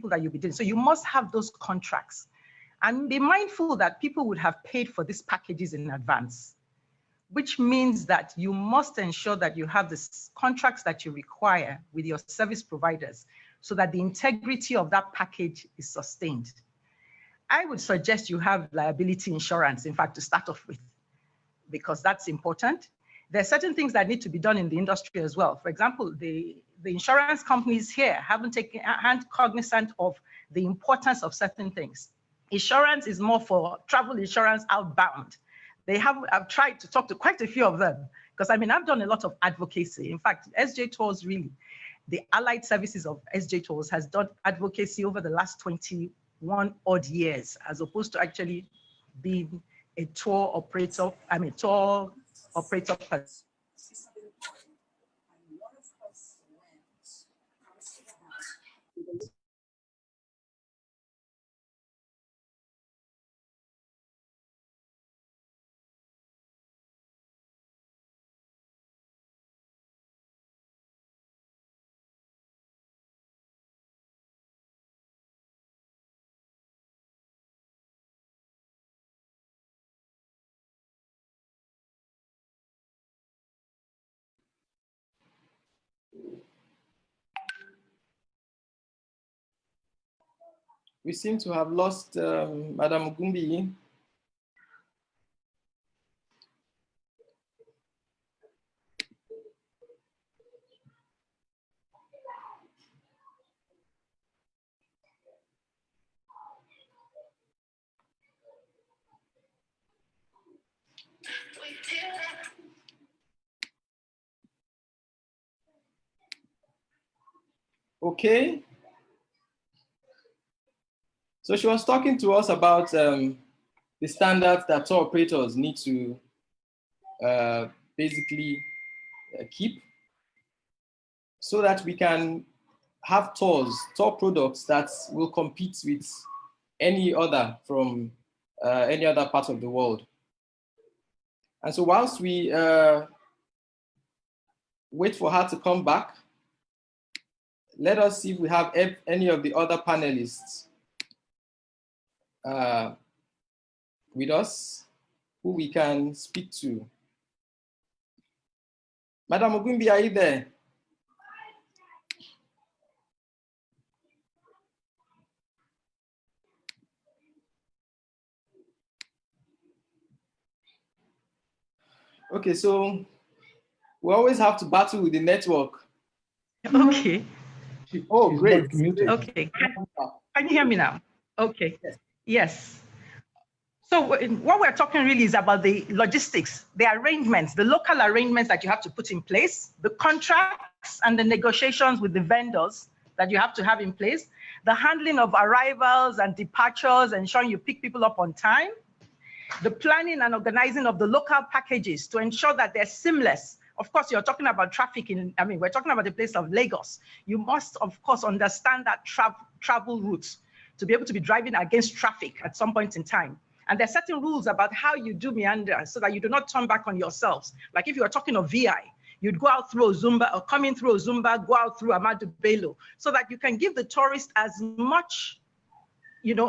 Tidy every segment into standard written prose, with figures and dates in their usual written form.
people that you'll be doing. So you must have those contracts. And be mindful that people would have paid for these packages in advance, which means that you must ensure that you have the contracts that you require with your service providers so that the integrity of that package is sustained. I would suggest you have liability insurance, in fact, to start off with, because that's important. There are certain things that need to be done in the industry as well. For example, the insurance companies here haven't taken cognizant of the importance of certain things. Insurance is more for travel insurance outbound. I've tried to talk to quite a few of them, because I mean, I've done a lot of advocacy. In fact, SJ Tours, really, the allied services of SJ Tours has done advocacy over the last 21 odd years, as opposed to actually being a tour operator, tour operator. We seem to have lost Madam Gumbi. Okay. So she was talking to us about the standards that tour operators need to basically keep so that we can have tour products that will compete with any other from any other part of the world. And so whilst we wait for her to come back, let us see if we have any of the other panelists with us who we can speak to. Madam Ogumbi, are you there? Okay, so we always have to battle with the network. Okay. Oh, great. Okay. Can you hear me now? Okay. Yes. So what we're talking really is about the logistics, the arrangements, the local arrangements that you have to put in place, the contracts and the negotiations with the vendors that you have to have in place, the handling of arrivals and departures, ensuring you pick people up on time, the planning and organizing of the local packages to ensure that they're seamless. Of course, you're talking about traffic we're talking about the place of Lagos. You must, of course, understand that travel routes to be able to be driving against traffic at some point in time. And there are certain rules about how you do meander so that you do not turn back on yourselves. Like if you are talking of VI, you'd go out through Ozumba or come in through Ozumba, go out through Ahmadu Bello, so that you can give the tourist as much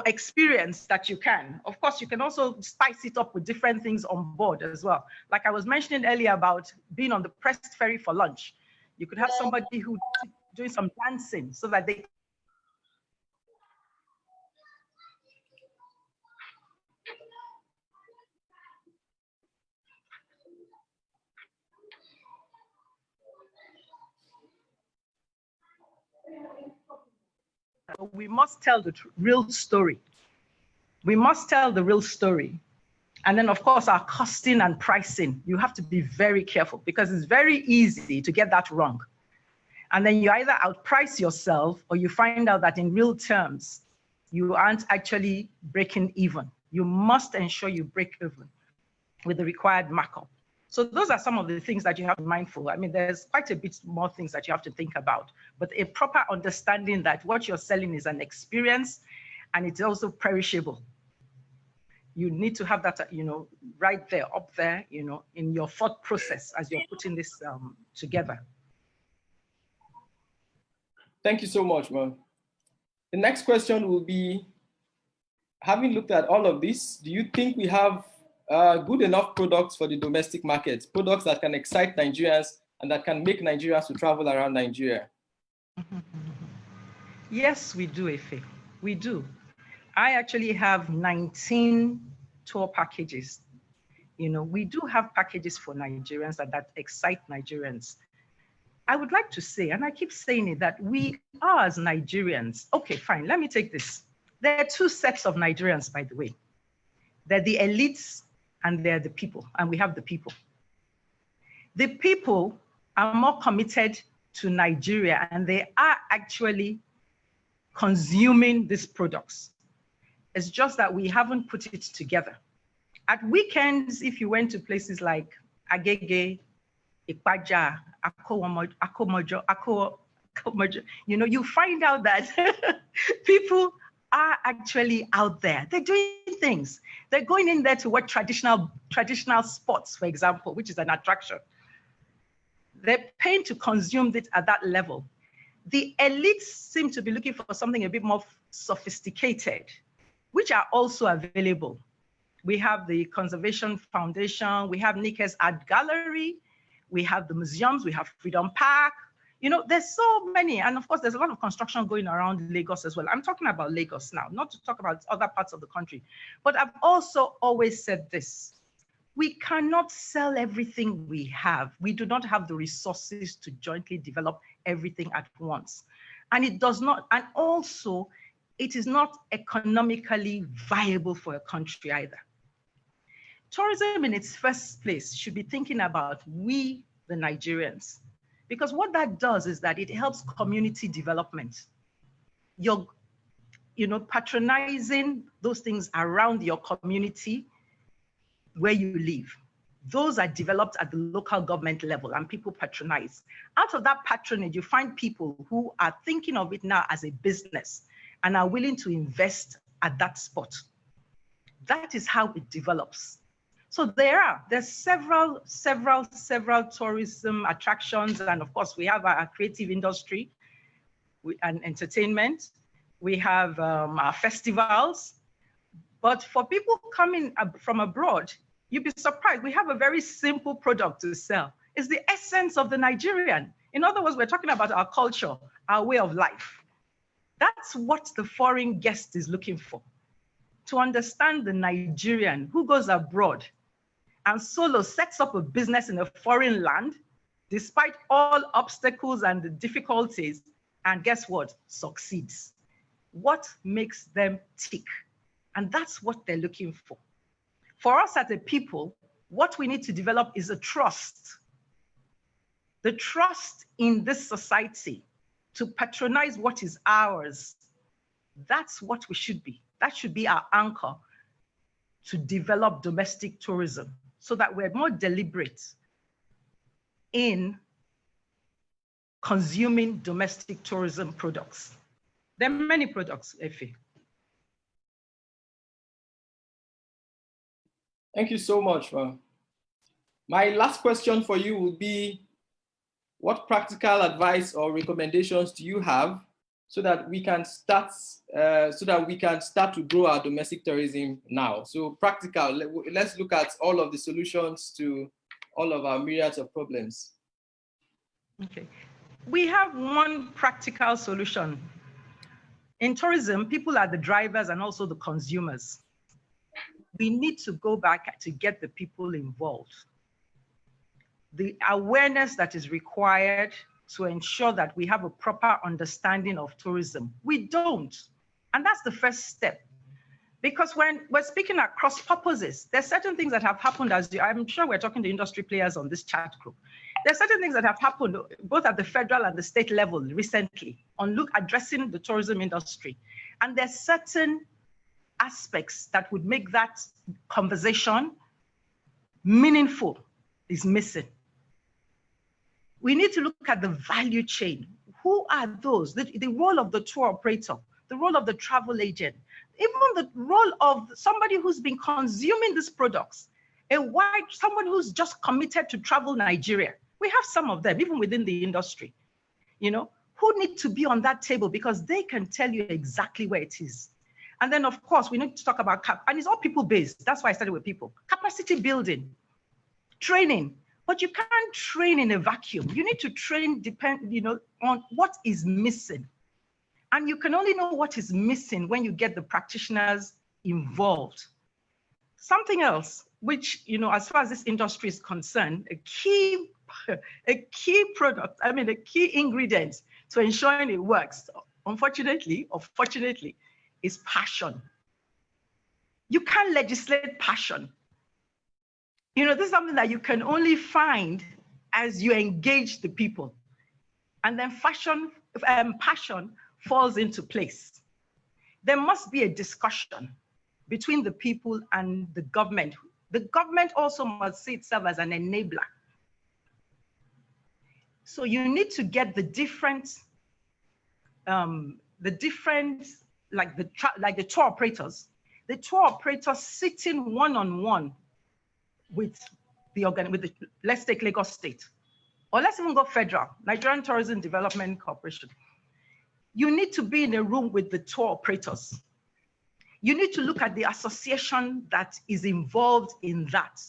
experience that you can. Of course, you can also spice it up with different things on board as well. Like I was mentioning earlier about being on the pressed ferry for lunch. You could have somebody who doing some dancing so that they we must tell the real story. We must tell the real story. And then, of course, our costing and pricing, you have to be very careful because it's very easy to get that wrong. And then you either outprice yourself or you find out that in real terms, you aren't actually breaking even. You must ensure you break even with the required markup. So those are some of the things that you have to be mindful. I mean, there's quite a bit more things that you have to think about, but a proper understanding that what you're selling is an experience and it's also perishable. You need to have that, right there, up there, in your thought process as you're putting this together. Thank you so much, man. The next question will be, having looked at all of this, do you think we have good enough products for the domestic market, products that can excite Nigerians and that can make Nigerians to travel around Nigeria? Yes, we do, Efe. We do. I actually have 19 tour packages. You know, we do have packages for Nigerians that excite Nigerians. I would like to say, and I keep saying it, that we are as Nigerians. Okay, fine, let me take this. There are two sets of Nigerians, by the way. They're the elites and they're the people, and we have the people. The people are more committed to Nigeria and they are actually consuming these products. It's just that we haven't put it together. At weekends, if you went to places like Agege, Ikpaja, Akomojo, you know, you find out that people are actually out there. They're doing things. They're going in there to watch traditional sports, for example, which is an attraction. They're paying to consume it at that level. The elites seem to be looking for something a bit more sophisticated, which are also available. We have the Conservation Foundation, we have Nike's Art Gallery, we have the museums, we have Freedom Park. You know, there's so many. And of course, there's a lot of construction going around Lagos as well. I'm talking about Lagos now, not to talk about other parts of the country. But I've also always said this. We cannot sell everything we have. We do not have the resources to jointly develop everything at once. And it does not, and also it is not economically viable for a country either. Tourism in its first place should be thinking about we, the Nigerians, because what that does is that it helps community development. You're, you know, patronizing those things around your community where you live. Those are developed at the local government level and people patronize. Out of that patronage, you find people who are thinking of it now as a business and are willing to invest at that spot. That is how it develops. So there's several tourism attractions. And of course, we have our creative industry and entertainment. We have our festivals. But for people coming from abroad, you'd be surprised. We have a very simple product to sell. It's the essence of the Nigerian. In other words, we're talking about our culture, our way of life. That's what the foreign guest is looking for. To understand the Nigerian who goes abroad and solo sets up a business in a foreign land, despite all obstacles and the difficulties, and guess what? Succeeds. What makes them tick? And that's what they're looking for. For us as a people, what we need to develop is a trust. The trust in this society to patronize what is ours. That's what we should be. That should be our anchor to develop domestic tourism so that we're more deliberate in consuming domestic tourism products. There are many products, Effie. Thank you so much, ma'am. My last question for you would be, what practical advice or recommendations do you have so that we can start to grow our domestic tourism now? So practical, let's look at all of the solutions to all of our myriads of problems. Okay, we have one practical solution. In tourism, people are the drivers and also the consumers. We need to go back to get the people involved. The awareness that is required to ensure that we have a proper understanding of tourism. We don't. And that's the first step. Because when we're speaking at cross purposes, there's certain things that have happened, I'm sure we're talking to industry players on this chat group. There's certain things that have happened both at the federal and the state level recently on addressing the tourism industry. And there's certain aspects that would make that conversation meaningful is missing. We need to look at the value chain. Who are those? The role of the tour operator, the role of the travel agent, even the role of somebody who's been consuming these products, someone who's just committed to travel Nigeria. We have some of them, even within the industry. You know, who need to be on that table because they can tell you exactly where it is. And then, of course, we need to talk about and it's all people-based. That's why I started with people. Capacity building, training. But you can't train in a vacuum. You need to train on what is missing. And you can only know what is missing when you get the practitioners involved. Something else, which, as far as this industry is concerned, a key product, a key ingredient to ensuring it works, unfortunately or fortunately, is passion. You can't legislate passion. This is something that you can only find as you engage the people. And then passion falls into place. There must be a discussion between the people and the government. The government also must see itself as an enabler. So you need to get the different, like the tour operators sitting one-on-one with let's take Lagos State, or let's even go federal, Nigerian Tourism Development Corporation. You need to be in a room with the tour operators. You need to look at the association that is involved in that.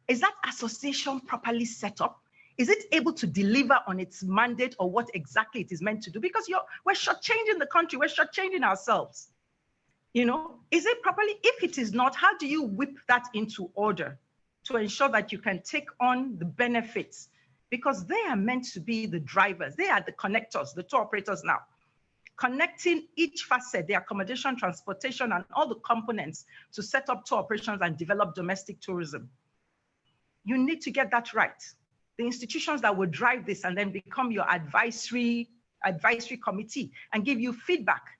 Is that association properly set up? Is it able to deliver on its mandate or what exactly it is meant to do? Because we're shortchanging the country, we're shortchanging ourselves. Is it properly? If it is not, how do you whip that into order to ensure that you can take on the benefits? Because they are meant to be the drivers. They are the connectors, the tour operators now, connecting each facet, the accommodation, transportation, and all the components to set up tour operations and develop domestic tourism. You need to get that right. The institutions that will drive this and then become your advisory committee and give you feedback.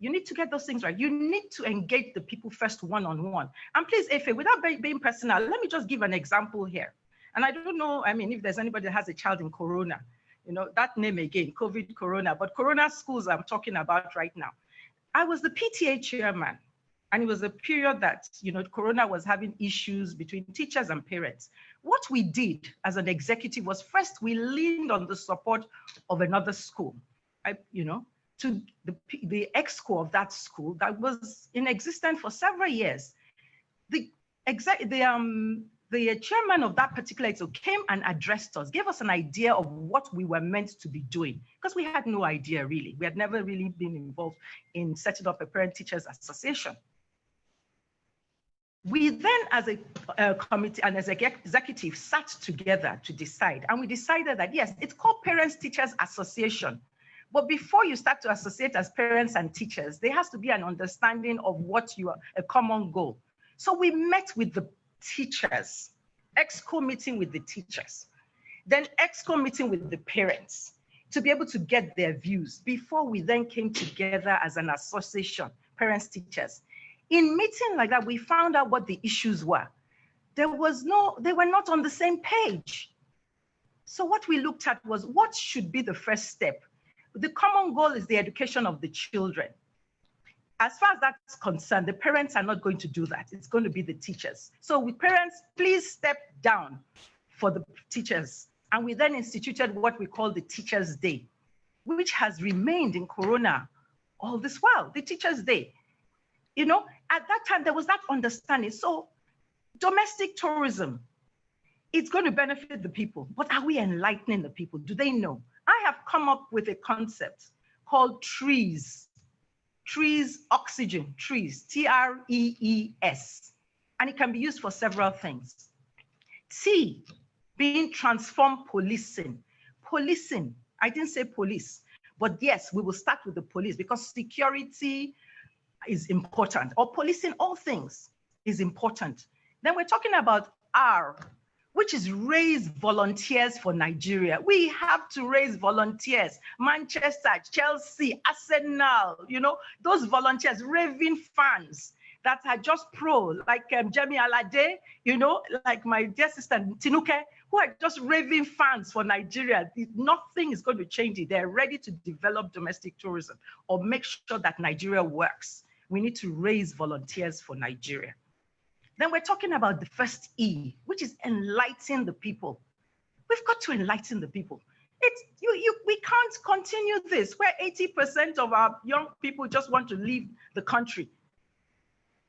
You need to get those things right. You need to engage the people first one-on-one. And please, Efe, without being personal, let me just give an example here. And I don't know, if there's anybody that has a child in Corona, that name again, COVID Corona, but Corona schools I'm talking about right now. I was the PTA chairman, and it was a period that, Corona was having issues between teachers and parents. What we did as an executive was first, we leaned on the support of another school, to the exco of that school that was in existence for several years. The chairman of that particular exco came and addressed us, gave us an idea of what we were meant to be doing, because we had no idea really. We had never really been involved in setting up a parent-teachers association. We then, as a committee and as an executive, sat together to decide. And we decided that, yes, it's called Parents-Teachers Association. But before you start to associate as parents and teachers, there has to be an understanding of what a common goal. So we met with the teachers, exco meeting with the teachers, then exco meeting with the parents to be able to get their views before we then came together as an association, parents, teachers. In meeting like that, we found out what the issues were. They were not on the same page. So what we looked at was what should be the first step. The common goal is the education of the children. As far as that's concerned, the parents are not going to do that. It's going to be the teachers. So with parents, please step down for the teachers. And we then instituted what we call the Teachers' Day, which has remained in Corona all this while, the Teachers' Day. At that time, there was that understanding. So domestic tourism, it's going to benefit the people. But are we enlightening the people? Do they know? I have come up with a concept called trees. Trees, oxygen, trees, T-R-E-E-S. And it can be used for several things. T, being transformed policing. Policing, I didn't say police, but yes, we will start with the police because security is important, or policing all things is important. Then we're talking about R, which is raise volunteers for Nigeria. We have to raise volunteers. Manchester, Chelsea, Arsenal, those volunteers, raving fans that are just pro, like Jemi Alade, like my dear sister Tinuke, who are just raving fans for Nigeria. Nothing is going to change it. They're ready to develop domestic tourism or make sure that Nigeria works. We need to raise volunteers for Nigeria. Then we're talking about the first E, which is enlighten the people. We've got to enlighten the people. We can't continue this where 80% of our young people just want to leave the country.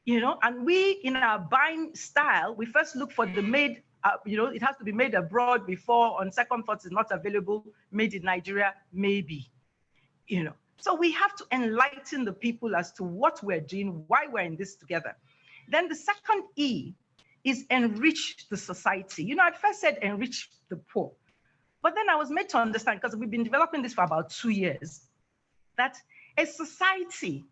And we, in our buying style, we first look for the made, it has to be made abroad before, on second thoughts, it's not available, made in Nigeria, maybe, So we have to enlighten the people as to what we're doing, why we're in this together. Then the second E is enrich the society. I first said enrich the poor, but then I was made to understand, because we've been developing this for about 2 years, that a society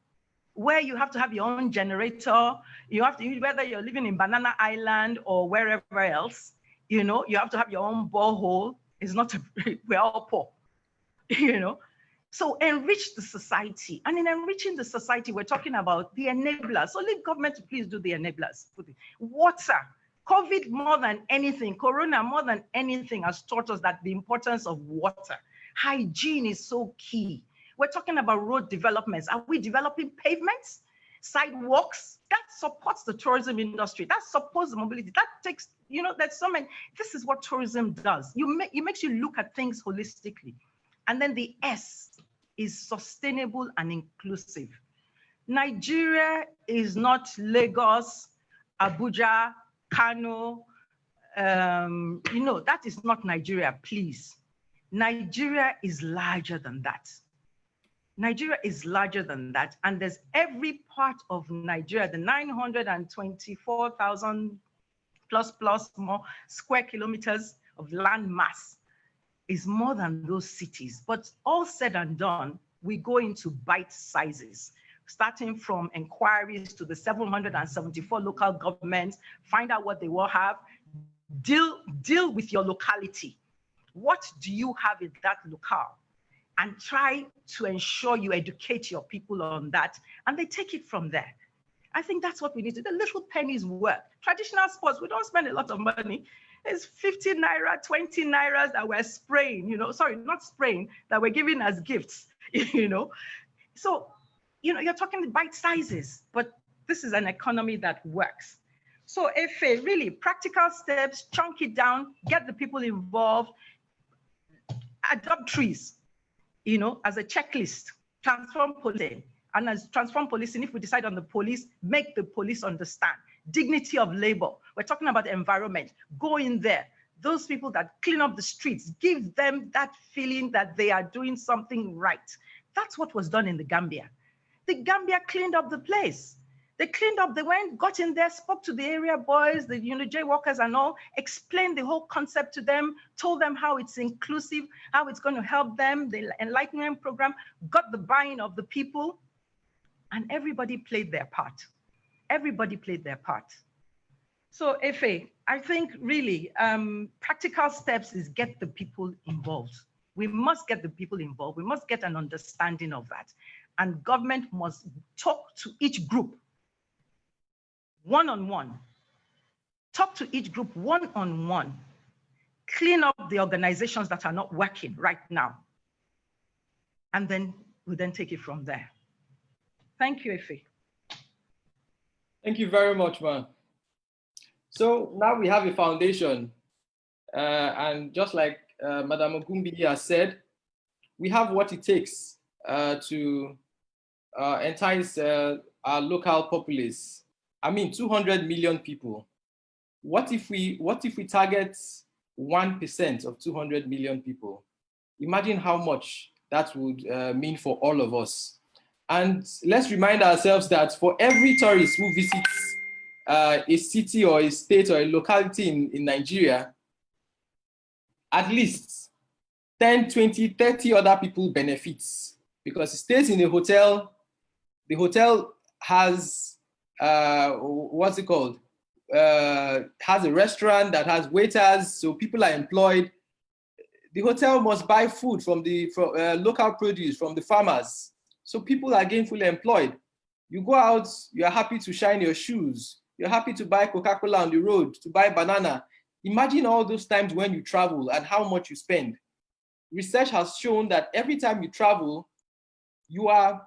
where you have to have your own generator, whether you're living in Banana Island or wherever else, you have to have your own borehole. It's not, we're all poor, So enrich the society. And in enriching the society, we're talking about the enablers. So leave government to please do the enablers. Water. COVID more than anything, Corona more than anything has taught us that the importance of water. Hygiene is so key. We're talking about road developments. Are we developing pavements, sidewalks? That supports the tourism industry. That supports the mobility. That takes, there's so many. This is what tourism does. It makes you look at things holistically. And then the S is sustainable and inclusive. Nigeria is not Lagos, Abuja, Kano. That is not Nigeria, please. Nigeria is larger than that. Nigeria is larger than that. And there's every part of Nigeria, the 924,000 plus more square kilometers of land mass is more than those cities. But all said and done, we go into bite sizes, starting from inquiries to the 774 local governments, find out what they will have, deal with your locality. What do you have in that locale? And try to ensure you educate your people on that, and they take it from there. I think that's what we need to do. The little pennies work. Traditional sports, we don't spend a lot of money. It's 50 naira, 20 nairas that we're spraying, sorry, not spraying, that we're giving as gifts, So, you're talking bite sizes, but this is an economy that works. So FA, really practical steps, chunk it down, get the people involved, adopt trees, as a checklist, transform policing. And as transform policing, if we decide on the police, make the police understand. Dignity of labor. We're talking about the environment. Go in there. Those people that clean up the streets, give them that feeling that they are doing something right. That's what was done in the Gambia. The Gambia cleaned up the place. They cleaned up, they went, got in there, spoke to the area boys, the jaywalkers and all, explained the whole concept to them, told them how it's inclusive, how it's going to help them, the enlightenment program, got the buy-in of the people, and everybody played their part. Everybody played their part. So FA, I think really practical steps is get the people involved. We must get the people involved. We must get an understanding of that. And government must talk to each group one-on-one. Talk to each group one-on-one. Clean up the organizations that are not working right now. And then we'll then take it from there. Thank you, Efe. Thank you very much, man. So now we have a foundation. And just like Madam Ogumbi has said, we have what it takes to entice our local populace. 200 million people. What if we target 1% of 200 million people? Imagine how much that would mean for all of us. And let's remind ourselves that for every tourist who visits a city or a state or a locality in Nigeria, at least 10, 20, 30 other people benefit, because he stays in a hotel. The hotel has what's it called? Has a restaurant that has waiters, so people are employed. The hotel must buy food from local produce from the farmers, so people are gainfully employed. You go out, you are happy to shine your shoes. You're happy to buy Coca-Cola on the road, to buy banana. Imagine all those times when you travel and how much you spend. Research has shown that every time you travel, you are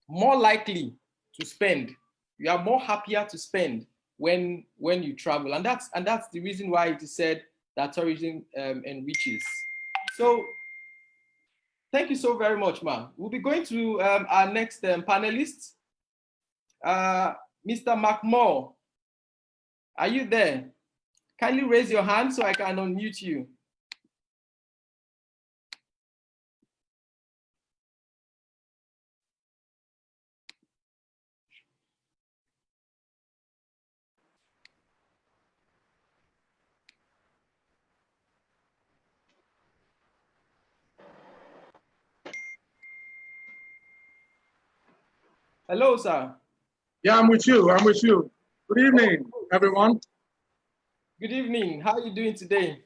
more likely to spend. You are more happier to spend when you travel. And that's the reason why it is said that tourism enriches. So thank you so very much, Ma. We'll be going to our next panelist, Mr. McMoore. Are you there? Kindly raise your hand so I can unmute you. Hello, sir. Yeah, I'm with you. I'm with you. Good evening, everyone. Good evening. How are you doing today?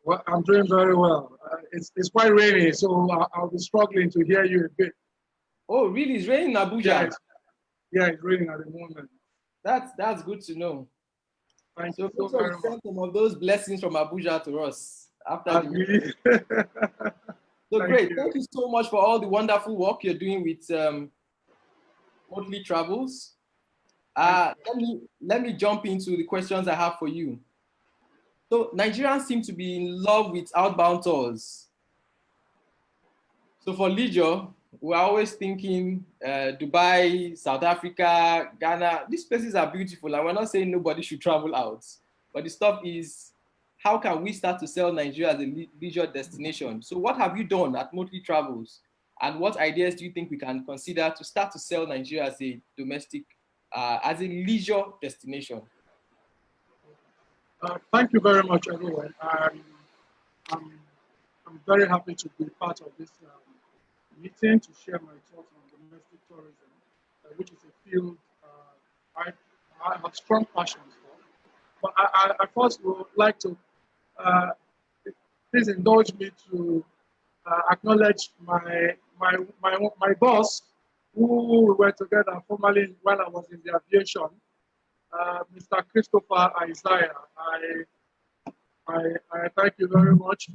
Well, I'm doing very well. It's quite rainy, so I'll be struggling to hear you a bit. Oh, really? It's raining in Abuja? Yeah, it's raining at the moment. That's good to know. Thank so you so very send much. some of those blessings from Abuja to us after the meeting. So great. Thank you so much for all the wonderful work you're doing with Monthly Travels. Let me jump into the questions I have for you. So Nigerians seem to be in love with outbound tours. So for leisure, we're always thinking Dubai, South Africa, Ghana. These places are beautiful, and we're not saying nobody should travel out. But the stuff is, how can we start to sell Nigeria as a leisure destination? So what have you done at Monthly Travels? And what ideas do you think we can consider to start to sell Nigeria as a domestic, as a leisure destination? Thank you very much, everyone. I'm very happy to be part of this meeting to share my thoughts on domestic tourism, which is a field I have strong passions for. But I first would like to please indulge me to acknowledge my boss, who we were together formerly when I was in the aviation, Mr. Christopher Isaiah. I thank you very much.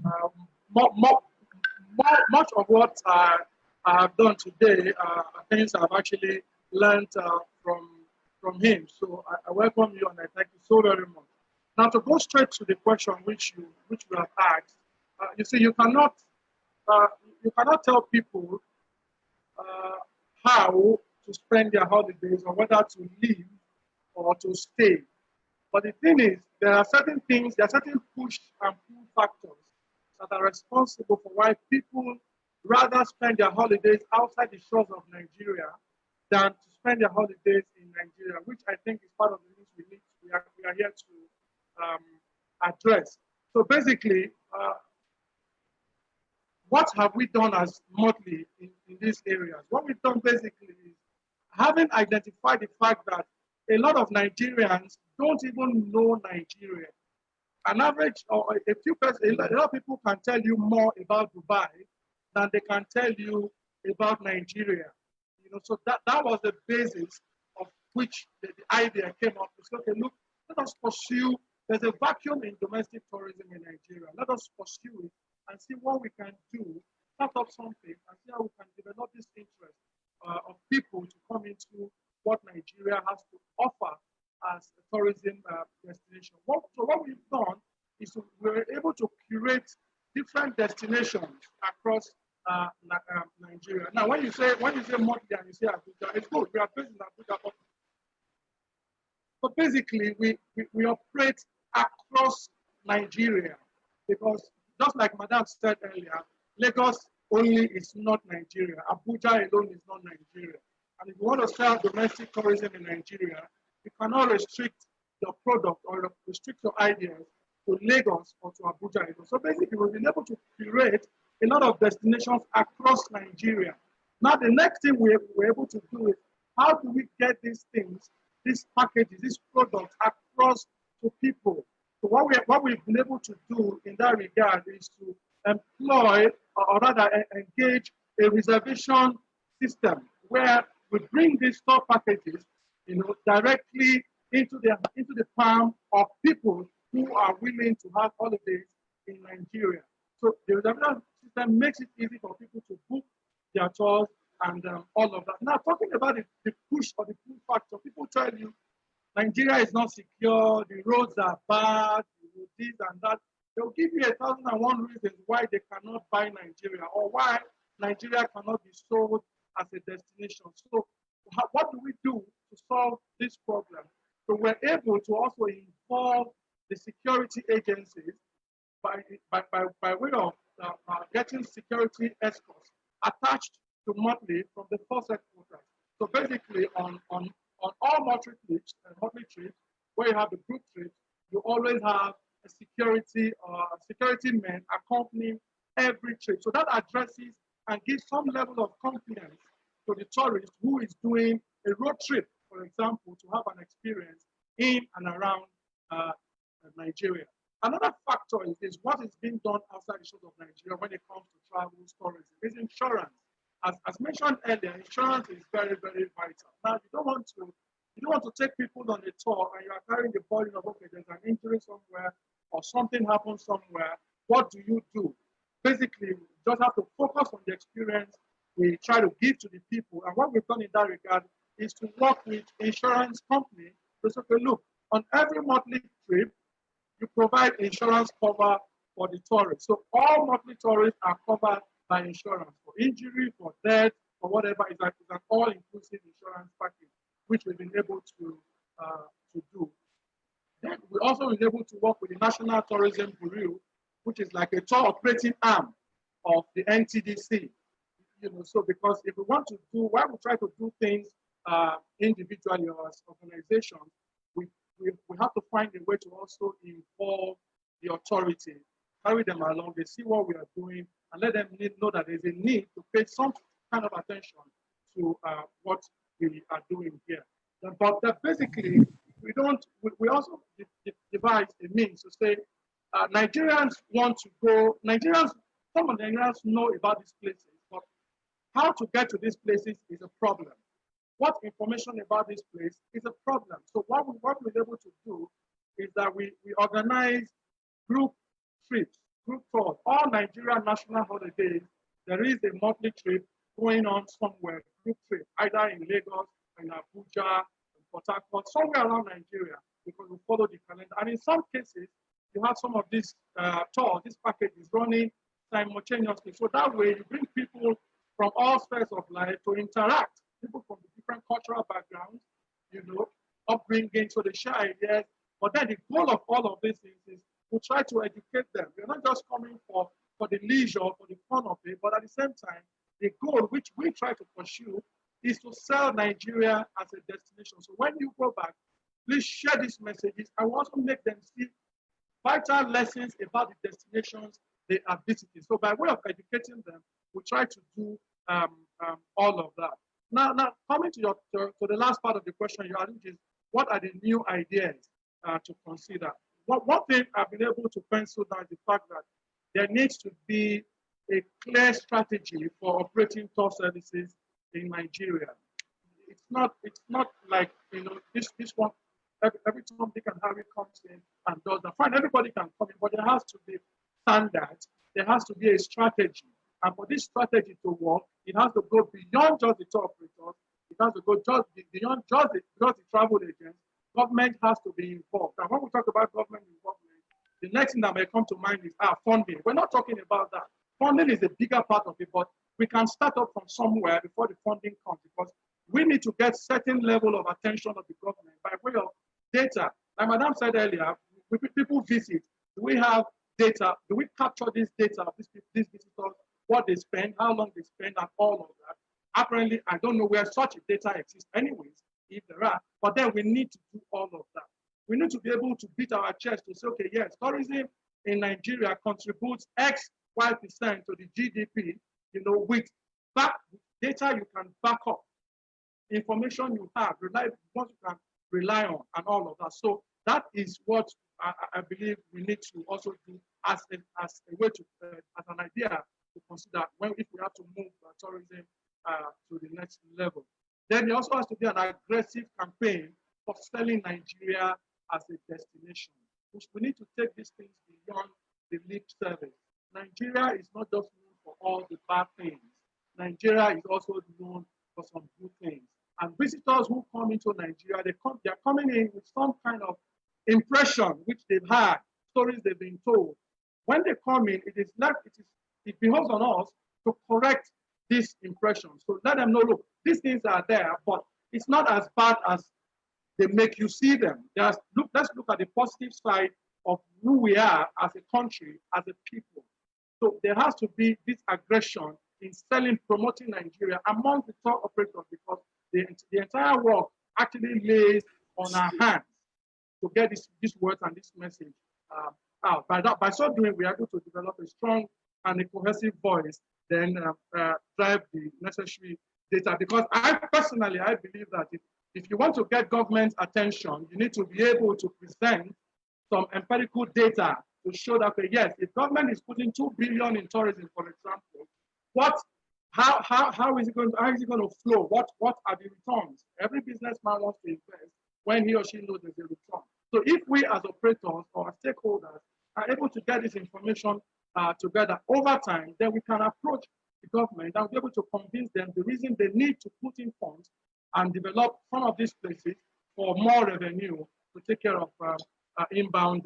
Much of what I have done today are things I've actually learned from him. So I welcome you and I thank you so very much. Now to go straight to the question which you have asked, you see, you cannot tell people how to spend their holidays or whether to live or to stay. But the thing is, there are certain push and pull factors that are responsible for why people rather spend their holidays outside the shores of Nigeria than to spend their holidays in Nigeria, which I think is part of the things we are here to address. So basically, what have we done as Motley in these areas? What we've done basically is having identified the fact that a lot of Nigerians don't even know Nigeria. An average or a few persons, a lot of people can tell you more about Dubai than they can tell you about Nigeria. You know, so that was the basis of which the idea came up. It's okay, look, let us pursue. There's a vacuum in domestic tourism in Nigeria. Let us pursue it and see what we can do, start up something, and see how we can develop this interest of people to come into what Nigeria has to offer as a tourism destination. So what we've done is we're able to curate different destinations across Nigeria. Now, when you say Monthly and you say Abuja, it's good. We are based in Abuja. But basically, we operate across Nigeria because just like Madam said earlier, Lagos only is not Nigeria. Abuja alone is not Nigeria. And if you want to sell domestic tourism in Nigeria, you cannot restrict your product or restrict your ideas to Lagos or to Abuja. So basically, we've been able to curate a lot of destinations across Nigeria. Now, the next thing we're able to do is how do we get these things, these packages, these products across to people? So what we've been able to do in that regard is to employ or rather engage a reservation system where we bring these store packages, directly into the palm of people who are willing to have holidays in Nigeria. So the reservation system makes it easy for people to book their tours and all of that. Now, talking about the push or the pull factor, people tell you Nigeria is not secure, the roads are bad, this and that. They'll give you 1,001 reasons why they cannot buy Nigeria or why Nigeria cannot be sold as a destination. So what do we do to solve this problem? So we're able to also involve the security agencies by way of getting security escorts attached to monthly from the force headquarters. So basically on all monthly trips, where you have the group trips, you always have a security men accompanying every trip. So that addresses and gives some level of confidence to the tourist who is doing a road trip, for example, to have an experience in and around Nigeria. Another factor is what is being done outside the shores of Nigeria when it comes to travel, tourism, is insurance. As mentioned earlier, insurance is very, very vital. Now, you don't want to take people on a tour and you are carrying the burden of, okay, there's an injury somewhere or something happens somewhere. What do you do? Basically, you just have to focus on the experience we try to give to the people. And what we've done in that regard is to work with insurance company to say, okay, look, on every monthly trip, you provide insurance cover for the tourists. So all monthly tourists are covered by insurance for injury, for death, for whatever. It's an all-inclusive insurance package, which we've been able to do. Then we also been able to work with the National Tourism Bureau, which is like a tour operating arm of the NTDC. So because if we want to do, while we try to do things individually or as organizations, we have to find a way to also involve the authority, carry them along, they see what we are doing, and let them know that there's a need to pay some kind of attention to what we are doing here. But basically, we also devise a means to say, Nigerians want to go, some of the Nigerians know about these places, but how to get to these places is a problem. What information about this place is a problem. So what we're able to do is that we organize group trips, group tours. All Nigerian national holidays, there is a monthly trip going on somewhere, group trip, either in Lagos, in Abuja, in Port Harcourt, somewhere around Nigeria, because we follow the calendar. And in some cases, you have some of these tours, this package is running simultaneously. So that way you bring people from all spheres of life to interact, people from different cultural backgrounds, upbringing, so they share ideas. But then the goal of all of these things is to try to educate them. We're not just coming for the leisure, for the fun of it, but at the same time, the goal which we try to pursue is to sell Nigeria as a destination. So when you go back, please share these messages. I want to make them see vital lessons about the destinations they are visiting. So by way of educating them, we try to do all of that. Now coming to the last part of the question you asked, which is what are the new ideas to consider? One thing I've been able to pencil down is the fact that there needs to be a clear strategy for operating tour services in Nigeria. It's not like this one. Every time Dick and Harry comes in and does that. Fine, everybody can come in, but there has to be standards. There has to be a strategy. And for this strategy to work, it has to go beyond just the tour operators. It has to go beyond just the travel agents. Government has to be involved. And when we talk about government involvement, the next thing that may come to mind is funding. We're not talking about that. Funding is a bigger part of it, but we can start up from somewhere before the funding comes, because we need to get certain level of attention of the government by way of data. Like Madam said earlier, people visit. Do we have data? Do we capture this data of these visitors, what they spend, how long they spend, and all of that? Apparently, I don't know where such a data exists anyways, if there are, but then we need to do all of that. We need to be able to beat our chest to say, okay, yes, tourism in Nigeria contributes X, Y% to the GDP, with data you can back up, information you have, what you can rely on, and all of that. So that is what I believe we need to also do as a way to, as an idea to consider if we have to move tourism to the next level. Then there also has to be an aggressive campaign for selling Nigeria as a destination. We need to take these things beyond the lip service. Nigeria is not just known for all the bad things. Nigeria is also known for some good things. And visitors who come into Nigeria, they're coming in with some kind of impression which they've had, stories they've been told. when they come in, it behoves on us to correct this impression. So let them know, look, these things are there, but it's not as bad as they make you see them. Let's look at the positive side of who we are as a country, as a people. So there has to be this aggression in selling, promoting Nigeria among the tour operators, because the entire work actually lays on our hands to get this words and this message out. By so doing, we are able to develop a strong and a cohesive voice, then drive the necessary data. Because I personally believe that if you want to get government attention, you need to be able to present some empirical data to show that, okay, yes, if government is putting 2 billion in tourism, for example, how is it going to flow? What are the returns? Every businessman wants to invest when he or she knows there's a return. So if we as operators or stakeholders are able to get this information together over time, then we can approach the government and be able to convince them the reason they need to put in funds and develop some of these places for more revenue to take care of inbound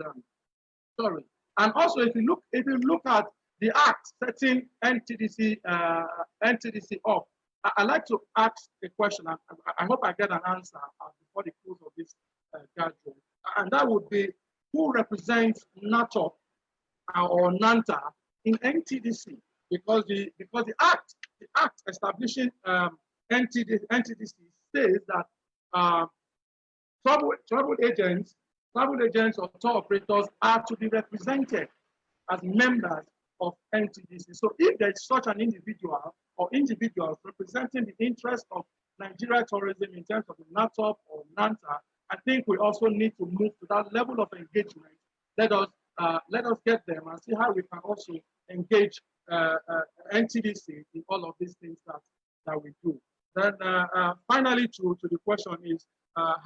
tourism. And also, if you look at the act setting NTDC up, I like to ask a question. I hope I get an answer before the close of this gathering, and that would be, who represents NATOP or NANTA in NTDC? Because the act establishing NTDC says that travel agents or tour operators are to be represented as members of NTDC. So if there is such an individual or individuals representing the interest of Nigeria tourism in terms of the NATOP or NANTA, I think we also need to move to that level of engagement. Let us get them and see how we can also engage NTDC in all of these things that we do. Then finally, to the question is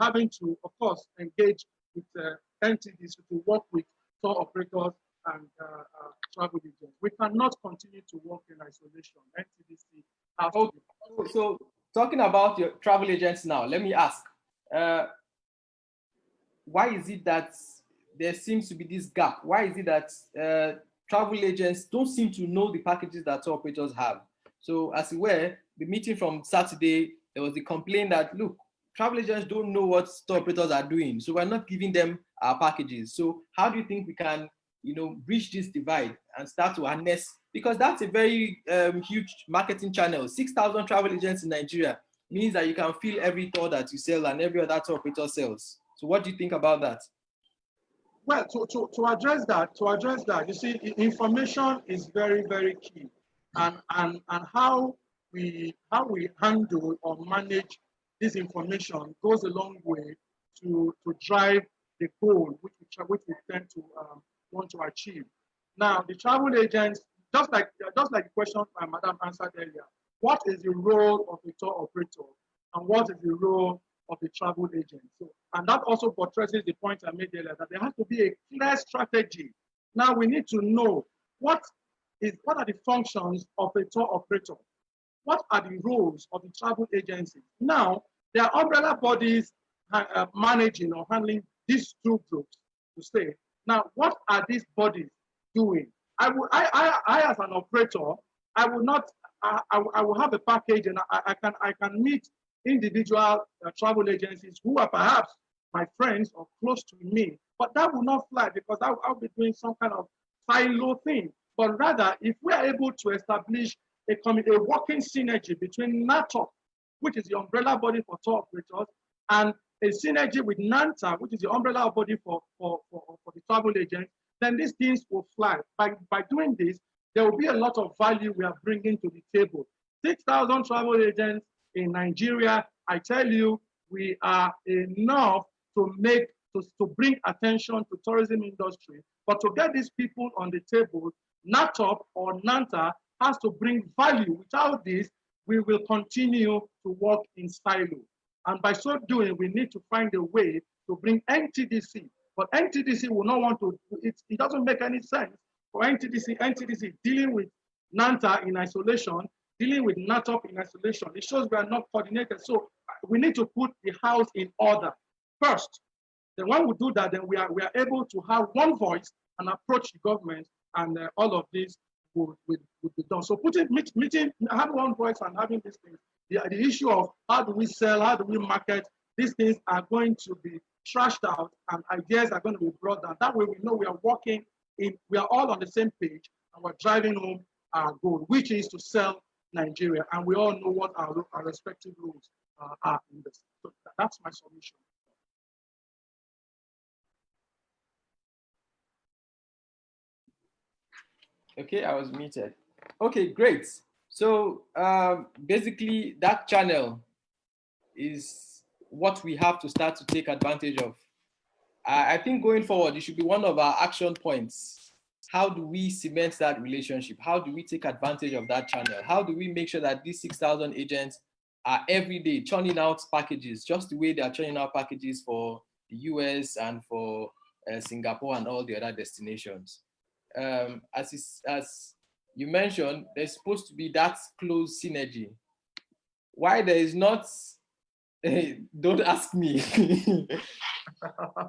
having to, of course, engage with NTDC to work with tour operators and travel agents. We cannot continue to work in isolation. NTDC has to be. So talking about your travel agents now, let me ask, why is it that there seems to be this gap? Why is it that travel agents don't seem to know the packages that tour operators have? So as you were, the meeting from Saturday, there was the complaint that, look, travel agents don't know what tour operators are doing, so we're not giving them our packages. So how do you think we can, bridge this divide and start to harness, because that's a very huge marketing channel. 6,000 travel agents in Nigeria means that you can fill every tour that you sell and every other tour operator sells. So what do you think about that? Well, to address that, you see, information is very, very key, and how we handle or manage this information goes a long way to drive the goal which we tend to want to achieve. Now, the travel agents, just like the question my madam answered earlier, what is the role of the tour operator and what is the role of the travel agent? So, and that also buttresses the point I made earlier, that there has to be a clear strategy. Now we need to know what are the functions of a tour operator, what are the roles of the travel agency. Now there are umbrella bodies managing or handling these two groups to say. Now, what are these bodies doing? I as an operator, I will have a package, and I can meet individual travel agencies who are perhaps my friends or close to me, but that will not fly because I'll be doing some kind of silo thing. But rather, if we are able to establish a working synergy between NATOP, which is the umbrella body for tour operators, and a synergy with NANTA, which is the umbrella body for the travel agents, then these things will fly. By doing this, there will be a lot of value we are bringing to the table. 6,000 travel agents in Nigeria, I tell you, we are enough to bring attention to tourism industry. But to get these people on the table, NATOP or NANTA has to bring value. Without this, we will continue to work in silo. And by so doing, we need to find a way to bring NTDC. But NTDC will not want to, it doesn't make any sense for NTDC dealing with NANTA in isolation, dealing with NATOP in isolation. It shows we are not coordinated. So we need to put the house in order first. Then when we do that, then we are able to have one voice and approach the government and all of this would be done. So meeting, having one voice and having these things, the issue of how do we sell, how do we market, these things are going to be trashed out and ideas are going to be brought down. That way we know we are working we are all on the same page and we're driving home our goal, which is to sell Nigeria. And we all know what our respective roles are in this. So that's my submission. Okay, I was muted. Okay, great. So basically that channel is what we have to start to take advantage of. I think going forward, it should be one of our action points. How do we cement that relationship? How do we take advantage of that channel? How do we make sure that these 6,000 agents are every day churning out packages, just the way they are churning out packages for the US and for Singapore and all the other destinations? As you mentioned, there's supposed to be that close synergy. Why there is not, don't ask me.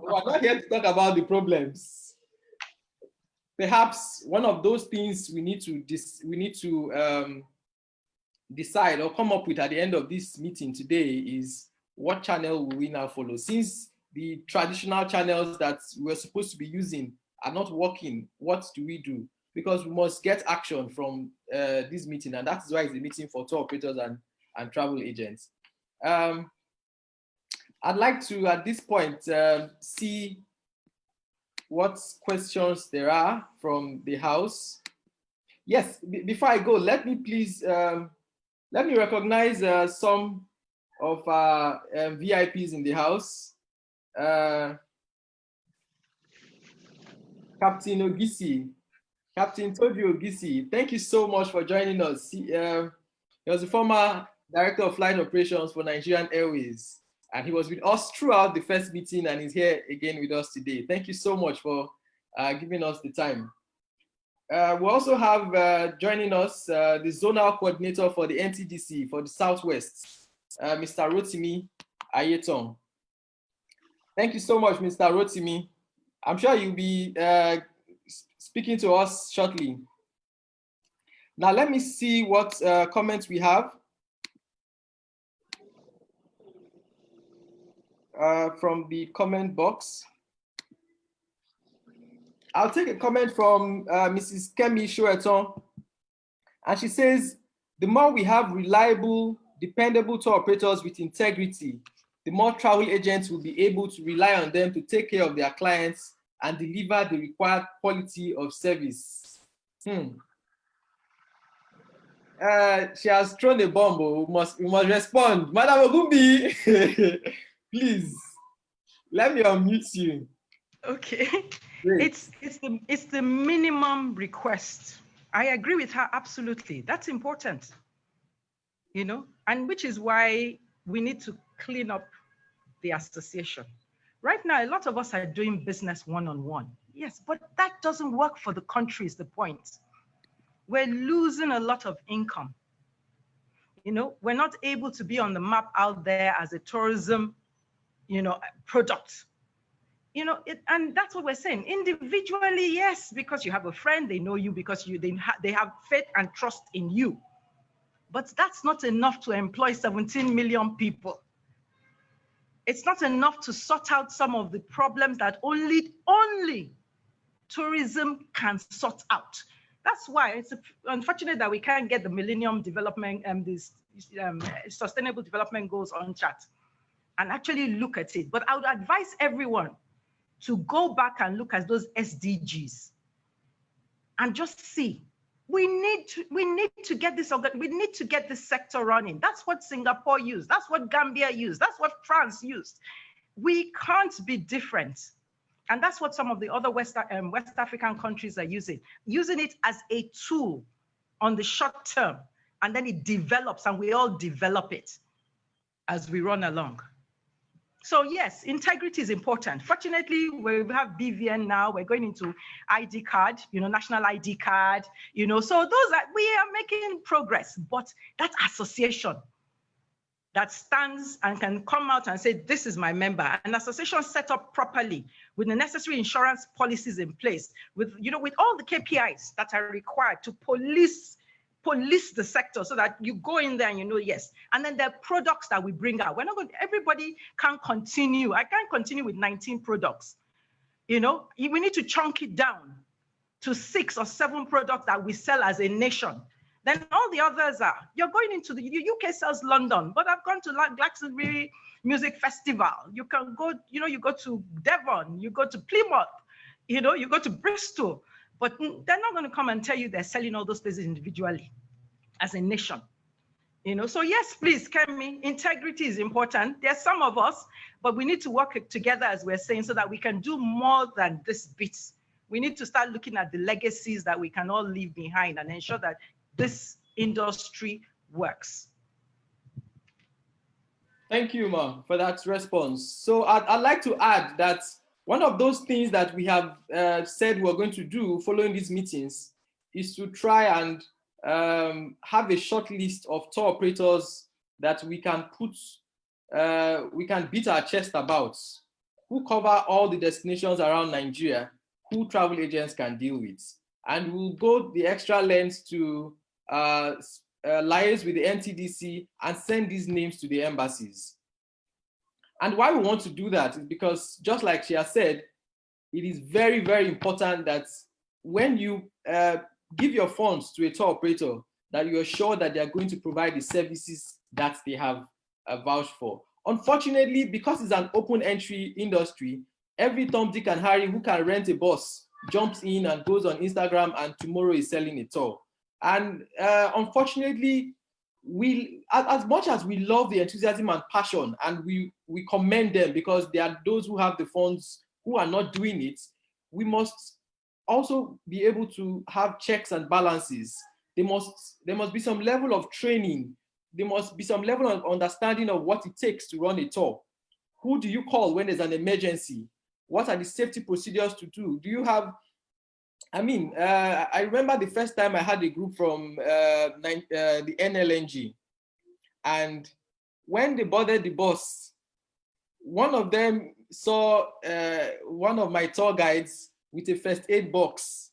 We're not here to talk about the problems. Perhaps one of those things we need to decide or come up with at the end of this meeting today is what channel will we now follow? Since the traditional channels that we're supposed to be using are not working, what do we do? Because we must get action from this meeting, and that is why it's a meeting for tour operators and travel agents. I'd like to, at this point, see what questions there are from the house. Yes, before I go, let me please, let me recognize some of our VIPs in the house. Captain Ogisi, Captain Toby Ogisi, thank you so much for joining us. He was a former Director of Flight Operations for Nigerian Airways, and he was with us throughout the first meeting and is here again with us today. Thank you so much for giving us the time. We also have joining us the Zonal Coordinator for the NTDC for the Southwest, Mr. Rotimi Ayeton. Thank you so much, Mr. Rotimi. I'm sure you'll be speaking to us shortly. Now, let me see what comments we have from the comment box. I'll take a comment from Mrs. Kemi Shoeton, and she says, the more we have reliable, dependable tour operators with integrity, the more travel agents will be able to rely on them to take care of their clients and deliver the required quality of service. She has thrown a bomb. We must respond. Madam Ogumbi, please, let me unmute you. Okay. It's the minimum request. I agree with her absolutely. That's important, you know, and which is why we need to clean up the association. Right now, a lot of us are doing business one-on-one. Yes, but that doesn't work for the country is the point. We're losing a lot of income. You know, we're not able to be on the map out there as a tourism, you know, product. You know, and that's what we're saying. Individually, yes, because you have a friend, they know you, because they have faith and trust in you. But that's not enough to employ 17 million people. It's not enough to sort out some of the problems that only tourism can sort out. That's why it's unfortunate that we can't get the Millennium Development and these Sustainable Development Goals on chat and actually look at it. But I would advise everyone to go back and look at those SDGs and just see. We need to get this. We need to get this sector running. That's what Singapore used. That's what Gambia used. That's what France used. We can't be different, and that's what some of the other West African countries are using it as a tool on the short term, and then it develops, and we all develop it as we run along. So yes, integrity is important. Fortunately, we have BVN now. We're going into ID card, you know, national ID card, you know. So we are making progress. But that association that stands and can come out and say, this is my member. An association set up properly with the necessary insurance policies in place, with, with all the KPIs that are required to police the sector, so that you go in there and yes. And then the products that we bring out, we're not going, everybody can't continue. I can't continue with 19 products. We need to chunk it down to 6 or 7 products that we sell as a nation. Then all the others are, you're going into the UK sells London, but I've gone to Glastonbury Music Festival. You can go, you go to Devon, you go to Plymouth, you go to Bristol, but they're not going to come and tell you they're selling all those places individually as a nation. So yes, please, Kemi, integrity is important. There's some of us, but we need to work together, as we're saying, so that we can do more than this bit. We need to start looking at the legacies that we can all leave behind and ensure that this industry works. Thank you, Ma, for that response. So I'd like to add that one of those things that we have said we're going to do following these meetings is to try and have a short list of tour operators that we can beat our chest about, who cover all the destinations around Nigeria, who travel agents can deal with. And we'll go the extra length to liaise with the NTDC and send these names to the embassies. And why we want to do that is because, just like she has said, it is very, very important that when you give your funds to a tour operator, that you are sure that they are going to provide the services that they have vouched for. Unfortunately, because it's an open entry industry, every Tom, Dick, and Harry who can rent a bus jumps in and goes on Instagram and tomorrow is selling a tour. And unfortunately, as much as we love the enthusiasm and passion, and we commend them because there are those who have the funds who are not doing it, we must also be able to have checks and balances. There must be some level of training. There must be some level of understanding of what it takes to run a tour. Who do you call when there's an emergency? What are the safety procedures to do? Do you have, I remember the first time I had a group from the NLNG, and when they boarded the bus, one of them saw one of my tour guides with a first aid box,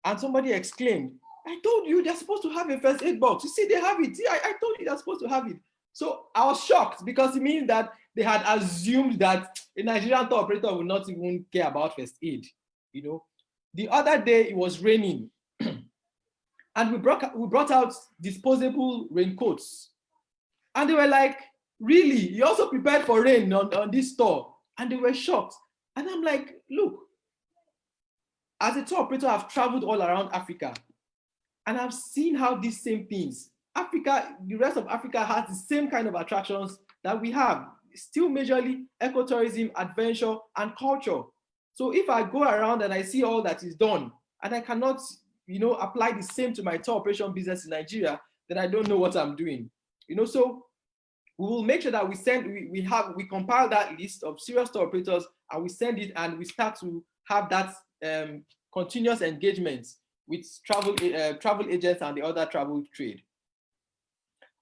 and somebody exclaimed, "I told you they're supposed to have a first aid box. You see, they have it. Yeah, I told you they're supposed to have it." So I was shocked because it means that they had assumed that a Nigerian tour operator would not even care about first aid. The other day it was raining, and we brought out disposable raincoats, and they were like, "Really? You also prepared for rain on this tour?" And they were shocked. And I'm like, look, as a tour operator, I've traveled all around Africa, and I've seen how these same things, the rest of Africa has the same kind of attractions that we have, still majorly ecotourism, adventure, and culture. So if I go around and I see all that is done, and I cannot, apply the same to my tour operation business in Nigeria, then I don't know what I'm doing. So we will make sure that we compile that list of serious tour operators, and we send it, and we start to have that continuous engagement with travel agents and the other travel trade.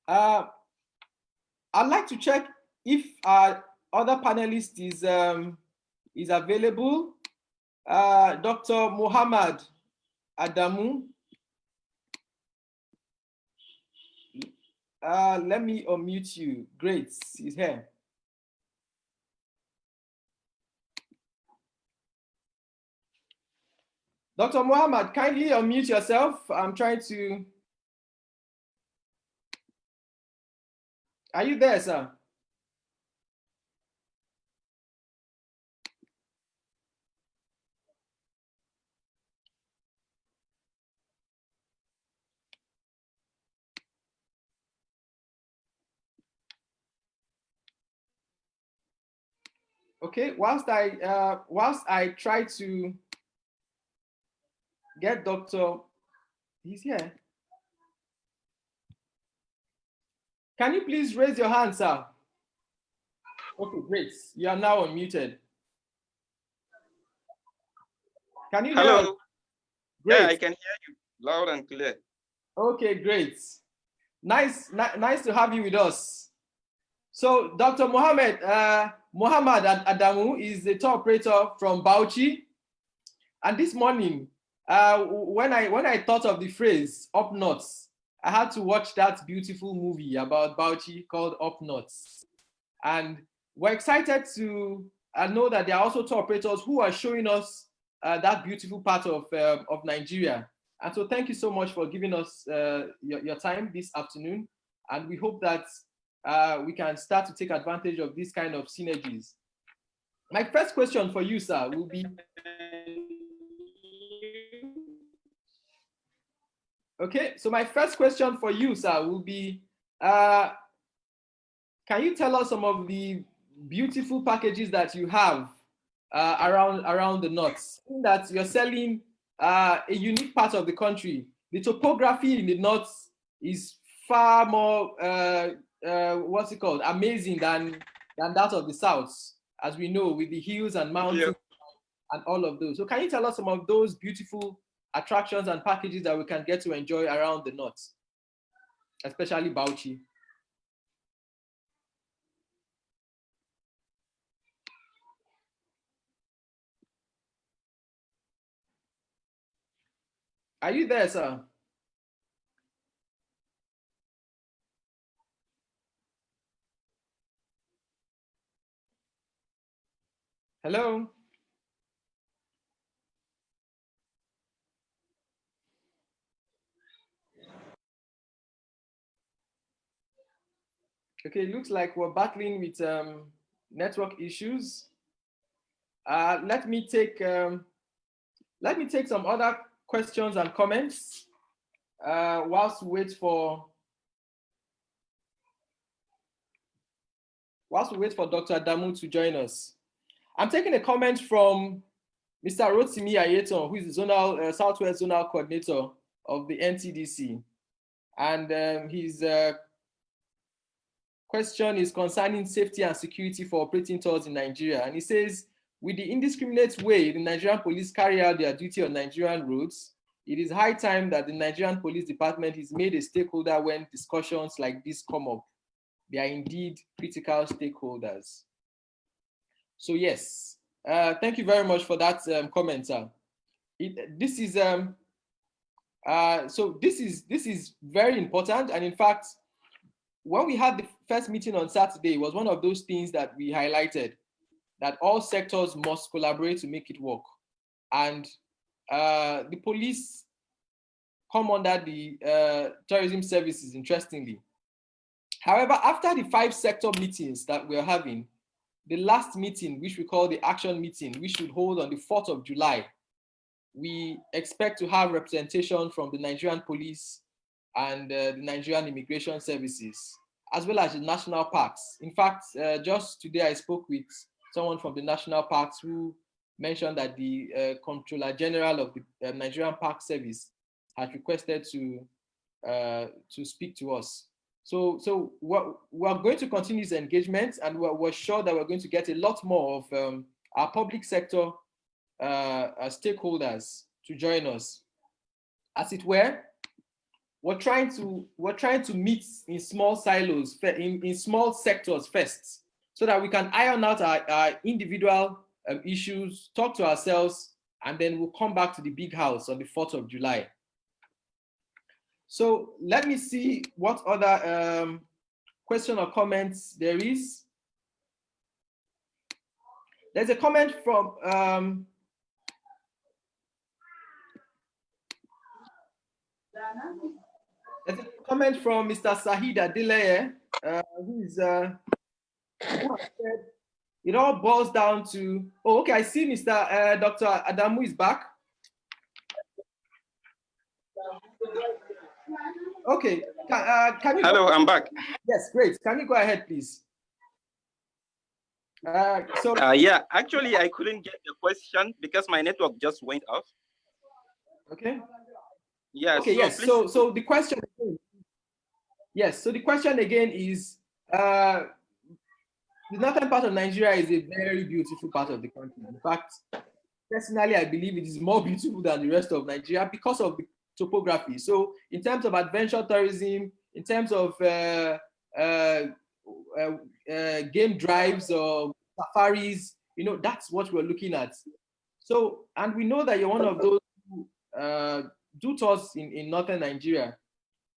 I'd like to check if our other panelist is available. Dr. Muhammad Adamu. Let me unmute you. Great, he's here. Dr. Muhammad, kindly unmute yourself. I'm trying to. Are you there, sir? Okay, whilst I try to get Dr. He's here. Can you please raise your hand, sir? Okay, great. You are now unmuted. Can you hear us? Hello. Great. Yeah, I can hear you loud and clear. Okay, great. Nice to have you with us. So Dr. Mohammed Adamu is the tour operator from Bauchi. And this morning, when I thought of the phrase up north, I had to watch that beautiful movie about Bauchi called Up North. And we're excited to know that there are also tour operators who are showing us that beautiful part of Nigeria. And so thank you so much for giving us your time this afternoon. And we hope that we can start to take advantage of this kind of synergies. My first question for you, sir, will be, okay, so my first question for you, sir, will be, can you tell us some of the beautiful packages that you have around the north? That you're selling a unique part of the country. The topography in the north is far more, what's it called, amazing than that of the south, as we know, with the hills and mountains and all of those. So can you tell us some of those beautiful attractions and packages that we can get to enjoy around the north, especially Bauchi? Are you there, sir? Hello? Okay, it looks like we're battling with network issues. Let me take some other questions and comments whilst we wait for Dr. Adamu to join us. I'm taking a comment from Mr. Rotimi Ayeton, who is the zonal Southwest Zonal Coordinator of the NTDC, and his question is concerning safety and security for operating tours in Nigeria. And he says, with the indiscriminate way the Nigerian police carry out their duty on Nigerian roads, it is high time that the Nigerian Police Department is made a stakeholder when discussions like this come up. They are indeed critical stakeholders. So yes, thank you very much for that comment, sir. This is very important, and in fact, when we had the first meeting on Saturday, it was one of those things that we highlighted, that all sectors must collaborate to make it work. And the police come under the tourism services, interestingly. However, after the 5 sector meetings that we're having, the last meeting, which we call the action meeting, we should hold on the 4th of July, we expect to have representation from the Nigerian police and the Nigerian Immigration Services, as well as the national parks. In fact, just today I spoke with someone from the national parks who mentioned that the Comptroller General of the Nigerian Park Service has requested to speak to us. So we're going to continue this engagement, and we're sure that we're going to get a lot more of our public sector stakeholders to join us. As it were, we're trying to meet in small silos, in small sectors first, so that we can iron out our individual issues, talk to ourselves, and then we'll come back to the big house on the 4th of July. So let me see what other question or comments there is. There's a comment from Mr. Sahid Adeleye, who said, it all boils down to, oh, okay, I see Mr. Dr. Adamu is back. Okay, can you? Hello, I'm back. Yes, great. Can you go ahead, please? Yeah, actually, I couldn't get the question because my network just went off. Okay. Yeah. Okay. Yes. So the question. Yes. So the question again is, the northern part of Nigeria is a very beautiful part of the country. In fact, personally, I believe it is more beautiful than the rest of Nigeria because of the topography. So in terms of adventure tourism, in terms of game drives or safaris, you know, that's what we're looking at. So, and we know that you're one of those who do tours in northern Nigeria.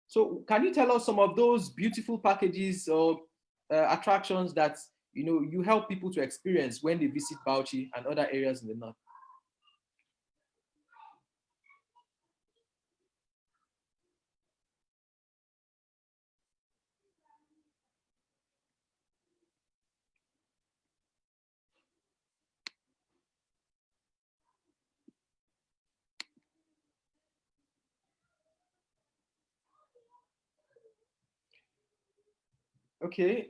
So can you tell us some of those beautiful packages or attractions that, you know, you help people to experience when they visit Bauchi and other areas in the north? Okay.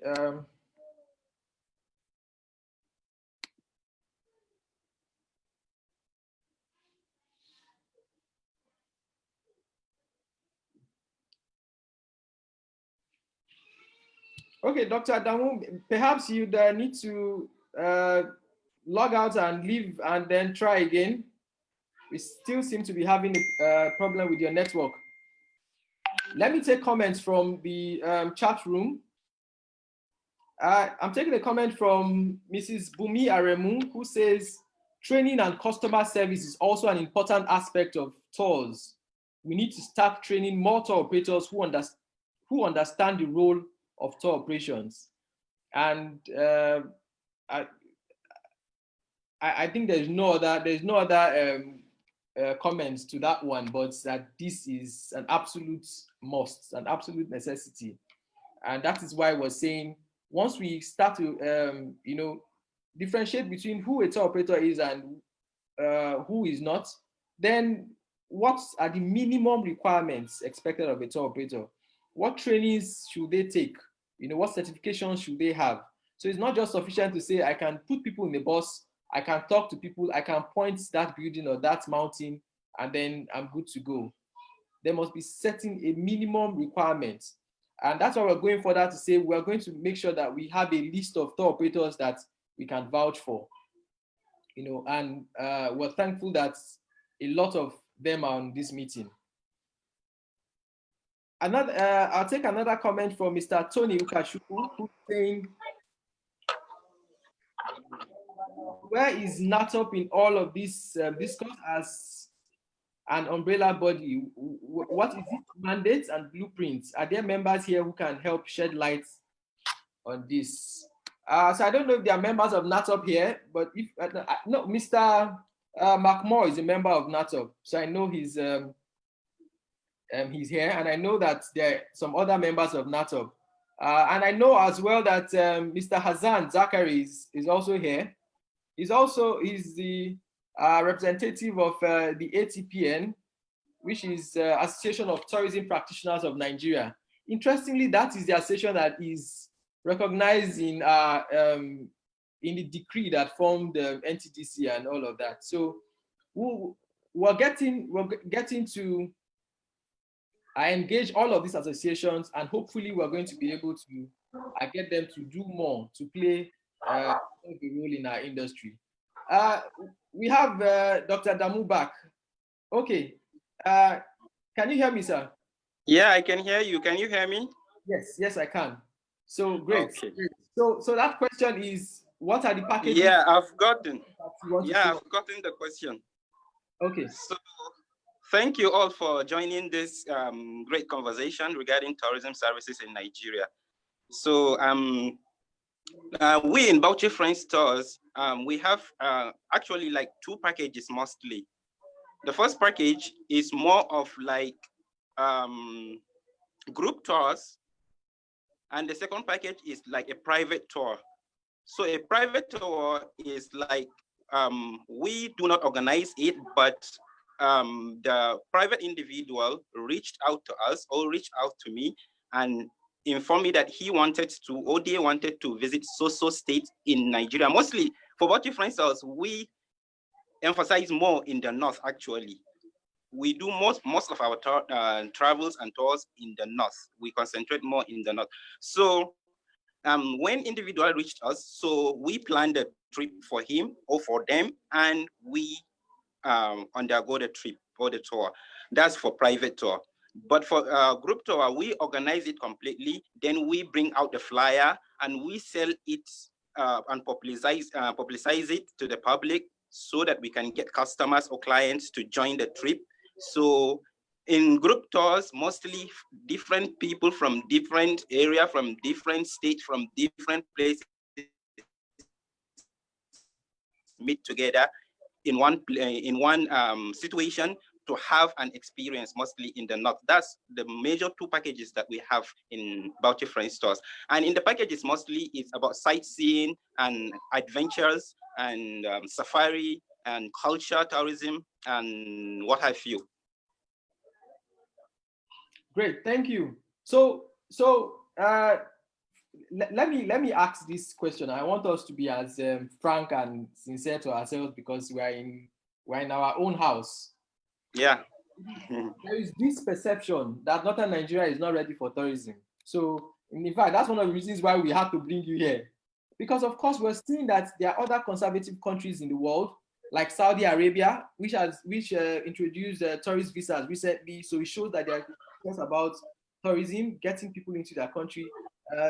Okay, Dr. Adamu, perhaps you'd need to log out and leave and then try again. We still seem to be having a problem with your network. Let me take comments from the chat room. I'm taking a comment from Mrs. Bumi Aremu, who says, training and customer service is also an important aspect of tours. We need to start training more tour operators who understand the role of tour operations. And I think there's no other comments to that one, but that this is an absolute must, an absolute necessity. And that is why we're saying, once we start to you know, differentiate between who a tour operator is and who is not, then what are the minimum requirements expected of a tour operator? What trainings should they take? You know, what certifications should they have? So it's not just sufficient to say I can put people in the bus, I can talk to people, I can point that building or that mountain, and then I'm good to go. There must be setting a minimum requirement. And that's why we're going for that, to say we're going to make sure that we have a list of tour operators that we can vouch for. You know, and we're thankful that a lot of them are on this meeting. I'll take another comment from Mr. Tony Ukashuku, who's saying, where is NATOP in all of this discourse as an umbrella body? What is it, mandates and blueprints? Are there members here who can help shed light on this? So I don't know if there are members of NATOP here, but if no, Mr. Mark Moore is a member of NATOP, so I know he's here, and I know that there are some other members of NATOP, and I know as well that Mr. Hazan Zachary is also here. He's the representative of the ATPN, which is Association of Tourism Practitioners of Nigeria. Interestingly, that is the association that is recognized in the decree that formed the NTDC and all of that. So we're getting to engage all of these associations, and hopefully we're going to be able to get them to do more, to play a role in our industry. We have Dr. Damu back. Okay, can you hear me, sir? Yeah, I can hear you. Can you hear me? Yes, I can. So great. Okay. Great. So that question is, what are the packages? Yeah, I've gotten the question. Okay. So thank you all for joining this great conversation regarding tourism services in Nigeria. So we in Bauchi French Tours, we have actually like two packages mostly. The first package is more of like group tours, and the second package is like a private tour. So a private tour is like, we do not organize it, but the private individual reached out to us or reached out to me and informed me that he wanted to, or they wanted to visit so state in Nigeria. Mostly for Bauchi French Tours, we emphasize more in the north actually. We do most of our travels and tours in the north. We concentrate more in the north. So when individual reached us, so we planned a trip for him or for them, and we undergo the trip or the tour. That's for private tour. But for group tour, we organize it completely. Then we bring out the flyer and we sell it and publicize it to the public so that we can get customers or clients to join the trip. So in group tours, mostly different people from different area, from different states, from different places meet together in one situation to have an experience, mostly in the north. That's the major two packages that we have in Bauchi French stores. And in the packages, mostly it's about sightseeing and adventures and safari and culture tourism and what have you. Great, thank you. So let me ask this question. I want us to be as frank and sincere to ourselves, because we're in our own house. Yeah. There is this perception that northern Nigeria is not ready for tourism. So in fact, that's one of the reasons why we have to bring you here. Because of course, we're seeing that there are other conservative countries in the world, like Saudi Arabia, which introduced tourist visas recently. So it shows that they're serious about tourism, getting people into their country.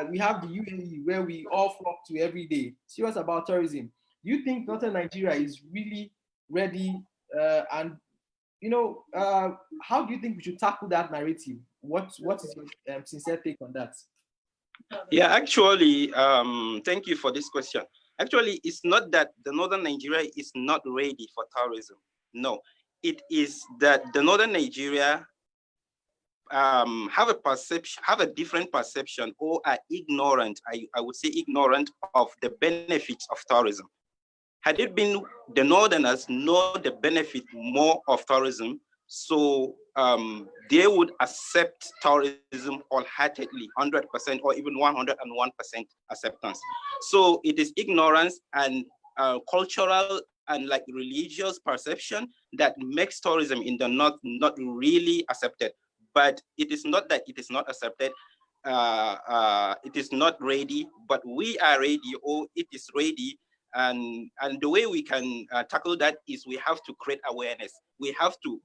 We have the UAE, where we all flock to every day, serious about tourism. Do you think northern Nigeria is really ready? And how do you think we should tackle that narrative? What is your sincere take on that? Yeah, actually, thank you for this question. Actually, it's not that the northern Nigeria is not ready for tourism. No, it is that the northern Nigeria have a different perception, or are ignorant. I would say ignorant of the benefits of tourism. Had it been the northerners know the benefit more of tourism, so they would accept tourism wholeheartedly, 100% or even 101% acceptance. So it is ignorance and cultural and like religious perception that makes tourism in the north not really accepted. But it is not that it is not accepted. It is not ready, but we are ready, or it is ready. And the way we can tackle that is we have to create awareness. We have to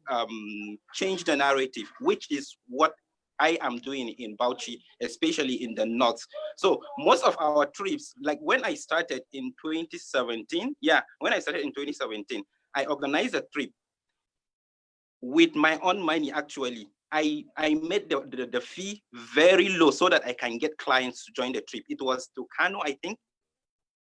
change the narrative, which is what I am doing in Bauchi, especially in the north. So most of our trips, like when I started in 2017, I organized a trip with my own money. Actually, I made the fee very low so that I can get clients to join the trip. It was to Kano, I think.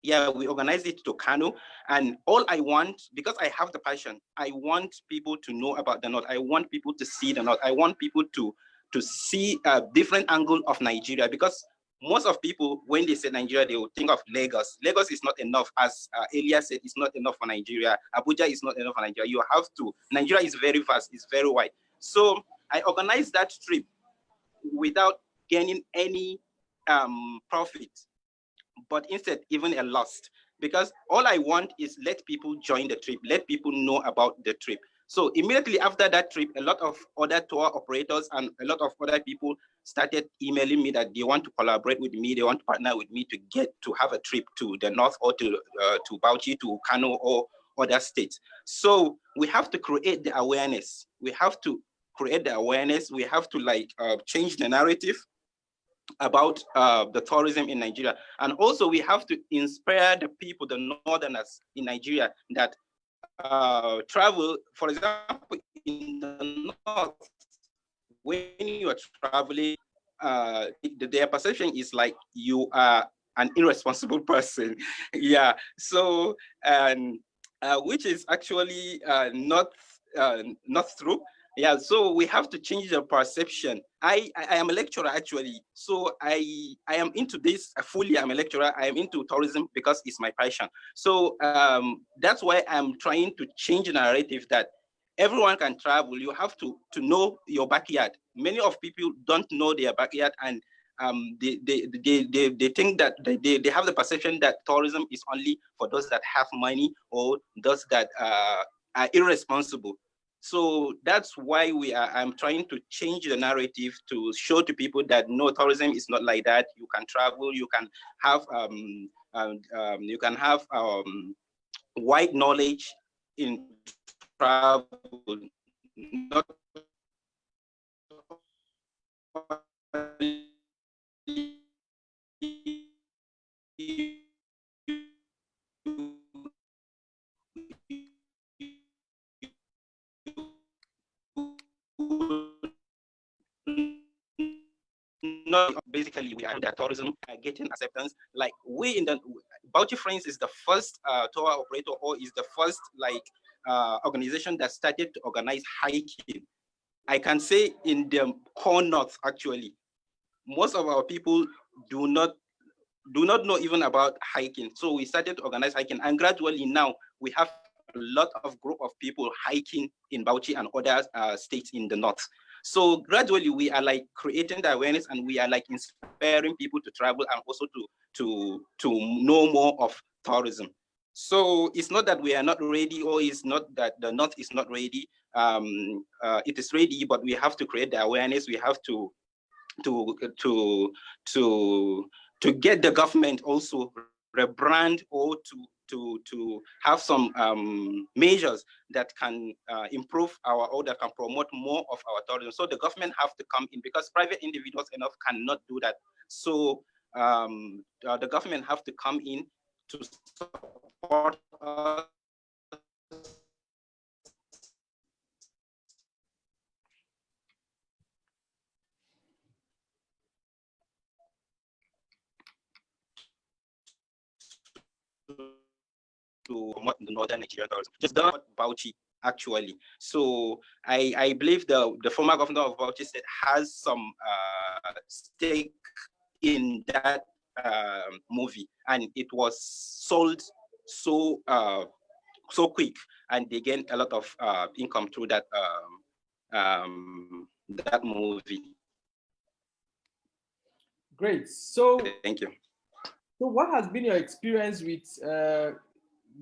Yeah, we organized it to Kano, and all I want, because I have the passion, I want people to know about the north. I want people to see the north. I want people to see a different angle of Nigeria, because most of people, when they say Nigeria, they will think of Lagos. Lagos is not enough, as Elias said, it's not enough for Nigeria. Abuja is not enough for Nigeria. You have to, Nigeria is very vast, it's very wide. So I organized that trip without gaining any profit, but instead even a loss, because all I want is let people join the trip, let people know about the trip. So immediately after that trip, a lot of other tour operators and a lot of other people started emailing me that they want to collaborate with me, they want to partner with me to have a trip to the north, or to Bauchi, to Kano, or other states. So we have to create the awareness. We have to create the awareness. We have to change the narrative about the tourism in Nigeria. And also we have to inspire the people, the northerners in Nigeria, that travel, for example, in the north, when you are traveling, their perception is like you are an irresponsible person. Yeah, so, and which is actually not true. Yeah, so we have to change the perception. I am a lecturer, actually, so I am into this fully. I'm a lecturer. I am into tourism because it's my passion. So that's why I'm trying to change the narrative that everyone can travel. You have to know your backyard. Many of people don't know their backyard, and they think that they have the perception that tourism is only for those that have money, or those that are irresponsible. So that's why I'm trying to change the narrative to show to people that no, tourism is not like that. You can travel, you can have wide knowledge in travel, not not basically we are in the tourism getting acceptance. Like we in the Bauchi Friends is the first tour operator, or is the first like organization that started to organize hiking. I can say in the core north, actually, most of our people do not know even about hiking. So we started to organize hiking, and gradually now we have a lot of group of people hiking in Bauchi and other states in the north. So gradually we are like creating the awareness, and we are like inspiring people to travel and also to know more of tourism. So it's not that we are not ready, or it's not that the north is not ready. It is ready, but we have to create the awareness. We have to get the government also rebrand, or to have some measures that can improve or that can promote more of our tourism. So the government have to come in, because private individuals enough cannot do that. So the government have to come in to support us to the northern Nigeria tourism. Just not Bauchi, actually. So I believe the former governor of Bauchi State has some stake in that movie, and it was sold so so quick, and they gained a lot of income through that that movie. Great. So thank you. So what has been your experience with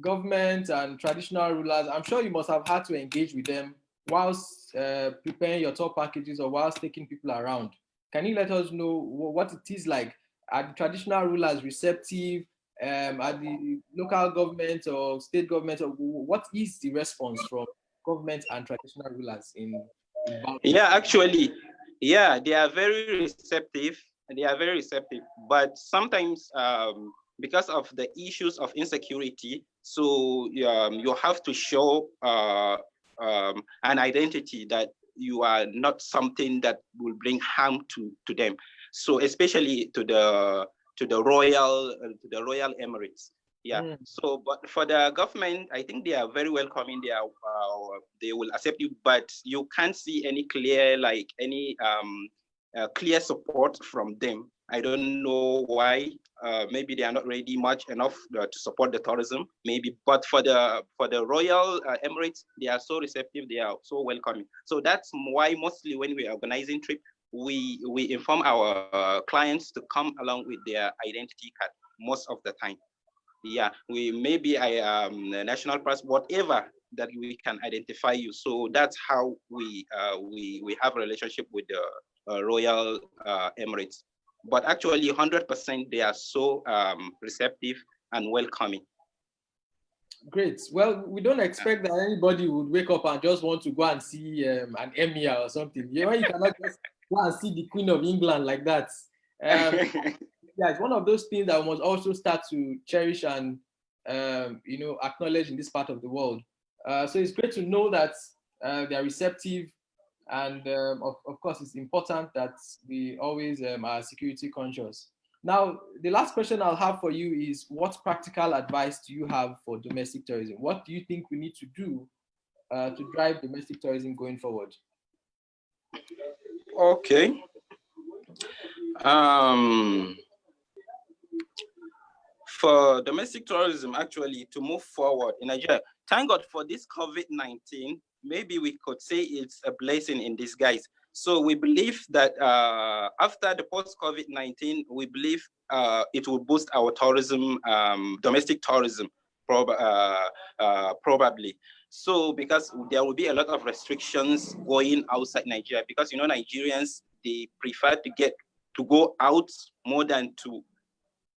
government and traditional rulers? I'm sure you must have had to engage with them whilst preparing your tour packages or whilst taking people around. Can you let us know what it is like? Are the traditional rulers receptive? Are the local government or state government, or what is the response from government and traditional rulers in Bauchi? Yeah, actually, yeah, they are very receptive. They are very receptive, but sometimes because of the issues of insecurity, so you have to show an identity that you are not something that will bring harm to them. So especially to the royal Emirates. Yeah. So, but for the government, I think they are very welcoming. They will accept you, but you can't see any clear clear support from them. I don't know why. Maybe they are not ready much enough to support the tourism. Maybe, but for the Royal Emirates, they are so receptive. They are so welcoming. So that's why mostly when we are organizing trip, we inform our clients to come along with their identity card most of the time. Yeah, we maybe national press, whatever that we can identify you. So that's how we have a relationship with the Royal Emirates. But actually, 100% they are so receptive and welcoming. Great. Well, we don't expect that anybody would wake up and just want to go and see an emir or something. You know, you cannot just go and see the Queen of England like that. Yeah, it's one of those things that we must also start to cherish and acknowledge in this part of the world. So it's great to know that they are receptive, and of course, it's important that we always are security conscious. Now, the last question I'll have for you is, what practical advice do you have for domestic tourism? What do you think we need to do to drive domestic tourism going forward? Okay. For domestic tourism, actually, to move forward in Nigeria, thank God for this COVID-19. Maybe we could say it's a blessing in disguise. So we believe that after the post-COVID-19, we believe it will boost our tourism, domestic tourism, probably. So because there will be a lot of restrictions going outside Nigeria, because Nigerians, they prefer to go out more than to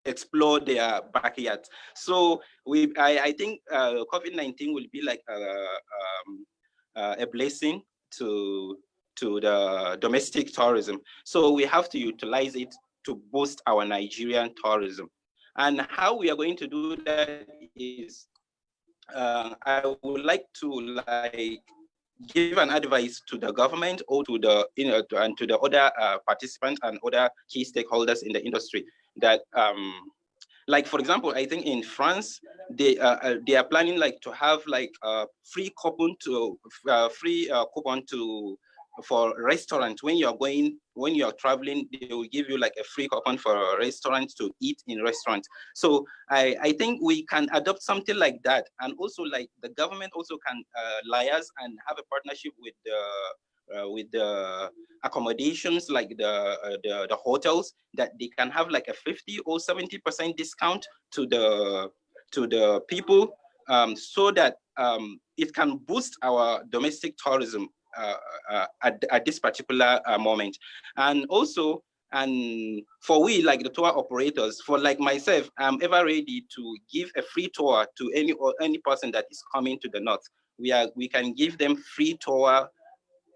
explore their backyards. So I think COVID-19 will be like a blessing to the domestic tourism. So we have to utilize it to boost our Nigerian tourism. And how we are going to do that is, I would like to give an advice to the government or to the and to the other participants and other key stakeholders in the industry that like, for example, I think in France they are planning like to have like a free coupon to for restaurants. When you're traveling, they will give you like a free coupon for a restaurant to eat in restaurants. So I think we can adopt something like that. And also like the government also can liaise and have a partnership with the accommodations, like the hotels, that they can have like a 50 or 70% discount to the people, so that it can boost our domestic tourism at this particular moment. And also, and for we, like the tour operators, for like myself, I'm ever ready to give a free tour to any person that is coming to the north. We can give them free tour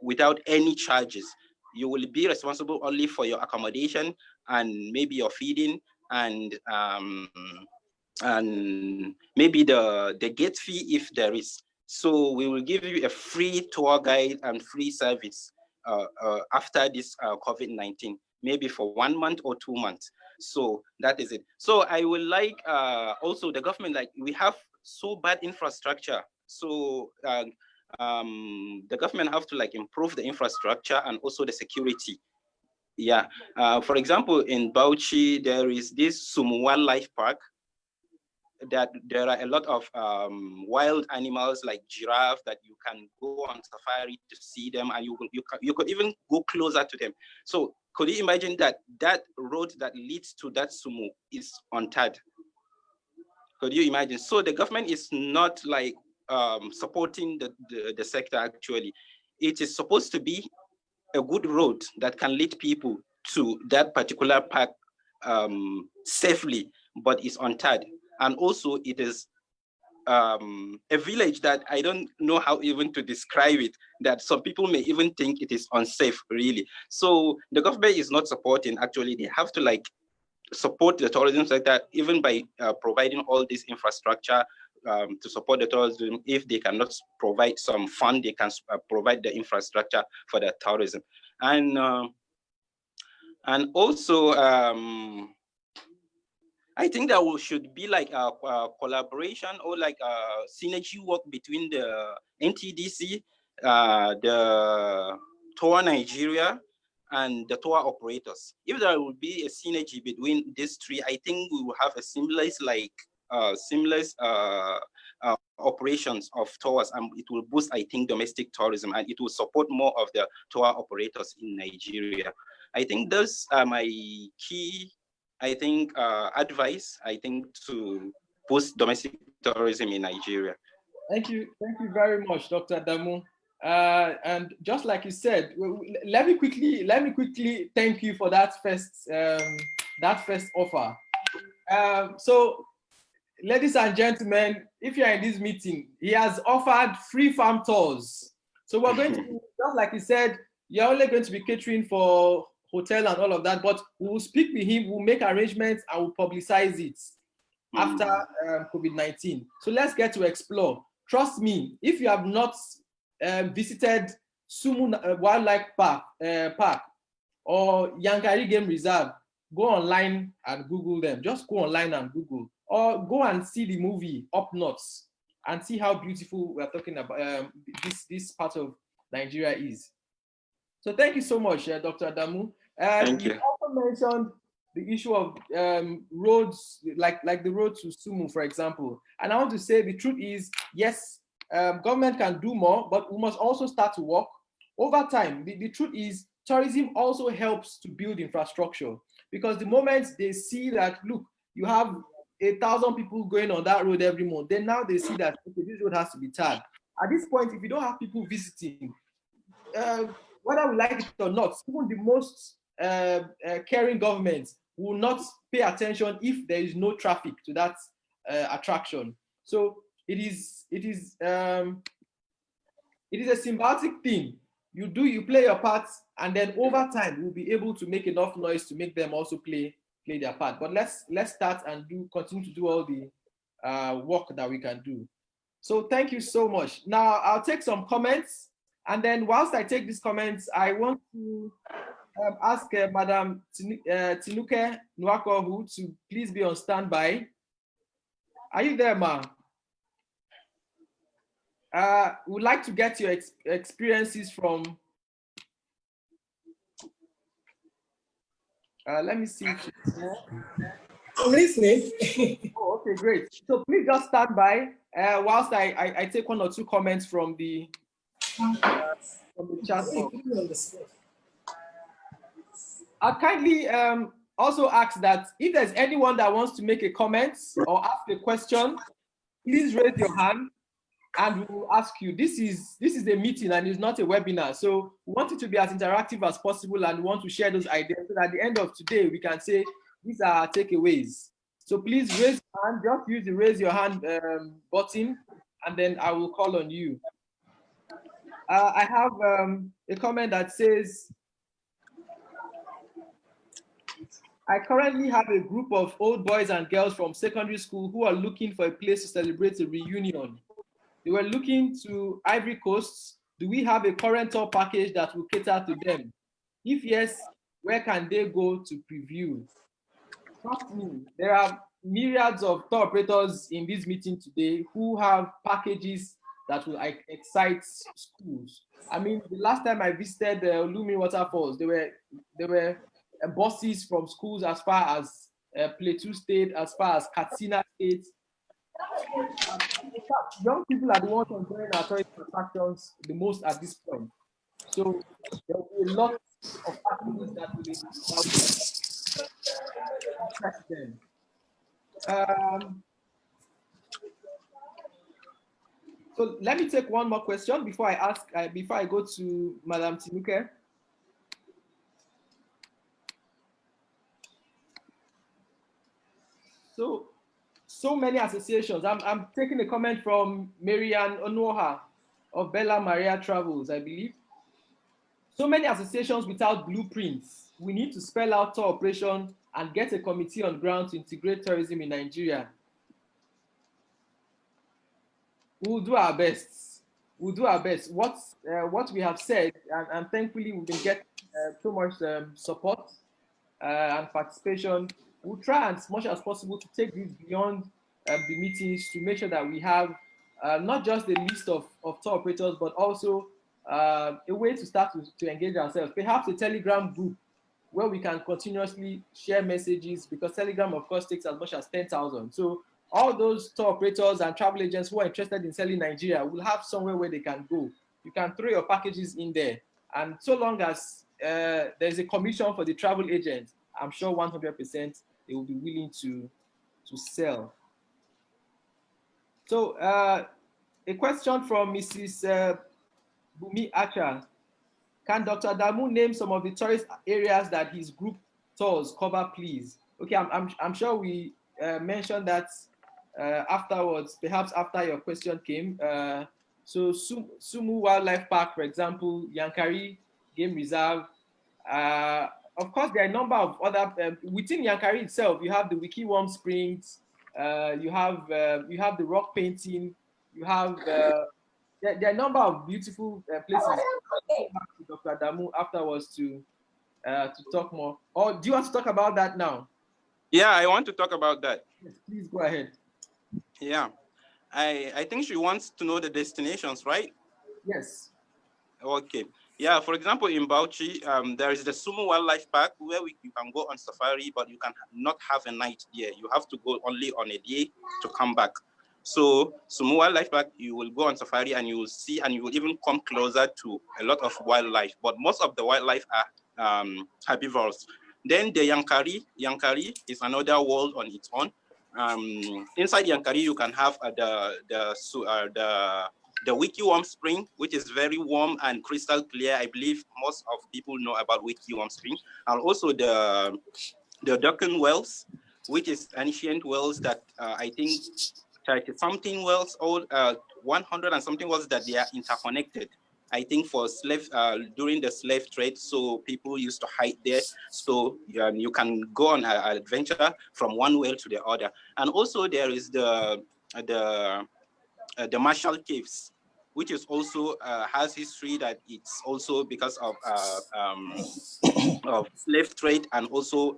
without any charges. You will be responsible only for your accommodation and maybe your feeding and maybe the gate fee if there is. So we will give you a free tour guide and free service after this COVID-19, maybe for 1 month or 2 months. So that is it. So I would like also the government, like we have so bad infrastructure. So the government have to like improve the infrastructure and also the security. Yeah. For example, in Bauchi, there is this Sumu Wildlife Park that there are a lot of wild animals like giraffe that you can go on safari to see them, and you could even go closer to them. So could you imagine that road that leads to that Sumu is untarred? Could you imagine? So the government is not like supporting the sector. Actually, it is supposed to be a good road that can lead people to that particular park safely, but it's untarred. And also it is a village that I don't know how even to describe it, that some people may even think it is unsafe, really. So the government is not supporting. Actually, they have to like support the tourism sector, even by providing all this infrastructure to support the tourism. If they cannot provide some fund, they can provide the infrastructure for the tourism. And also, I think that we should be like a collaboration or like a synergy work between the NTDC, the Tour Nigeria, and the tour operators. If there will be a synergy between these three, I think we will have a seamless operations of tours, and it will boost, I think, domestic tourism, and it will support more of the tour operators in Nigeria. I think those are my key, I think, advice, I think, to boost domestic tourism in Nigeria. Thank you very much, Dr. Damu. And just like you said, let me quickly thank you for that first offer. So, ladies and gentlemen, if you're in this meeting, he has offered free farm tours. So we're going to, just like he said, you're only going to be catering for hotel and all of that, but we'll speak with him, we'll make arrangements, and we'll publicize it after COVID-19. So let's get to explore. Trust me, if you have not visited Sumu Wildlife Park or Yankari Game Reserve, go online and Google them. Just go online and Google, or go and see the movie Up North and see how beautiful we're talking about this part of Nigeria is. So thank you so much, Dr. Adamu. Thank you. You also mentioned the issue of roads, like the road to Sumu, for example. And I want to say the truth is, yes, government can do more, but we must also start to work over time. The truth is, tourism also helps to build infrastructure, because the moment they see that, look, you have 1,000 people going on that road every month, then now they see that, okay, this road has to be tarred. At this point, if you don't have people visiting, whether we like it or not, even the most caring governments will not pay attention if there is no traffic to that attraction. So it is a symbiotic thing. You play your part, and then over time we'll be able to make enough noise to make them also play their part. But let's start and continue to do all the work that we can do. So thank you so much. Now I'll take some comments. And then whilst I take these comments, I want to ask Madam Tinuke Nwakohu to please be on standby. Are you there, ma? Would like to get your experiences from, let me see. I'm listening. Oh, okay, great. So please just stand by whilst I take one or two comments from the chat box. I'll kindly also ask that if there's anyone that wants to make a comment or ask a question, please raise your hand and we will ask you. This is a meeting and it's not a webinar. So we want it to be as interactive as possible and we want to share those ideas so that at the end of today, we can say, these are our takeaways. So please raise your hand, just use the raise your hand button and then I will call on you. I have a comment that says, I currently have a group of old boys and girls from secondary school who are looking for a place to celebrate a reunion. They were looking to Ivory Coast. Do we have a current tour package that will cater to them? If yes, where can they go to preview? Trust me, there are myriads of tour operators in this meeting today who have packages that will excite schools. I mean, the last time I visited the Lumi Waterfalls, there were buses from schools as far as Plateau State, as far as Katsina State. Young people are the ones enjoying our tourist attractions the most at this point. So there will be a lot of activities that will attract them. So let me take one more question before I ask, before I go to Madam Tinuke. So many associations. I'm taking a comment from Marianne Onoha of Bella Maria Travels, I believe. So many associations without blueprints. We need to spell out tour operation and get a committee on ground to integrate tourism in Nigeria. We'll do our best. We'll do our best. What we have said, and thankfully we've been getting so much support and participation. We'll try as much as possible to take this beyond the meetings to make sure that we have not just a list of tour operators, but also a way to start to engage ourselves. Perhaps a Telegram group where we can continuously share messages, because Telegram, of course, takes as much as 10,000. So all those tour operators and travel agents who are interested in selling Nigeria will have somewhere where they can go. You can throw your packages in there. And so long as there's a commission for the travel agent, I'm sure 100% they will be willing to sell. So a question from Mrs. Bumi Acha. Can Dr. Adamu name some of the tourist areas that his group tours cover, please? Okay, I'm sure we mentioned that afterwards, perhaps after your question came. So Sumu Wildlife Park, for example, Yankari Game Reserve. Of course, there are a number of other, within Yankari itself, you have the Wiki Warm Springs, you have the rock painting, you have, there are a number of beautiful places. Dr. Adamu afterwards to talk more. Or do you want to talk about that now? Yeah, I want to talk about that. Yes, please go ahead. Yeah, I think she wants to know the destinations, right? Yes. Okay. Yeah, for example, in Bauchi, there is the Sumu Wildlife Park where you can go on safari, but you can not have a night there. You have to go only on a day to come back. So Sumu Wildlife Park, you will go on safari and you will see, and you will even come closer to a lot of wildlife, but most of the wildlife are herbivores. Then the Yankari is another world on its own. Inside Yankari, you can have the Wiki Warm Spring, which is very warm and crystal clear. I believe most of people know about Wiki Warm Spring, and also the Ducken Wells, which is ancient wells that I think 30-something wells, old 100 and something wells that they are interconnected. I think for during the slave trade, so people used to hide there. So you can go on an adventure from one well to the other. And also there is the Marshall Caves. which is also has history that it's also because of slave trade and also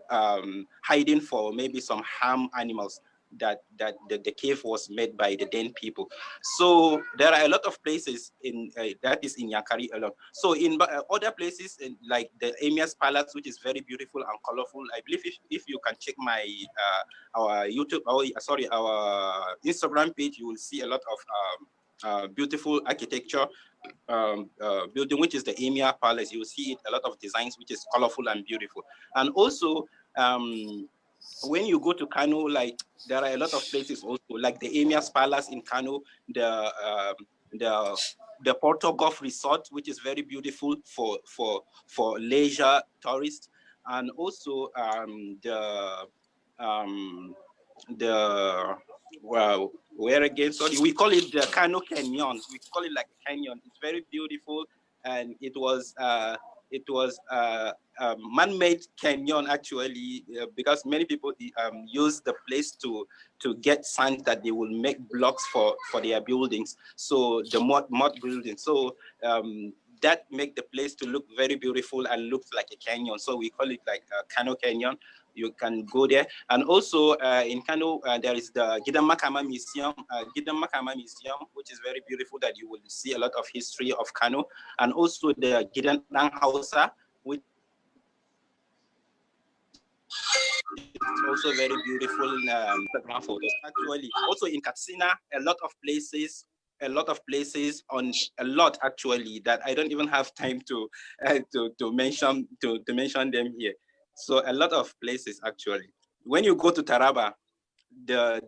hiding for maybe some harm animals that the cave was made by the Den people. So there are a lot of places in that is in Yankari alone. So in other places like the Emirs Palace, which is very beautiful and colorful. I believe if you can check my our YouTube, our Instagram page, you will see a lot of beautiful architecture building, which is the Emir Palace. You will see it, a lot of designs, which is colorful and beautiful. And also, when you go to Kano, like there are a lot of places also, like the Emir's Palace in Kano, the Porto Golf Resort, which is very beautiful for leisure tourists, and also well, where again? Sorry, we call it the Kano Canyon. We call it like a canyon. It's very beautiful, and it was man-made canyon actually, because many people use the place to get sand that they will make blocks for their buildings. So the mud building. So that make the place to look very beautiful and looks like a canyon. So we call it like a Kano Canyon. You can go there. And also in Kano, there is the Gidan Makama Museum, which is very beautiful, that you will see a lot of history of Kano. And also the Gidan Nang Hausa, which is also very beautiful photos. Actually, also in Katsina, a lot of places actually that I don't even have time to mention them here. So a lot of places actually. When you go to Taraba, the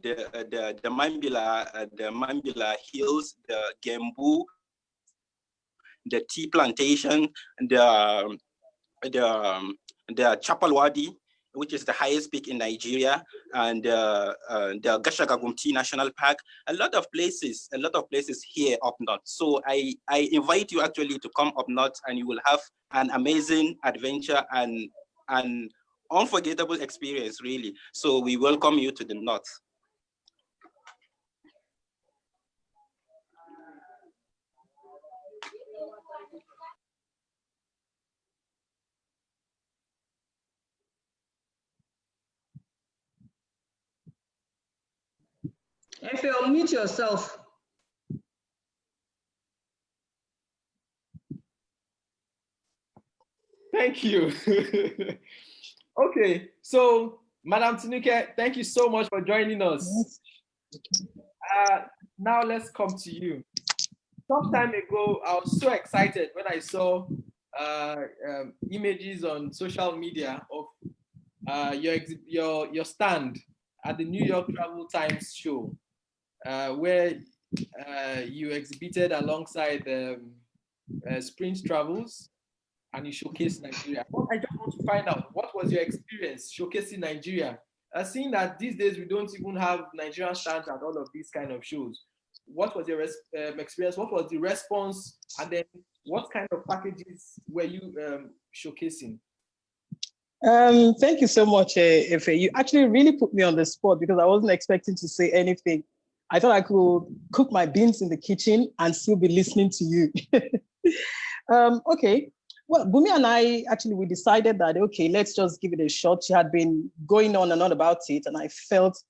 Mambila Hills, the Gembu, the tea plantation, the Chapal Wadi, which is the highest peak in Nigeria, and the Gashagagumti National Park. A lot of places here up north. So I invite you actually to come up north, and you will have an amazing adventure and an unforgettable experience, really. So we welcome you to the north. If you unmute yourself. Thank you. Okay, so Madam Tinuke, thank you so much for joining us. Now let's come to you. Some time ago, I was so excited when I saw images on social media of your stand at the New York Travel Times show, where you exhibited alongside Sprint Travels, and you showcased Nigeria. Well, I just want to find out, what was your experience showcasing Nigeria? Seeing that these days we don't even have Nigerian stands at all of these kind of shows. What was your experience? What was the response? And then what kind of packages were you showcasing? Thank you so much, Efe. You actually really put me on the spot because I wasn't expecting to say anything. I thought I could cook my beans in the kitchen and still be listening to you. Okay. Well, Bumi and I, actually, we decided that, okay, let's just give it a shot. She had been going on and on about it, and I felt,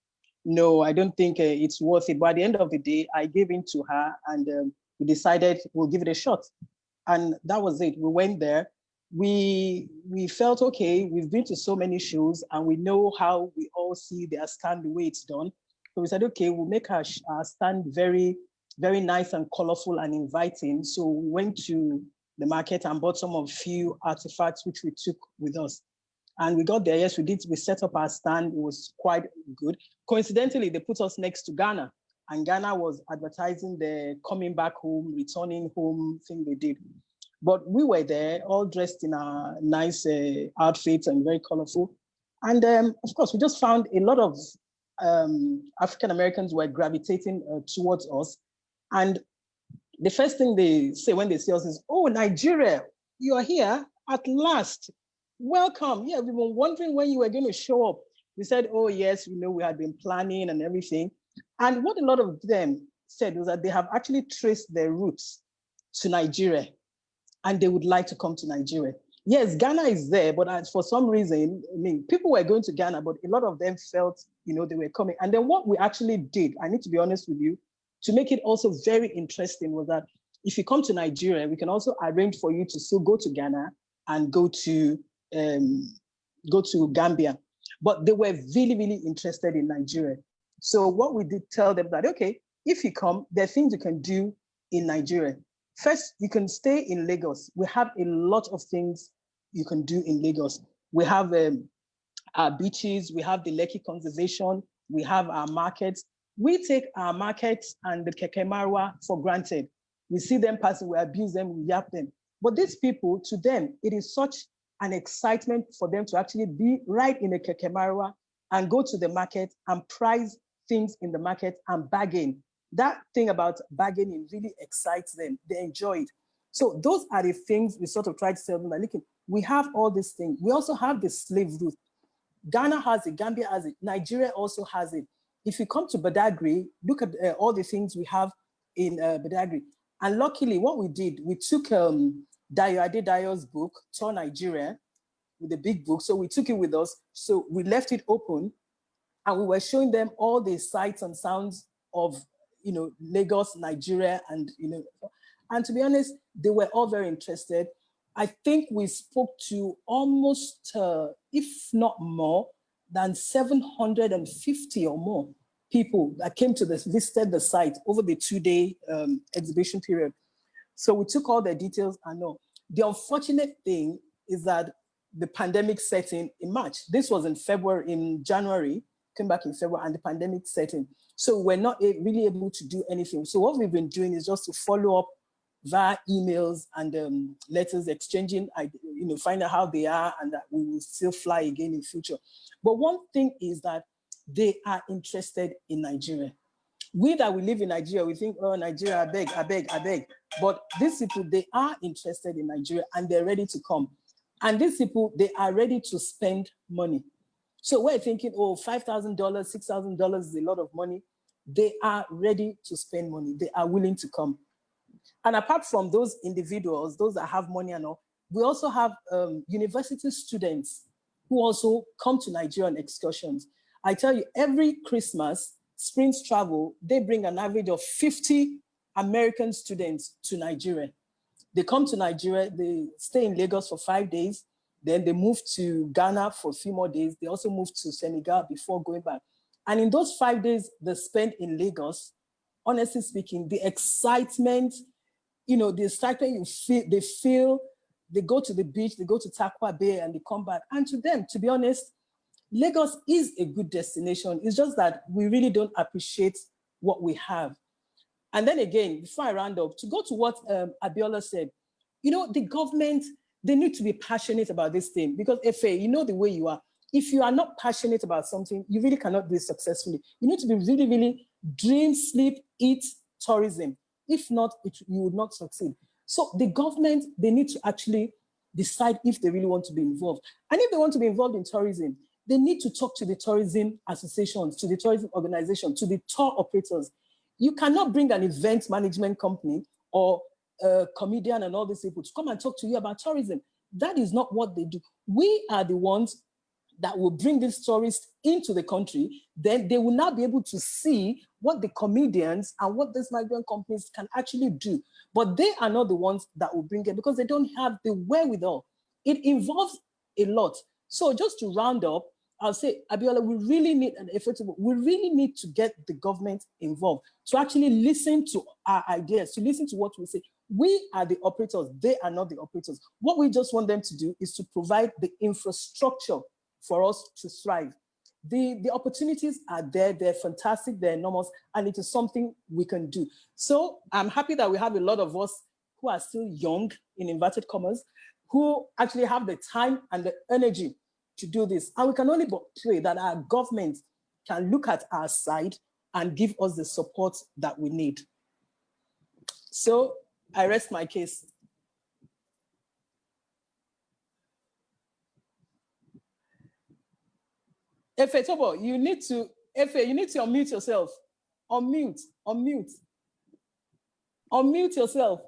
no, I don't think it's worth it. But at the end of the day, I gave in to her, and we decided we'll give it a shot. And that was it. We went there. We felt, okay, we've been to so many shows, and we know how we all see their stand the way it's done. So we said, okay, we'll make our stand very, very nice and colorful and inviting. So we went to the market and bought some of few artifacts which we took with us. And we got there, yes, we did. We set up our stand. It was quite good. Coincidentally, they put us next to Ghana, and Ghana was advertising the coming back home, returning home thing they did. But we were there all dressed in our nice outfits and very colorful. And of course, we just found a lot of African Americans were gravitating towards us. And the first thing they say when they see us is, oh, Nigeria, you're here at last. Welcome. Yeah, we've been wondering when you were going to show up. We said, oh, yes, we know we had been planning and everything. And what a lot of them said was that they have actually traced their roots to Nigeria and they would like to come to Nigeria. Yes, Ghana is there, but for some reason, I mean, people were going to Ghana, but a lot of them felt, you know, they were coming. And then what we actually did, I need to be honest with you, to make it also very interesting was that if you come to Nigeria, we can also arrange for you to still go to Ghana and go to Gambia. But they were really, really interested in Nigeria. So what we did tell them that, okay, if you come, there are things you can do in Nigeria. First, you can stay in Lagos. We have a lot of things you can do in Lagos. We have our beaches, we have the Lekki Conservation, we have our markets. We take our markets and the Keke Marwa for granted. We see them passing, we abuse them, we yap them. But these people, to them, it is such an excitement for them to actually be right in the Keke Marwa and go to the market and price things in the market and bargain. That thing about bargaining really excites them. They enjoy it. So those are the things we sort of try to tell them. Like, look, we have all these things. We also have the slave route. Ghana has it, Gambia has it, Nigeria also has it. If you come to Badagry, look at all the things we have in Badagry. And luckily, what we did, we took Dayo Adedayo's book, Tour Nigeria, with the big book. So we took it with us. So we left it open and we were showing them all the sights and sounds of, you know, Lagos, Nigeria, and, you know, and to be honest, they were all very interested. I think we spoke to almost, if not more, than 750 or more people that came to visited the site over the 2-day exhibition period. So we took all their details and no. The unfortunate thing is that the pandemic set in March. This was in January, came back in February, and the pandemic set in. So we're not really able to do anything. So what we've been doing is just to follow up via emails and letters, exchanging, you know, find out how they are, and that we will still fly again in future. But one thing is that they are interested in Nigeria. We that we live in Nigeria, we think, oh, Nigeria, I beg. But these people, they are interested in Nigeria and they're ready to come. And these people, they are ready to spend money. So we're thinking, oh, $5,000, $6,000 is a lot of money. They are ready to spend money. They are willing to come. And apart from those individuals, those that have money and all, we also have university students who also come to Nigeria on excursions. I tell you, every Christmas, Springs Travel, they bring an average of 50 American students to Nigeria. They come to Nigeria, they stay in Lagos for 5 days, then they move to Ghana for a few more days. They also move to Senegal before going back. And in those 5 days they spend in Lagos, honestly speaking, the excitement, you know, the excitement they feel, they go to the beach, they go to Takwa Bay and they come back. And to them, to be honest, Lagos is a good destination. It's just that we really don't appreciate what we have. And then again, before I round up, to go to what Abiola said, you know, the government, they need to be passionate about this thing because FA, you know the way you are. If you are not passionate about something, you really cannot do it successfully. You need to be really, really dream, sleep, eat tourism. If not, you would not succeed. So the government, they need to actually decide if they really want to be involved. And if they want to be involved in tourism, they need to talk to the tourism associations, to the tourism organization, to the tour operators. You cannot bring an event management company or a comedian and all these people to come and talk to you about tourism. That is not what they do. We are the ones that will bring these tourists into the country. Then they will now be able to see what the comedians and what these migrant companies can actually do. But they are not the ones that will bring it because they don't have the wherewithal. It involves a lot. So just to round up, I'll say, Abiola, we really need we really need to get the government involved to actually listen to our ideas, to listen to what we say. We are the operators, they are not the operators. What we just want them to do is to provide the infrastructure for us to thrive. The opportunities are there, they're fantastic, they're enormous, and it is something we can do. So I'm happy that we have a lot of us who are still young, in inverted commas, who actually have the time and the energy to do this. And we can only but pray that our government can look at our side and give us the support that we need. So I rest my case. Efe Tobo, you need to unmute yourself. Unmute. Unmute yourself.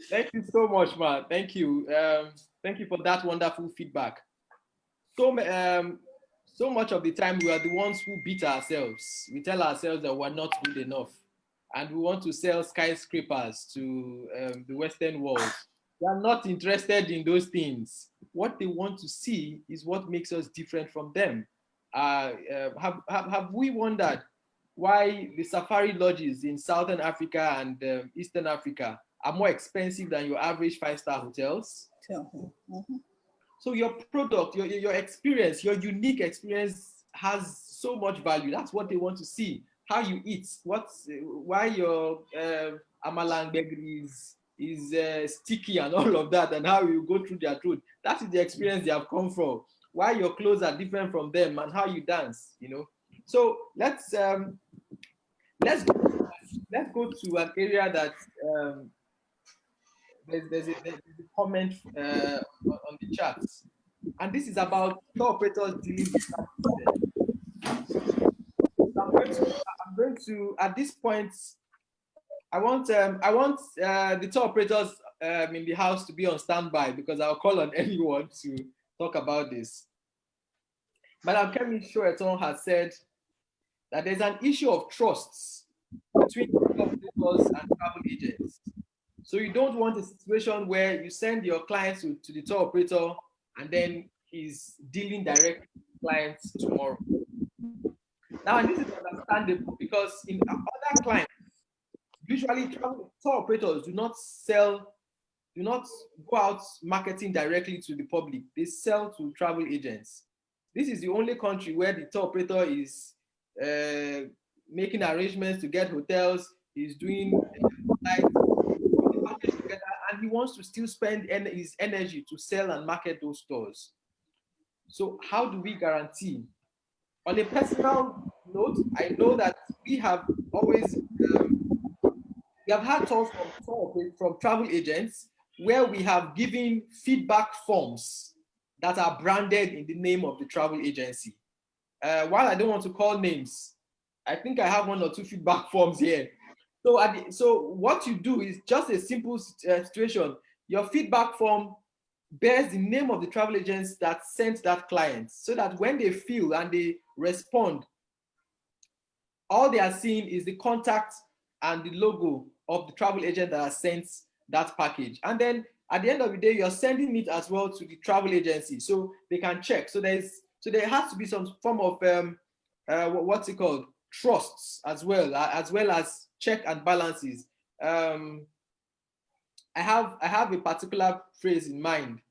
Thank you so much, man. Thank you. Thank you for that wonderful feedback. So much of the time we are the ones who beat ourselves. We tell ourselves that we're not good enough, and we want to sell skyscrapers to the Western world. They are not interested in those things. What they want to see is what makes us different from them. Have we wondered why the safari lodges in Southern Africa and Eastern Africa are more expensive than your average five-star hotels? Mm-hmm. So your product, your experience, your unique experience has so much value. That's what they want to see. How you eat, why your amalang is sticky and all of that, and how you go through their throat. That is the experience they have come from. Why your clothes are different from them and how you dance, you know. So let's go to an area that there's a comment on the chat, and this is about tour operators dealing with that. I'm going to at this point. I want the tour operators in the house to be on standby because I'll call on anyone to talk about this. Madam Kemi Shoeton has said that there's an issue of trusts between tour operators and travel agents. So you don't want a situation where you send your clients to the tour operator and then he's dealing directly with clients tomorrow. Now, this is understandable because in other clients, usually tour operators do not go out marketing directly to the public. They sell to travel agents. This is the only country where the tour operator is making arrangements to get hotels, he's doing together, and he wants to still spend his energy to sell and market those stores. So how do we guarantee? On a personal note, I know that we have always we have had tours from travel agents where we have given feedback forms that are branded in the name of the travel agency. While I don't want to call names, I think I have one or two feedback forms here. So what you do is just a simple situation. Your feedback form bears the name of the travel agents that sent that client, so that when they feel and they respond, all they are seeing is the contact and the logo of the travel agent that has sent that package. And then at the end of the day, you're sending it as well to the travel agency so they can check. So there has to be some form of what's it called, trusts as well as check and balances. I have a particular phrase in mind: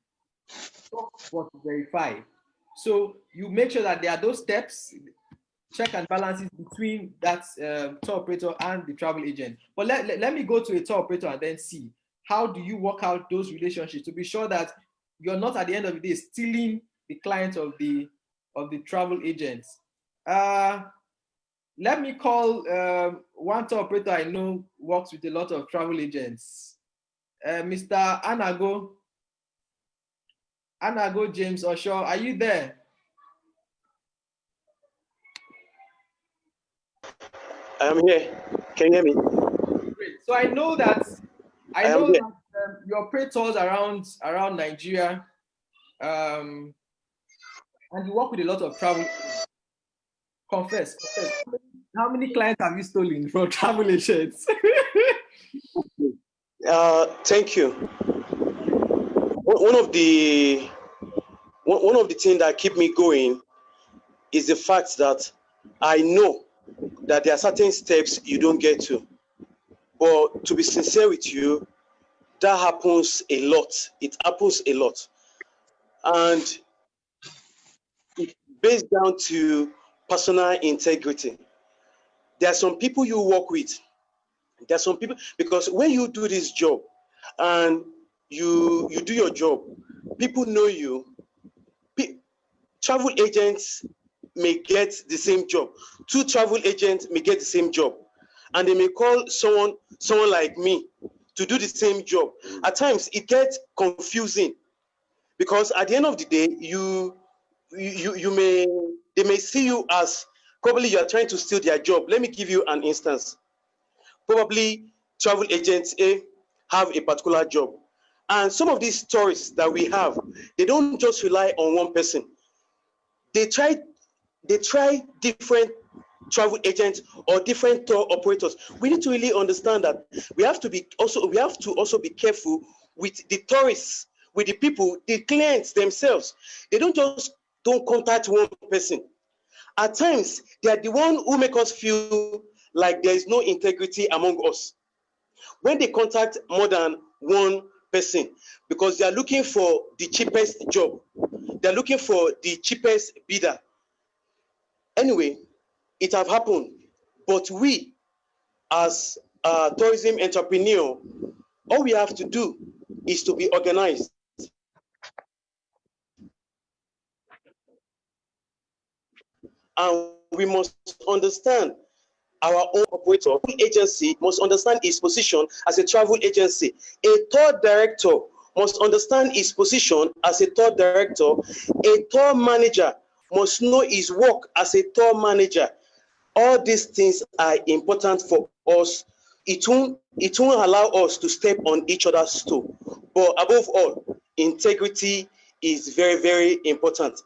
trust but verify. So you make sure that there are those steps, check and balances between that tour operator and the travel agent. But let me go to a tour operator and then see how do you work out those relationships to be sure that you're not at the end of the day stealing the client of the travel agents. Let me call one tour operator I know works with a lot of travel agents. Mr. Anago James Osho, are you there? I'm here. Can you hear me? Great. So I know that you operate tours around Nigeria, and you work with a lot of travel. Confess. How many clients have you stolen from travel agents? Thank you. One of the things that keep me going is the fact that I know that there are certain steps you don't get to. But to be sincere with you, that happens a lot. It happens a lot. And it's based down to personal integrity. There are some people you work with. There are some people, because when you do this job and you do your job, people know you. Travel agents may get the same job. Two travel agents may get the same job. And they may call someone like me to do the same job. At times it gets confusing because at the end of the day, they may see you as probably you are trying to steal their job. Let me give you an instance. probably travel agents have a particular job. And some of these tourists that we have, they don't just rely on one person. They try different travel agents or different tour operators. We need to really understand that we have to also be careful with the tourists, with the people, the clients themselves. They don't contact one person. At times, they are the one who make us feel like there is no integrity among us. When they contact more than one person, because they are looking for the cheapest job, they are looking for the cheapest bidder. Anyway, it have happened, but we, as a tourism entrepreneur, all we have to do is to be organized. And we must understand our own operator agency must understand its position as a travel agency. A tour director must understand his position as a tour director. A tour manager must know his work as a tour manager. All these things are important for us. It won't allow us to step on each other's toe. But above all, integrity is very, very important.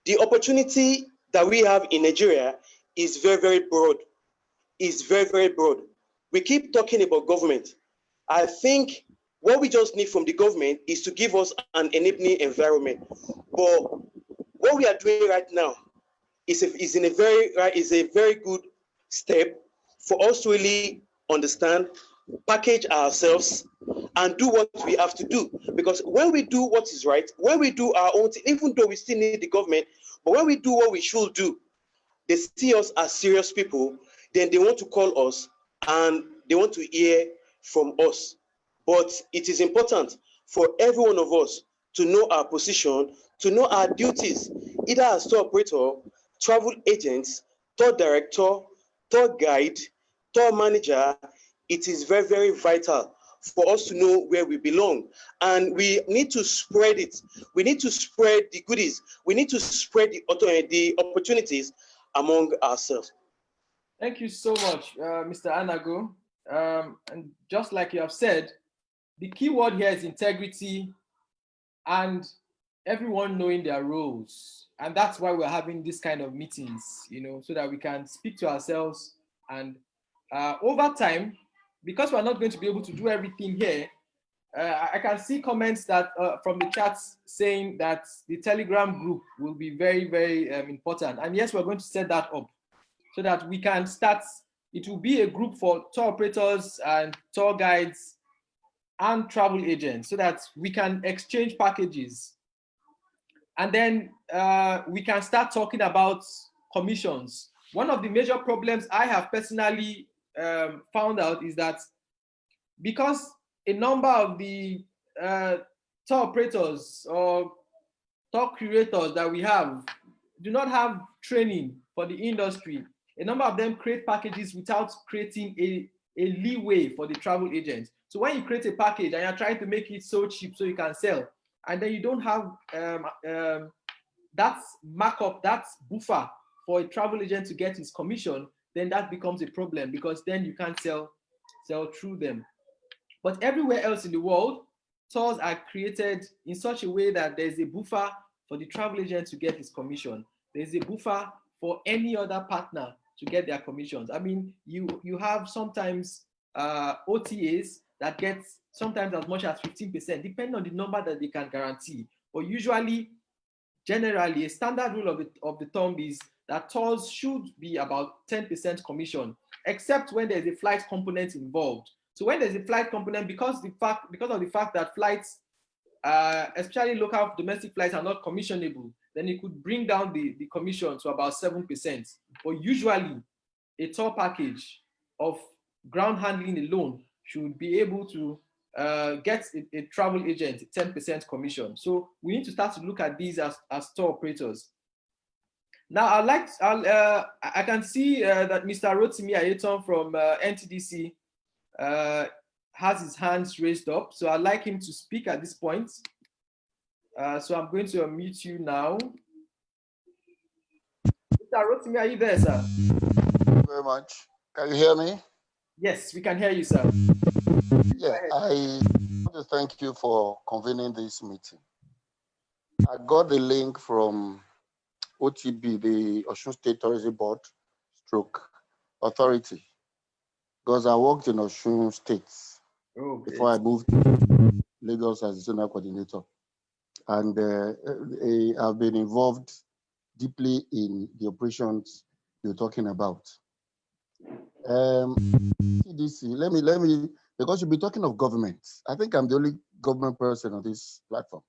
The opportunity that we have in Nigeria is very, very broad. Is very, very broad. We keep talking about government. I think what we just need from the government is to give us an enabling environment. But what we are doing right now is a very good step for us to really understand, package ourselves, and do what we have to do. Because when we do what is right, when we do our own thing, even though we still need the government, but when we do what we should do, they see us as serious people, then they want to call us and they want to hear from us. But it is important for every one of us to know our position, to know our duties, either as tour operator, travel agents, tour director, tour guide, tour manager. It is very, very vital for us to know where we belong. And we need to spread it. We need to spread the goodies. We need to spread the opportunities among ourselves. Thank you so much, Mr. Anago. And just like you have said, the key word here is integrity and everyone knowing their roles. And that's why we're having this kind of meetings, so that we can speak to ourselves. And over time, because we're not going to be able to do everything here, I can see comments that from the chats saying that the Telegram group will be very, very important. And yes, we're going to set that up so that we can start. It will be a group for tour operators and tour guides and travel agents so that we can exchange packages. And then we can start talking about commissions. One of the major problems I have personally found out is that because a number of the tour operators or tour curators that we have do not have training for the industry, a number of them create packages without creating a leeway for the travel agent. So when you create a package and you're trying to make it so cheap so you can sell, and then you don't have that markup, that buffer for a travel agent to get his commission, then that becomes a problem because then you can't sell through them. But everywhere else in the world, tours are created in such a way that there's a buffer for the travel agent to get his commission. There's a buffer for any other partner to get their commissions. I mean, you have sometimes OTAs that get sometimes as much as 15%, depending on the number that they can guarantee. But usually, generally, a standard rule of the thumb is that tours should be about 10% commission, except when there's a flight component involved. So when there's a flight component, because of the fact that flights, especially local domestic flights, are not commissionable, then it could bring down the commission to about 7%. But usually, a tour package of ground handling alone should be able to get a travel agent 10% commission. So we need to start to look at these as tour operators. Now, I can see that Mr. Rotimi Ayeton from NTDC has his hands raised up. So I'd like him to speak at this point. So I'm going to unmute you now. Mr. Rotimi, are you there, sir? Thank you very much. Can you hear me? Yes, we can hear you, sir. Yeah, I want to thank you for convening this meeting. I got the link from OTB, the Osun State Tourism Board, stroke authority, because I worked in Osun State before I moved to Lagos as a zonal coordinator. And I've been involved deeply in the operations you're talking about. CDC, let me, because you'll be talking of government. I think I'm the only government person on this platform.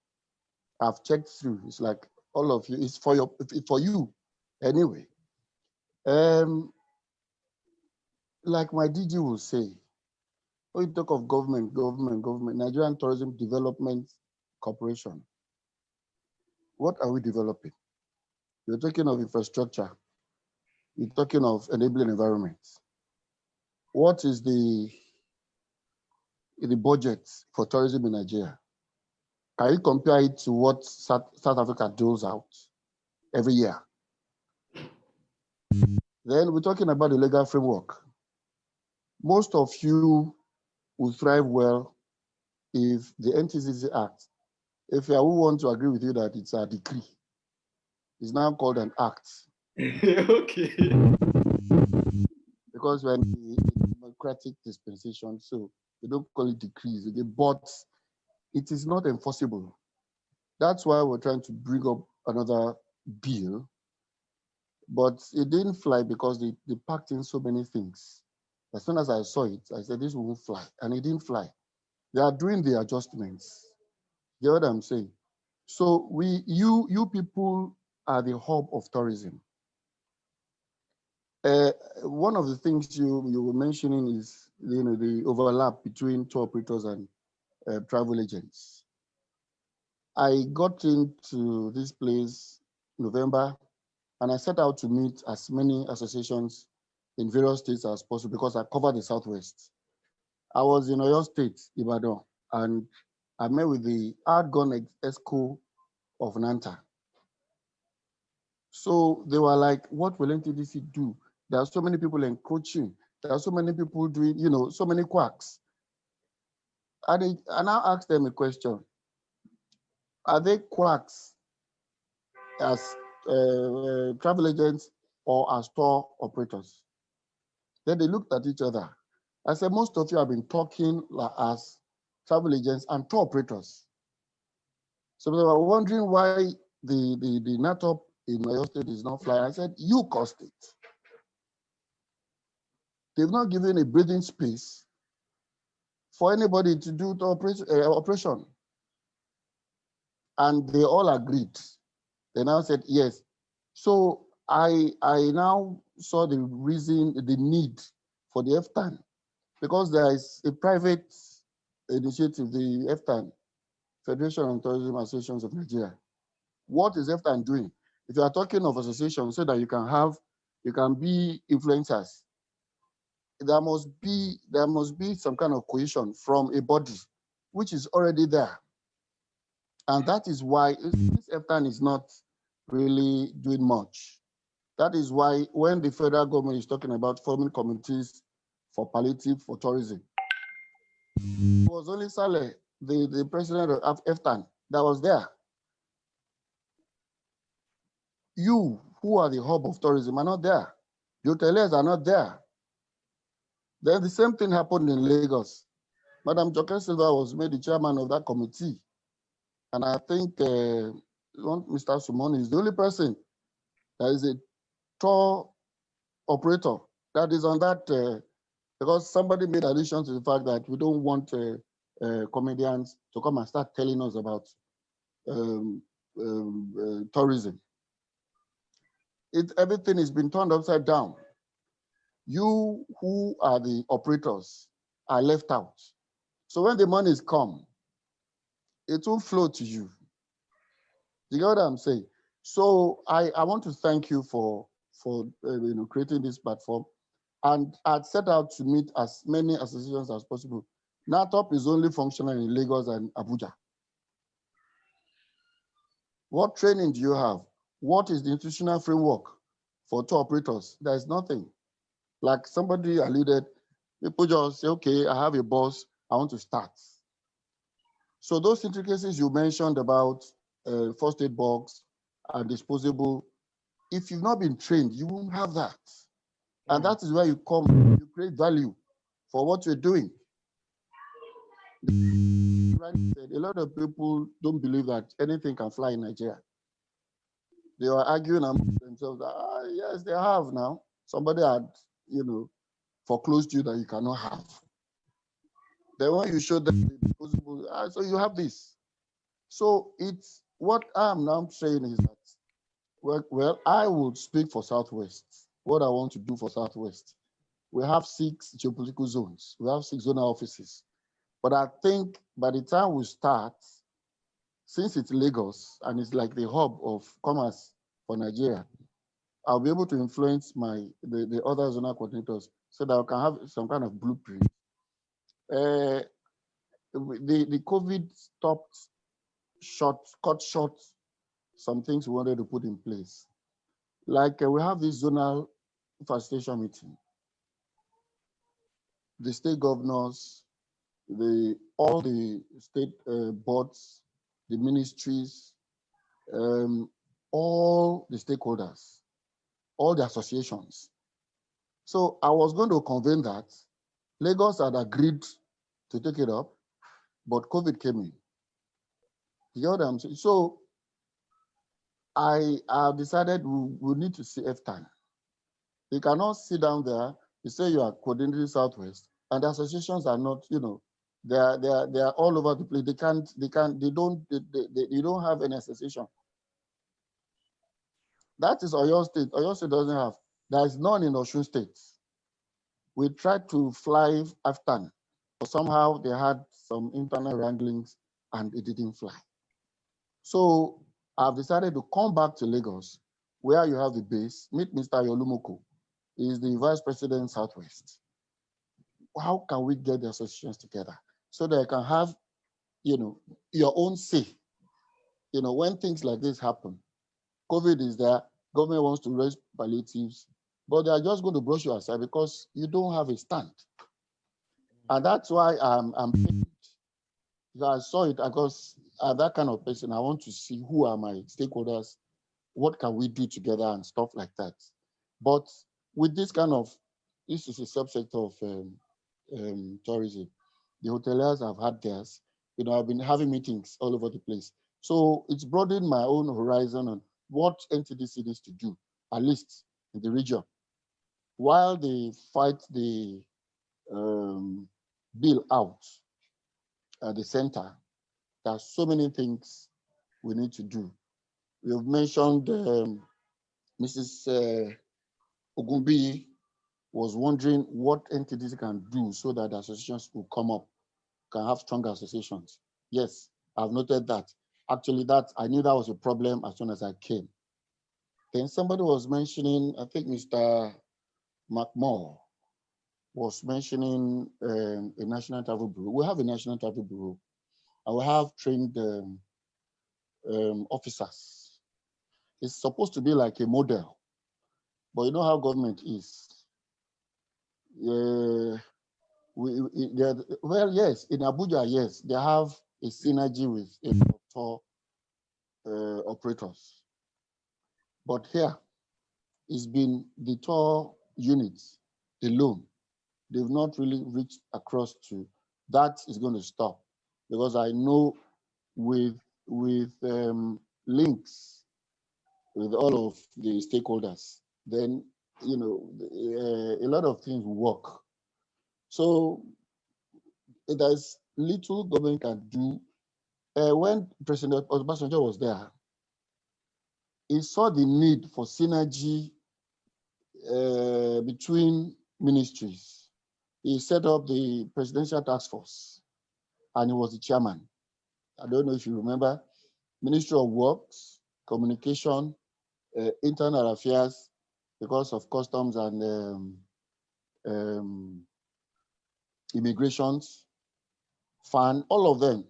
I've checked through. It's like all of you. It's for you, anyway. Like my DG will say, when you talk of government, Nigerian Tourism Development Corporation, what are we developing? You're talking of infrastructure. You're talking of enabling environments. What is the budget for tourism in Nigeria? Can you compare it to what South Africa doles out every year? Then we're talking about the legal framework. Most of you will thrive well if the NTCC Act, if I would want to agree with you that it's a decree, it's now called an act. Okay. Because we're in a democratic dispensation, so they don't call it decrees, but it is not enforceable. That's why we're trying to bring up another bill, but it didn't fly because they packed in so many things. As soon as I saw it, I said, this won't fly, and it didn't fly. They are doing the adjustments. You know what I'm saying? So you people are the hub of tourism. One of the things you were mentioning is the overlap between tour operators and travel agents. I got into this place November, and I set out to meet as many associations in various states as possible because I covered the Southwest. I was in Oyo State, Ibadan, and I met with the outgone ESCO of Nanta. So they were like, what will NTDC do? There are so many people encroaching. There are so many people doing, so many quacks. And I now asked them a question. Are they quacks as travel agents or as tour operators? Then they looked at each other. I said, most of you have been talking as travel agents and tour operators. So they were wondering why the NATOP in Oyo State is not flying. I said, you caused it. They've not given a breathing space for anybody to do the operation. And they all agreed. They now said, yes. So I now saw the reason, the need for the FTAN, because there is a private initiative, the FTAN, Federation of Tourism Associations of Nigeria. What is FTAN doing? If you are talking of associations so that you can be influencers, there must be some kind of cohesion from a body which is already there. And that is why this FTAN is not really doing much. That is why when the federal government is talking about forming committees for palliative for tourism, it was only Saleh, the president of FTAN, that was there. You, who are the hub of tourism, are not there. The hoteliers are not there. Then the same thing happened in Lagos. Madam Joke Silva was made the chairman of that committee. And I think Mr. Sumoni is the only person that is a tour operator that is on that, because somebody made allusion to the fact that we don't want comedians to come and start telling us about tourism. Everything has been turned upside down. You who are the operators are left out. So when the monies come, it will flow to you. You get what I'm saying? So I want to thank you for creating this platform. And I'd set out to meet as many associations as possible. NATOP is only functional in Lagos and Abuja. What training do you have? What is the institutional framework for tour operators? There is nothing. Like somebody alluded, People just say, okay, I have a bus, I want to start. So those intricacies you mentioned about first aid box and disposable, if you've not been trained, you won't have that. And that is where you come, you create value for what you're doing. A lot of people don't believe that anything can fly in Nigeria. They are arguing among themselves that, yes, they have now. Somebody had, foreclosed you that you cannot have. Then when you show them the disposable, so you have this. So it's what I'm now saying is that, well, I would speak for Southwest. What I want to do for Southwest. We have 6 geopolitical zones. We have 6 zonal offices. But I think by the time we start, since it's Lagos and it's like the hub of commerce for Nigeria, I'll be able to influence the other zonal coordinators so that I can have some kind of blueprint. The COVID cut short some things we wanted to put in place. Like we have this zonal facilitation meeting. The state governors, all the state boards, the ministries, all the stakeholders, all the associations. So I was going to convene that. Lagos had agreed to take it up, but COVID came in. You know what I'm saying? So I have decided we need to see FTAN. You cannot sit down there, you say you are coordinating Southwest, and the associations are not, they are all over the place. You don't have any association. That is Oyo State. Oyo State doesn't have. There is none in Osun State. We tried to fly AFTAN, but somehow they had some internal wranglings and it didn't fly. So I've decided to come back to Lagos, where you have the base, meet Mr. Yolumoko. He is the Vice President Southwest. How can we get the associations together so that I can have, your own say? When things like this happen, COVID is there, government wants to raise palliatives, but they are just going to brush you aside because you don't have a stand. And that's why I'm paid. I saw it because I'm that kind of person. I want to see who are my stakeholders, what can we do together and stuff like that. But with this is a subsector of tourism. The hoteliers have had theirs. I've been having meetings all over the place. So it's broadened my own horizon on what NTDC needs to do, at least in the region. While they fight the bill out at the center, there are so many things we need to do. You've mentioned Mrs. Ogumbi was wondering what NTDC can do so that the associations will come up, can have stronger associations. Yes, I've noted that. Actually, I knew that was a problem as soon as I came. Then somebody was mentioning, I think Mr. McMahon was mentioning a national travel bureau. We have a national travel bureau, and we have trained officers. It's supposed to be like a model, but you know how government is. Yes, in Abuja, yes, they have a synergy with tour operators. But here, it's been the tour units alone. They've not really reached across to that is going to stop, because I know with links with all of the stakeholders, then a lot of things will work. So there's little government can do. When President Obasanjo was there, he saw the need for synergy between ministries. He set up the Presidential Task Force, and he was the chairman. I don't know if you remember, Ministry of Works, Communication, Internal Affairs, because of customs and immigrations, FAN, all of them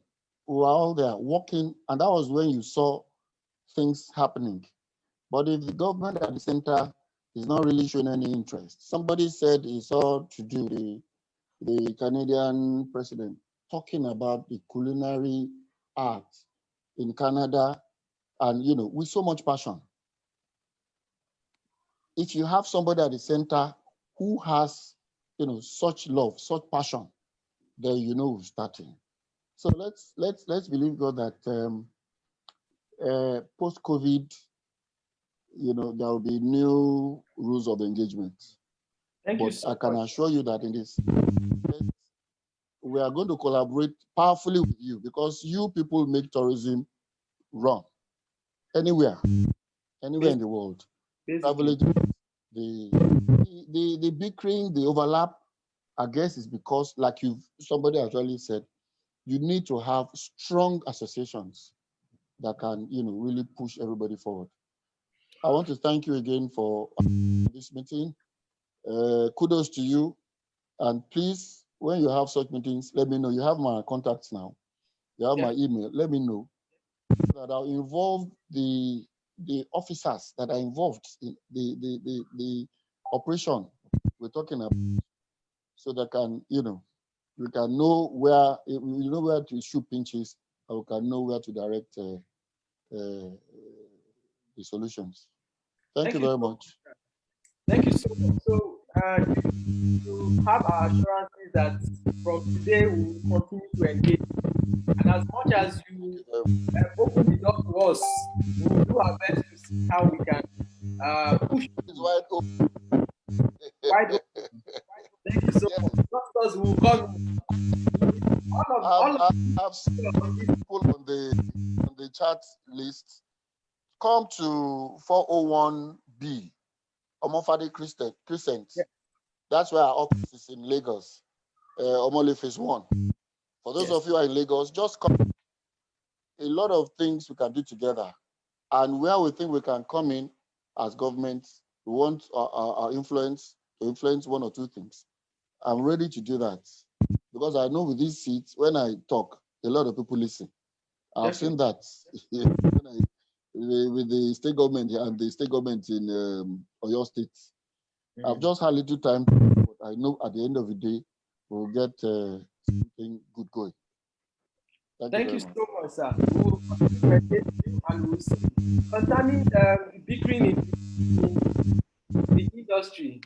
were all there working, and that was when you saw things happening. But if the government at the center is not really showing any interest, somebody said it's all to do the Canadian president, talking about the culinary art in Canada, and with so much passion. If you have somebody at the center who has such love, such passion, then we're starting. So let's believe God that post-COVID, there will be new rules of engagement. Thank you But so I can much. assure you that in this, we are going to collaborate powerfully with you, because you people make tourism run anywhere in the world. Basically. The bickering, the overlap, I guess, is because, like somebody actually said, you need to have strong associations that can, really push everybody forward. I want to thank you again for this meeting. Kudos to you. And please, when you have such meetings, let me know. You have my contacts now. You have my email. Let me know, that I'll involve the officers that are involved in the operation we're talking about, so that we can know where to shoot pinches, and we can know where to direct the solutions. Thank you very much. Thank you so much. So you have our assurances that from today we will continue to engage. And as much as you open the door to us, we will do our best to see how we can push It's wide open. wide open. Thank you so much. Doctors will come. I've seen people on the chat list come to 401B, Omofade Crescent. Yeah. That's where our office is in Lagos, Omole Phase 1. For those of you who are in Lagos, just come. A lot of things we can do together. And where we think we can come in as government, we want our influence to influence one or two things. I'm ready to do that, because I know with these seats, when I talk, a lot of people listen. I've seen that with the state government and the state government in Oyo State. I've just had little time, but I know at the end of the day, we'll get something good going. Thank you so much, sir. We will continue to engage you, and we will see. Concerning bickering in the industry,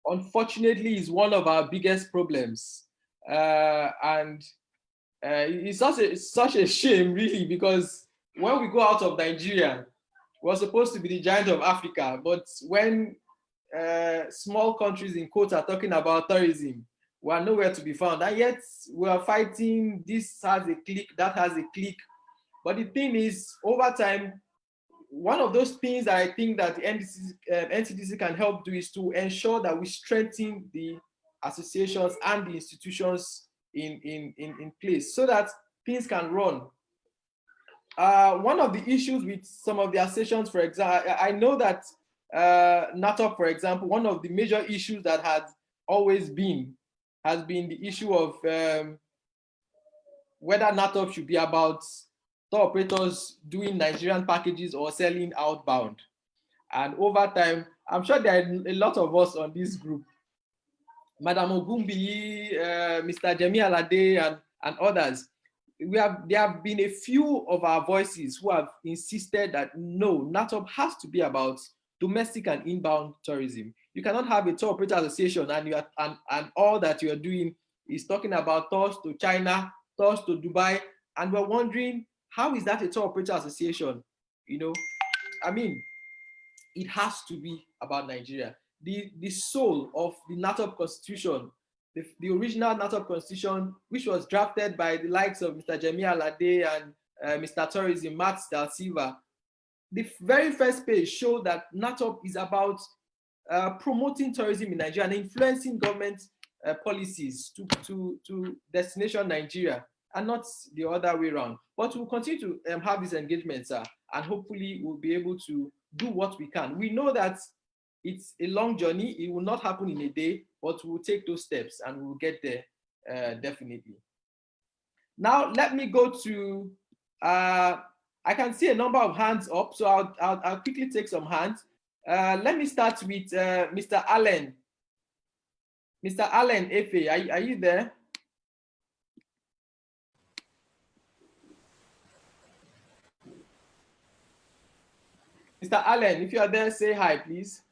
unfortunately, is one of our biggest problems. And it's such a shame, really, because when we go out of Nigeria, we're supposed to be the giant of Africa. But when small countries in quotes are talking about tourism, we are nowhere to be found. And yet we are fighting, this has a click, that has a click. But the thing is, over time, one of those things that I think that the NCDC can help do is to ensure that we strengthen the associations and the institutions in place, so that things can run. One of the issues with some of the associations, for example, I know that NATOP, for example, one of the major issues that has always been has been the issue of whether NATOP should be about tour operators doing Nigerian packages or selling outbound. And over time, I'm sure there are a lot of us on this group, Madam Ogumbi, Mr. Jemi Alade, and others. There have been a few of our voices who have insisted that no, NATOP has to be about domestic and inbound tourism. You cannot have a tour operator association and all that you are doing is talking about tours to China, tours to Dubai, and we're wondering, how is that a tour operator association? I mean, it has to be about Nigeria. The soul of the NATOP constitution, the original NATOP constitution, which was drafted by the likes of Mr. Jemi Alade and Mr. Tourism, Matt Da Silva, the very first page showed that NATOP is about promoting tourism in Nigeria and influencing government policies to destination Nigeria, and not the other way around. But we'll continue to have these engagements, and hopefully we'll be able to do what we can. We know that it's a long journey. It will not happen in a day, but we'll take those steps and we'll get there definitely. Now, let me go to, I can see a number of hands up, so I'll quickly take some hands. Let me start with Mr. Allen. Mr. Allen Efe, are you there? Mr. Allen, if you are there, say hi, please.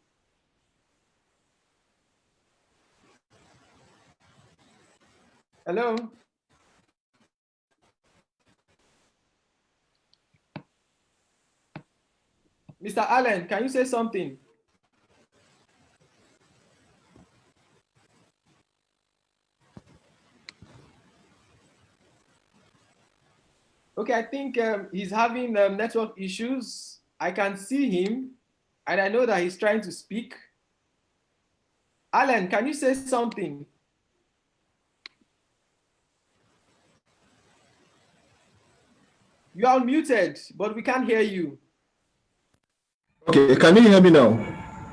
Hello? Mr. Allen, can you say something? Okay, I think he's having network issues. I can see him, and I know that he's trying to speak. Alan, can you say something? You are unmuted, but we can't hear you. Okay, can you hear me now?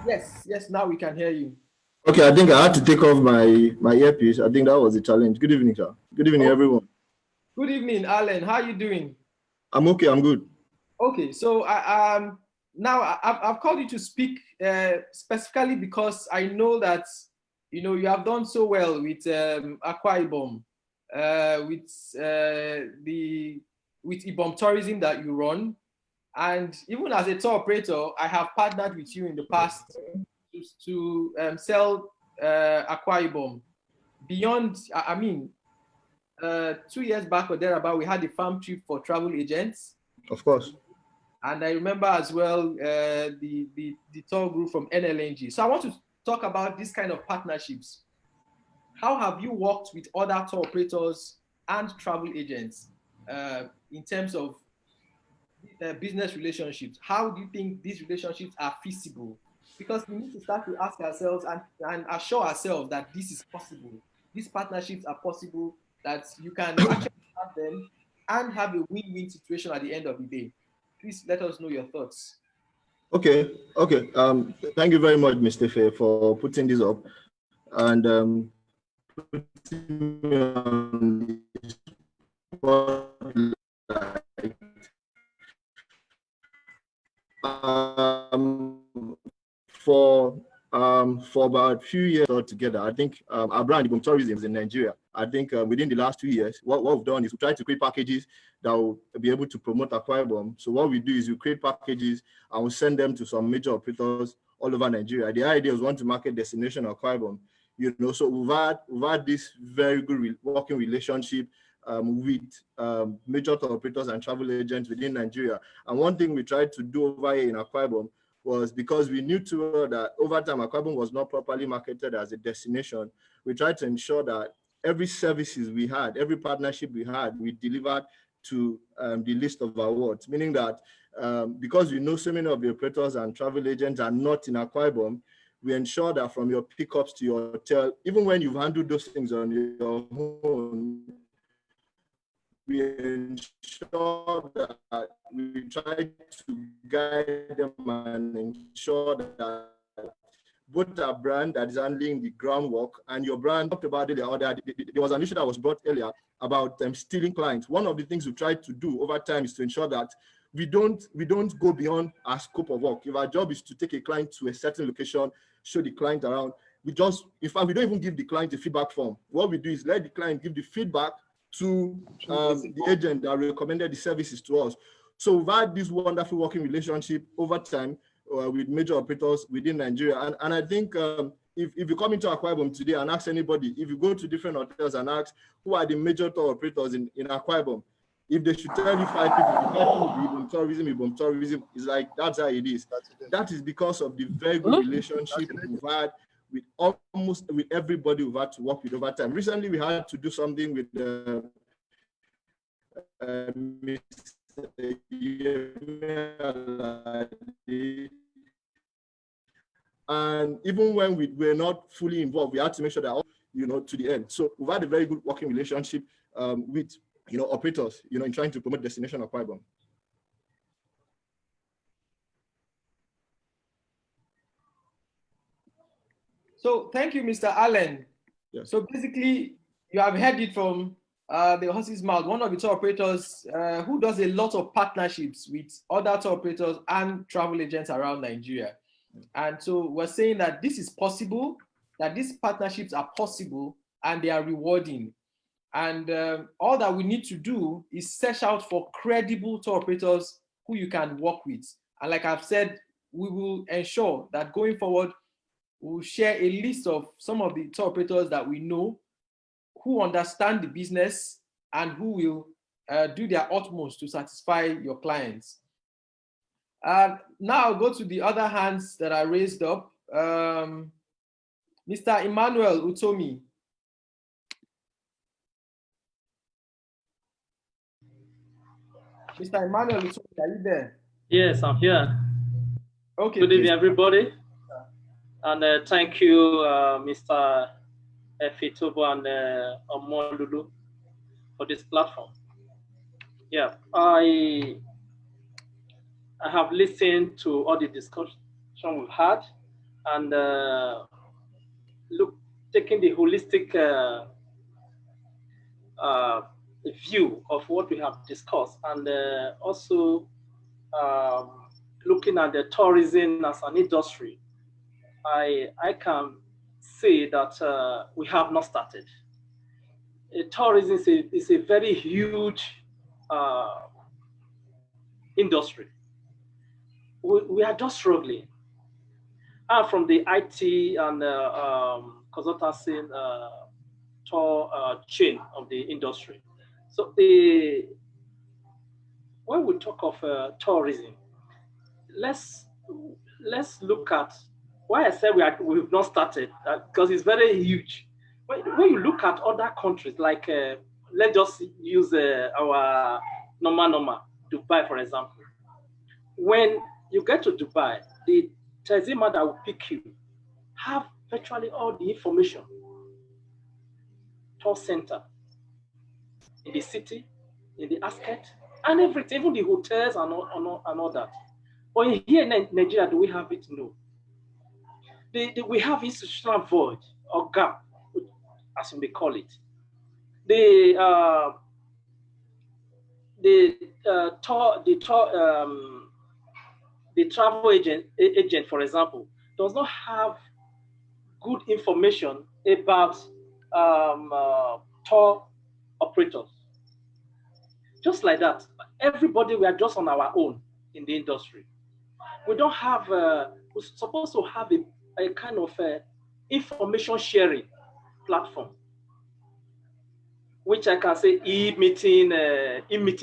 Yes, now we can hear you. Okay, I think I had to take off my earpiece. I think that was a challenge. Good evening, sir. Good evening, everyone. Good evening, Alan. How are you doing? I'm okay, I'm good. Okay, so now I've called you to speak specifically because I know that you have done so well with Akwa Ibom, with Ibom Tourism that you run, and even as a tour operator, I have partnered with you in the past to sell Akwa Ibom. Beyond, 2 years back or thereabout, we had a farm trip for travel agents. Of course. And I remember as well the tour group from NLNG. So I want to talk about this kind of partnerships. How have you worked with other tour operators and travel agents in terms of business relationships? How do you think these relationships are feasible? Because we need to start to ask ourselves and assure ourselves that this is possible. These partnerships are possible, that you can actually have them and have a win-win situation at the end of the day. Please let us know your thoughts. Okay. Thank you very much, Mr. Faye, for putting this up and putting me on the spotlight. For about a few years altogether, I think our brand Ibom Tourism is in Nigeria. I think within the last 2 years, what we've done is we try to create packages that will be able to promote Akwa Ibom. So what we do is we create packages and we send them to some major operators all over Nigeria. The idea is we want to market destination Akwa Ibom. So we've had this very good working relationship with major tour operators and travel agents within Nigeria. And one thing we tried to do over here in Akwa Ibom was, because we knew too well that over time Akwa Ibom was not properly marketed as a destination, we tried to ensure that every services we had, every partnership we had, we delivered to the list of awards, meaning that because we know so many of the operators and travel agents are not in Akwa Ibom, we ensure that from your pickups to your hotel, even when you've handled those things on your own, we ensure that we try to guide them and ensure that both our brand that is handling the groundwork and your brand, talked about it the other day. There was an issue that was brought earlier about stealing clients. One of the things we try to do over time is to ensure that we don't go beyond our scope of work. If our job is to take a client to a certain location, show the client around, in fact, we don't even give the client a feedback form. What we do is let the client give the feedback to the agent that recommended the services to us. So we've had this wonderful working relationship over time with major operators within Nigeria. And I think if you come into Akwa Ibom today and ask anybody, if you go to different hotels and ask who are the major tour operators in Akwa Ibom, if they should tell you 5 people, Ibom tourism is like, that's how it is. That is because of the very good relationship we've had with almost everybody we've had to work with over time. Recently, we had to do something with and even when we were not fully involved, we had to make sure that, to the end. So we've had a very good working relationship with, operators, in trying to promote destination Akwa Ibom. So thank you, Mr. Allen. Yes. So basically, you have heard it from the horse's mouth, one of the tour operators who does a lot of partnerships with other tour operators and travel agents around Nigeria. And so we're saying that this is possible. that these partnerships are possible and they are rewarding. And all that we need to do is search out for credible tour operators who you can work with. And like I've said, we will ensure that going forward, we'll share a list of some of the tour operators that we know who understand the business and who will do their utmost to satisfy your clients. Now I'll go to the other hands that are raised up. Mr. Emmanuel Utomi. Mr. Emmanuel Utomi, are you there? Yes, I'm here. Okay. Good evening, everybody. And thank you, Mr. Fitobo and Omolulu for this platform. Yeah, I have listened to all the discussion we've had, and taking the holistic view of what we have discussed, and also looking at the tourism as an industry. I can say that we have not started. Tourism is a very huge industry. We are just struggling. I'm from the IT and consultancy tour chain of the industry. So when we talk of tourism, let's look at why I said we've not started, because it's very huge. When you look at other countries, like let's just use our normal Dubai, for example. When you get to Dubai, the Tazima that will pick you have virtually all the information. Tour center in the city, in the asket, and everything, even the hotels and all that. But here in Nigeria, do we have it? No. We have institutional void or gap, as you may call it. The travel agent, for example, does not have good information about tour operators. Just like that, everybody, we are just on our own in the industry. We don't have, we're supposed to have a kind of information sharing platform, which I can say e-meeting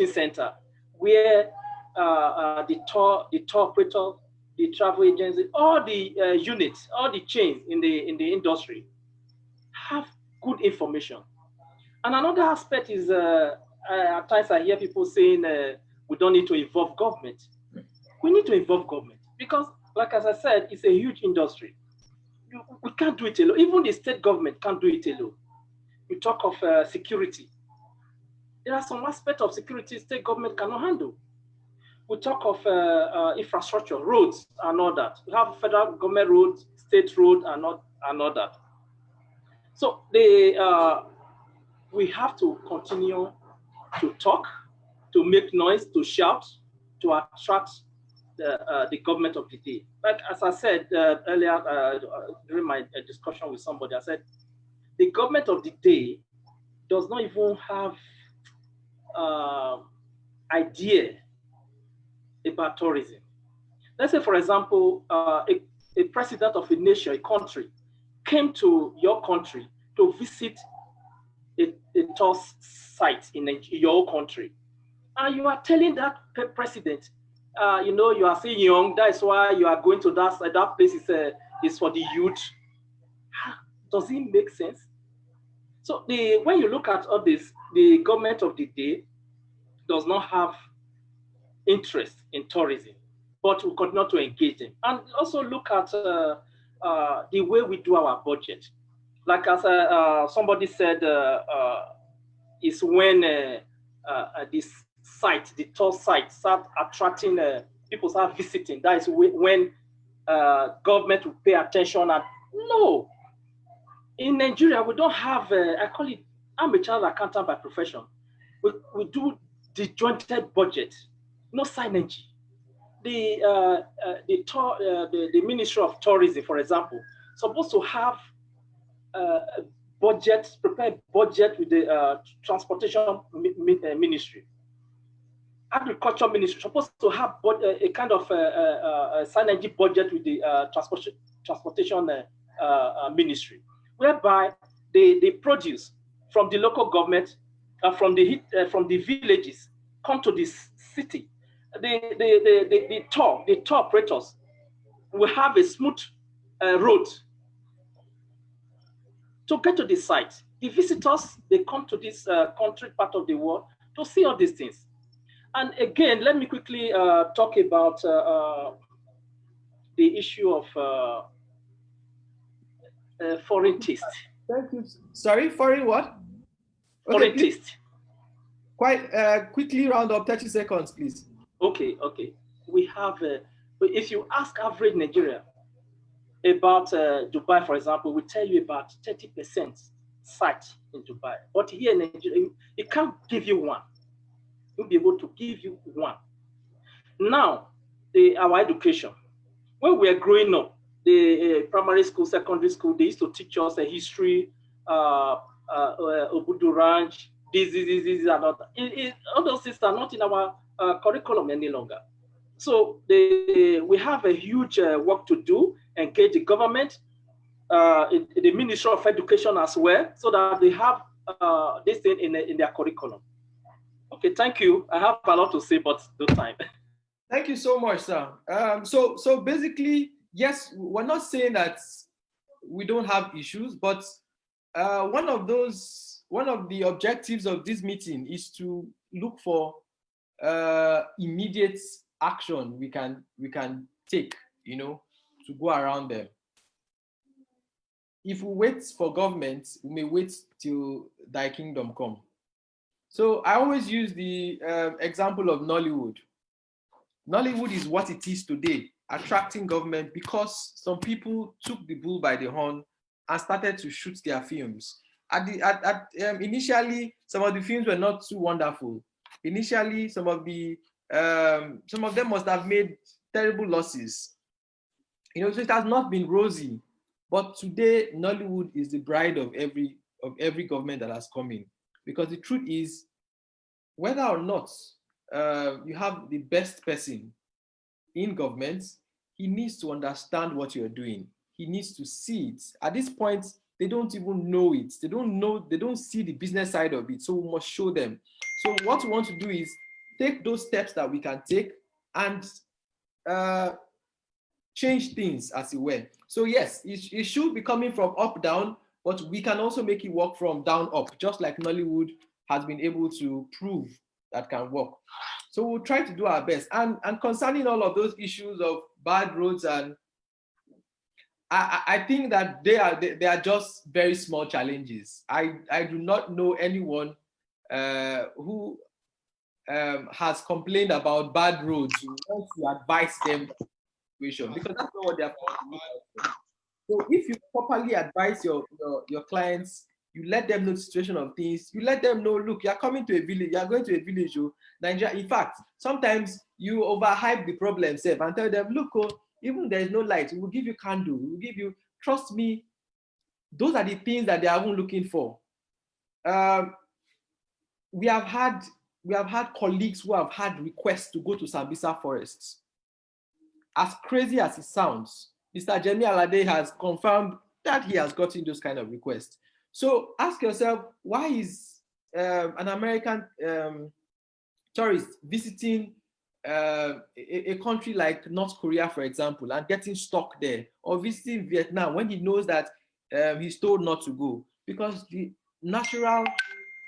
center, where the tour operator, the travel agency, all the units, all the chains in the industry have good information. And another aspect is, at times I hear people saying we don't need to involve government. We need to involve government because, like as I said, it's a huge industry. We can't do it alone. Even the state government can't do it alone. We talk of security. There are some aspects of security state government cannot handle. We talk of infrastructure, roads, and all that. We have federal government roads, state road, and all that. So we have to continue to talk, to make noise, to shout, to attract the government of the day. Like as I said earlier during my discussion with somebody, I said the government of the day does not even have idea about tourism. Let's say, for example, a president of a nation, a country, came to your country to visit a tour site in your country, and you are telling that president, you are still young, that's why you are going to that place is for the youth. Does it make sense? So when you look at all this, the government of the day does not have interest in tourism, but we continue to engage them. And also look at the way we do our budget. Like as somebody said, is when this site, the tour site, start attracting people, start visiting. That is when government will pay attention. And no, in Nigeria, we don't have, I call it, I'm a child accountant by profession. We do disjointed budget, no synergy. The Ministry of Tourism, for example, supposed to have prepare budget with the transportation ministry. Agriculture ministry supposed to have a kind of synergy budget with the transportation ministry, whereby they produce from the local government, from the villages, come to the city. The tour operators will have a smooth road to get to the site. The visitors, they come to this country part of the world to see all these things. And again, let me quickly talk about the issue of foreign taste. Thank you. Sorry, foreign what? Foreign taste. Quite quickly round up, 30 seconds, please. Okay. We have, if you ask average Nigeria about Dubai, for example, we tell you about 30% site in Dubai. But here in Nigeria, it can't give you one. We'll be able to give you one. Now, our education. When we were growing up, the primary school, secondary school, they used to teach us a history, Obudu Ranch, this, and all that. All those things are not in our curriculum any longer. So we have a huge work to do, engage the government, the Ministry of Education as well, so that they have this thing in their curriculum. Okay, thank you. I have a lot to say, but no time. Thank you so much, sir. So basically, yes, we're not saying that we don't have issues, but one of the objectives of this meeting is to look for immediate action we can take, to go around them. If we wait for government, we may wait till thy kingdom come. So I always use the example of Nollywood. Nollywood is what it is today, attracting government because some people took the bull by the horn and started to shoot their films. Initially, some of the films were not too wonderful. Initially, some of them must have made terrible losses. So it has not been rosy. But today, Nollywood is the bride of every government that has come in. Because the truth is, whether or not you have the best person in government, he needs to understand what you're doing. He needs to see it. At this point, they don't even know it. They don't see the business side of it. So we must show them. So what we want to do is take those steps that we can take and change things, as it were. So yes, it should be coming from up down, but we can also make it work from down up, just like Nollywood has been able to prove that can work. So we'll try to do our best. And concerning all of those issues of bad roads, and I think that they are just very small challenges. I do not know anyone who has complained about bad roads. We want to advise them because that's not what they are for. So if you properly advise your clients, you let them know the situation of things, you let them know, look, you're coming to a village, you're going to a village, Nigeria. In fact, sometimes you overhype the problem and tell them, look, even there's no light, we will give you candle, we will give you, trust me, those are the things that they are even looking for. We have had colleagues who have had requests to go to Sambisa forests. As crazy as it sounds, Mr. Jemi Alade has confirmed that he has gotten those kind of requests. So ask yourself, why is an American tourist visiting a country like North Korea, for example, and getting stuck there, or visiting Vietnam when he knows that he's told not to go? Because the natural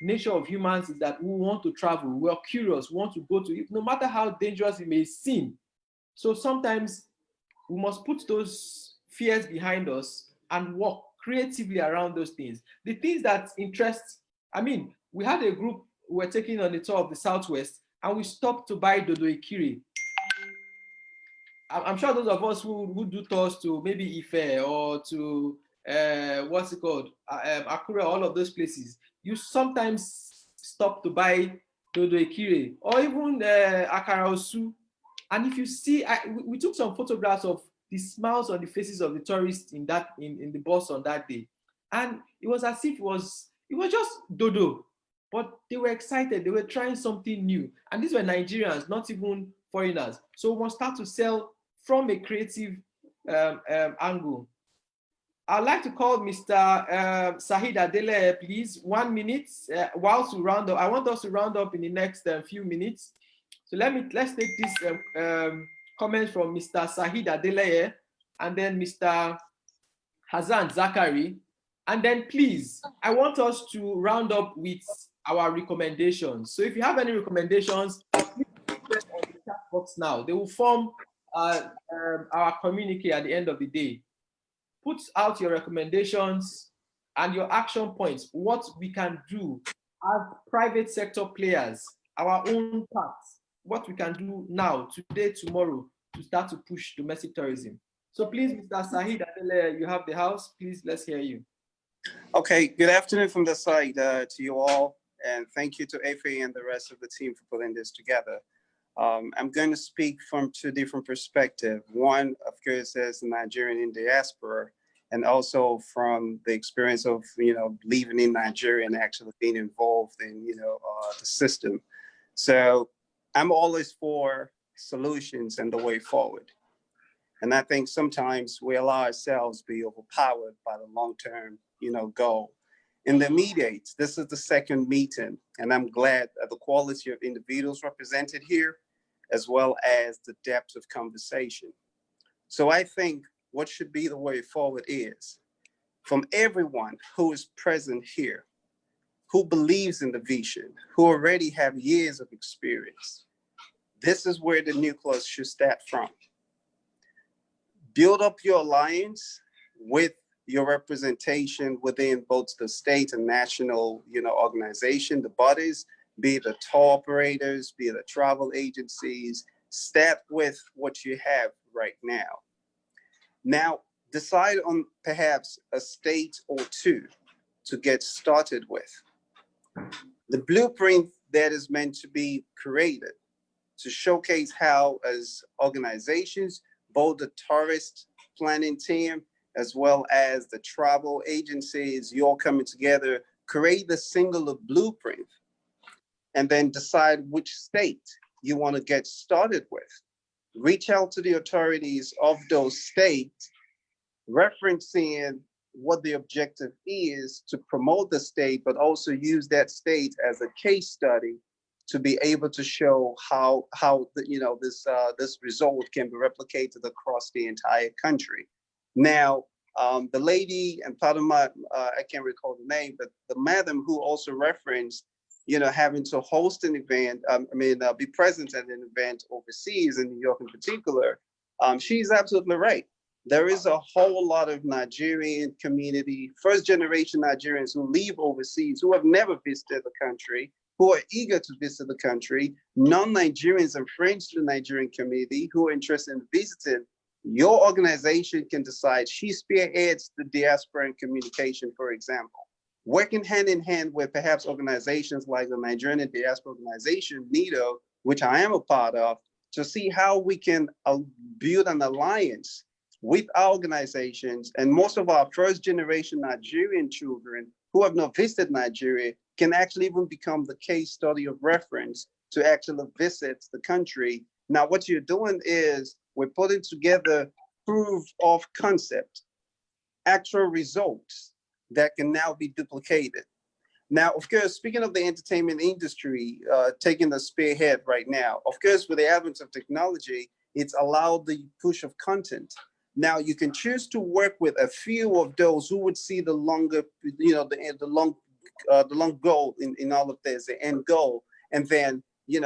nature of humans is that we want to travel, we're curious, we want to go to it, no matter how dangerous it may seem. So sometimes we must put those fears behind us and work creatively around those things. The things that interest, we had a group we were taking on the tour of the Southwest, and we stopped to buy Dodo Ikiri. I'm sure those of us who do tours to maybe Ife or to, what's it called, Akure, all of those places, you sometimes stop to buy Dodo Ikiri or even Akara Osu. And if you see, we took some photographs of the smiles on the faces of the tourists in the bus on that day. And it was as if it was just dodo, but they were excited. They were trying something new. And these were Nigerians, not even foreigners. So we must start to sell from a creative angle. I'd like to call Mr. Sahid Adele, please, 1 minute, whilst we round up. I want us to round up in the next few minutes. So let's take this comment from Mr. Sahid Adele and then Mr. Hazan Zakari. And then please, I want us to round up with our recommendations. So if you have any recommendations, please put them on the chat box now. They will form our communique at the end of the day. Put out your recommendations and your action points, what we can do as private sector players, our own parts, what we can do now, today, tomorrow, to start to push domestic tourism. So please, Mr. Sahid Adele, you have the house. Please, let's hear you. Okay, good afternoon from this side to you all. And thank you to Efe and the rest of the team for putting this together. I'm going to speak from two different perspectives. One, of course, as a Nigerian in diaspora, and also from the experience of, living in Nigeria and actually being involved in, the system. So I'm always for solutions and the way forward. And I think sometimes we allow ourselves to be overpowered by the long-term, goal. In the immediate, this is the second meeting, and I'm glad at the quality of individuals represented here, as well as the depth of conversation. So I think what should be the way forward is from everyone who is present here, who believes in the vision, who already have years of experience. This is where the nucleus should start from. Build up your alliance with your representation within both the state and national, organization, the bodies, be it the tour operators, be it the travel agencies. Start with what you have right now. Now, decide on perhaps a state or two to get started with. The blueprint that is meant to be created to showcase how, as organizations, both the tourist planning team as well as the travel agencies, you all coming together, create the singular blueprint, and then decide which state you want to get started with. Reach out to the authorities of those states, referencing what the objective is to promote the state, but also use that state as a case study to be able to show how this result can be replicated across the entire country. Now, the lady, and pardon my, I can't recall the name, but the madam who also referenced, having to host an event, be present at an event overseas in New York in particular, she's absolutely right. There is a whole lot of Nigerian community, first generation Nigerians who live overseas, who have never visited the country, who are eager to visit the country, non-Nigerians and friends to the Nigerian community who are interested in visiting. Your organization can decide. She spearheads the diaspora and communication, for example, working hand in hand with perhaps organizations like the Nigerian Diaspora Organization, NIDO, which I am a part of, to see how we can build an alliance with our organizations. And most of our first generation Nigerian children who have not visited Nigeria can actually even become the case study of reference to actually visit the country. Now, what you're doing is we're putting together proof of concept, actual results that can now be duplicated. Now, of course, speaking of the entertainment industry, taking the spearhead right now, of course, with the advent of technology, it's allowed the push of content. Now, you can choose to work with a few of those who would see the longer, the long goal in all of this, the end goal. And then, you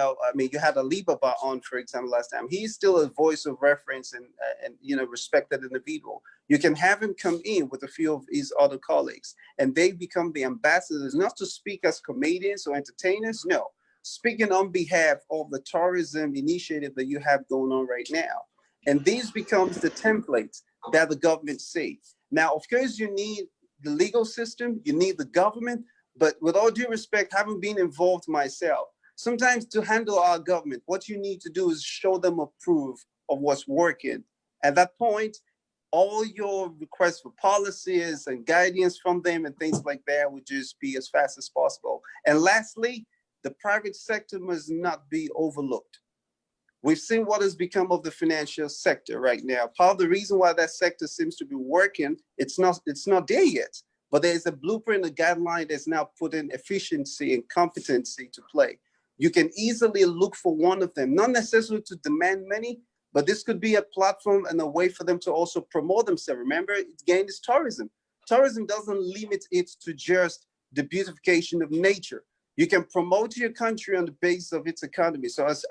had Alibaba on, for example, last time. He's still a voice of reference and respected individual. You can have him come in with a few of his other colleagues, and they become the ambassadors, not to speak as comedians or entertainers, no, speaking on behalf of the tourism initiative that you have going on right now. And these becomes the template that the government sees. Now, of course, you need the legal system, you need the government, but with all due respect, having been involved myself, sometimes to handle our government, what you need to do is show them a proof of what's working. At that point, all your requests for policies and guidance from them and things like that would just be as fast as possible. And lastly, the private sector must not be overlooked. We've seen what has become of the financial sector right now. Part of the reason why that sector seems to be working, it's not there yet, but there's a blueprint, a guideline that's now putting efficiency and competency to play. You can easily look for one of them, not necessarily to demand money, but this could be a platform and a way for them to also promote themselves. Remember, again, it's tourism. Tourism doesn't limit it to just the beautification of nature. You can promote your country on the basis of its economy. So as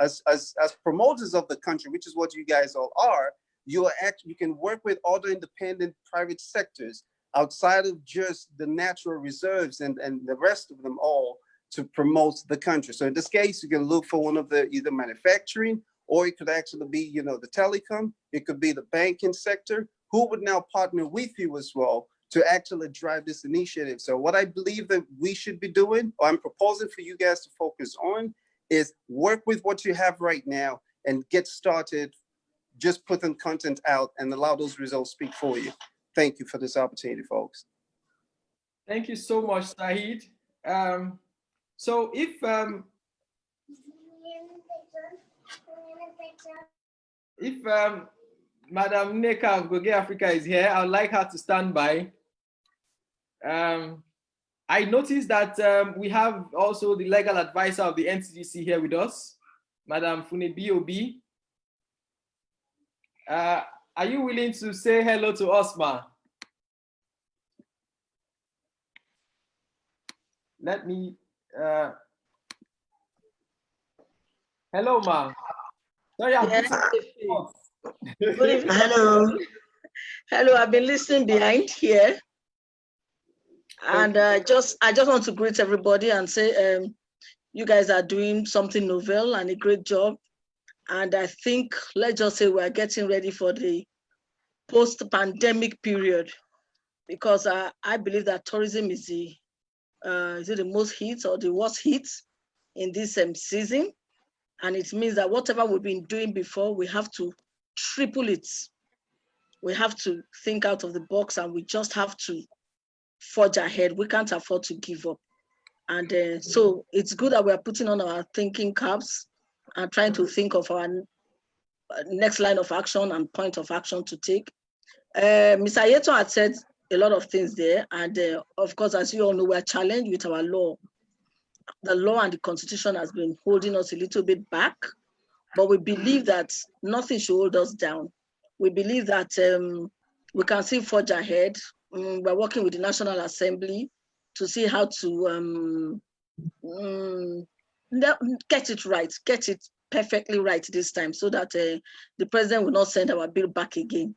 promoters of the country, which is what you guys all are, you can work with other independent private sectors outside of just the natural reserves and the rest of them all to promote the country. So in this case, you can look for one of the either manufacturing, or it could actually be, the telecom, it could be the banking sector, who would now partner with you as well to actually drive this initiative. So what I believe that we should be doing, or I'm proposing for you guys to focus on, is work with what you have right now and get started just putting content out and allow those results speak for you. Thank you for this opportunity, folks. Thank you so much, Saeed. So if Madam Neka of Goge Africa is here, I would like her to stand by. I noticed that we have also the legal advisor of the NCDC here with us, Madam Funebi Obi. Are you willing to say hello to us, ma? Let me, hello, ma. Sorry, Good evening. Hello. Hello, I've been listening behind here. And I just want to greet everybody and say you guys are doing something novel and a great job. And I think, let's just say we're getting ready for the post-pandemic period, because I believe that tourism is the most hit or the worst hit in this season. And it means that whatever we've been doing before, we have to triple it. We have to think out of the box, and we just have to forge ahead. We can't afford to give up. And so it's good that we're putting on our thinking caps and trying to think of our next line of action and point of action to take. Mr. Yeto had said a lot of things there. And of course, as you all know, we're challenged with our law. The law and the constitution has been holding us a little bit back, but we believe that nothing should hold us down. We believe that we can still forge ahead. We're working with the National Assembly to see how to get it right, get it perfectly right this time, so that the president will not send our bill back again.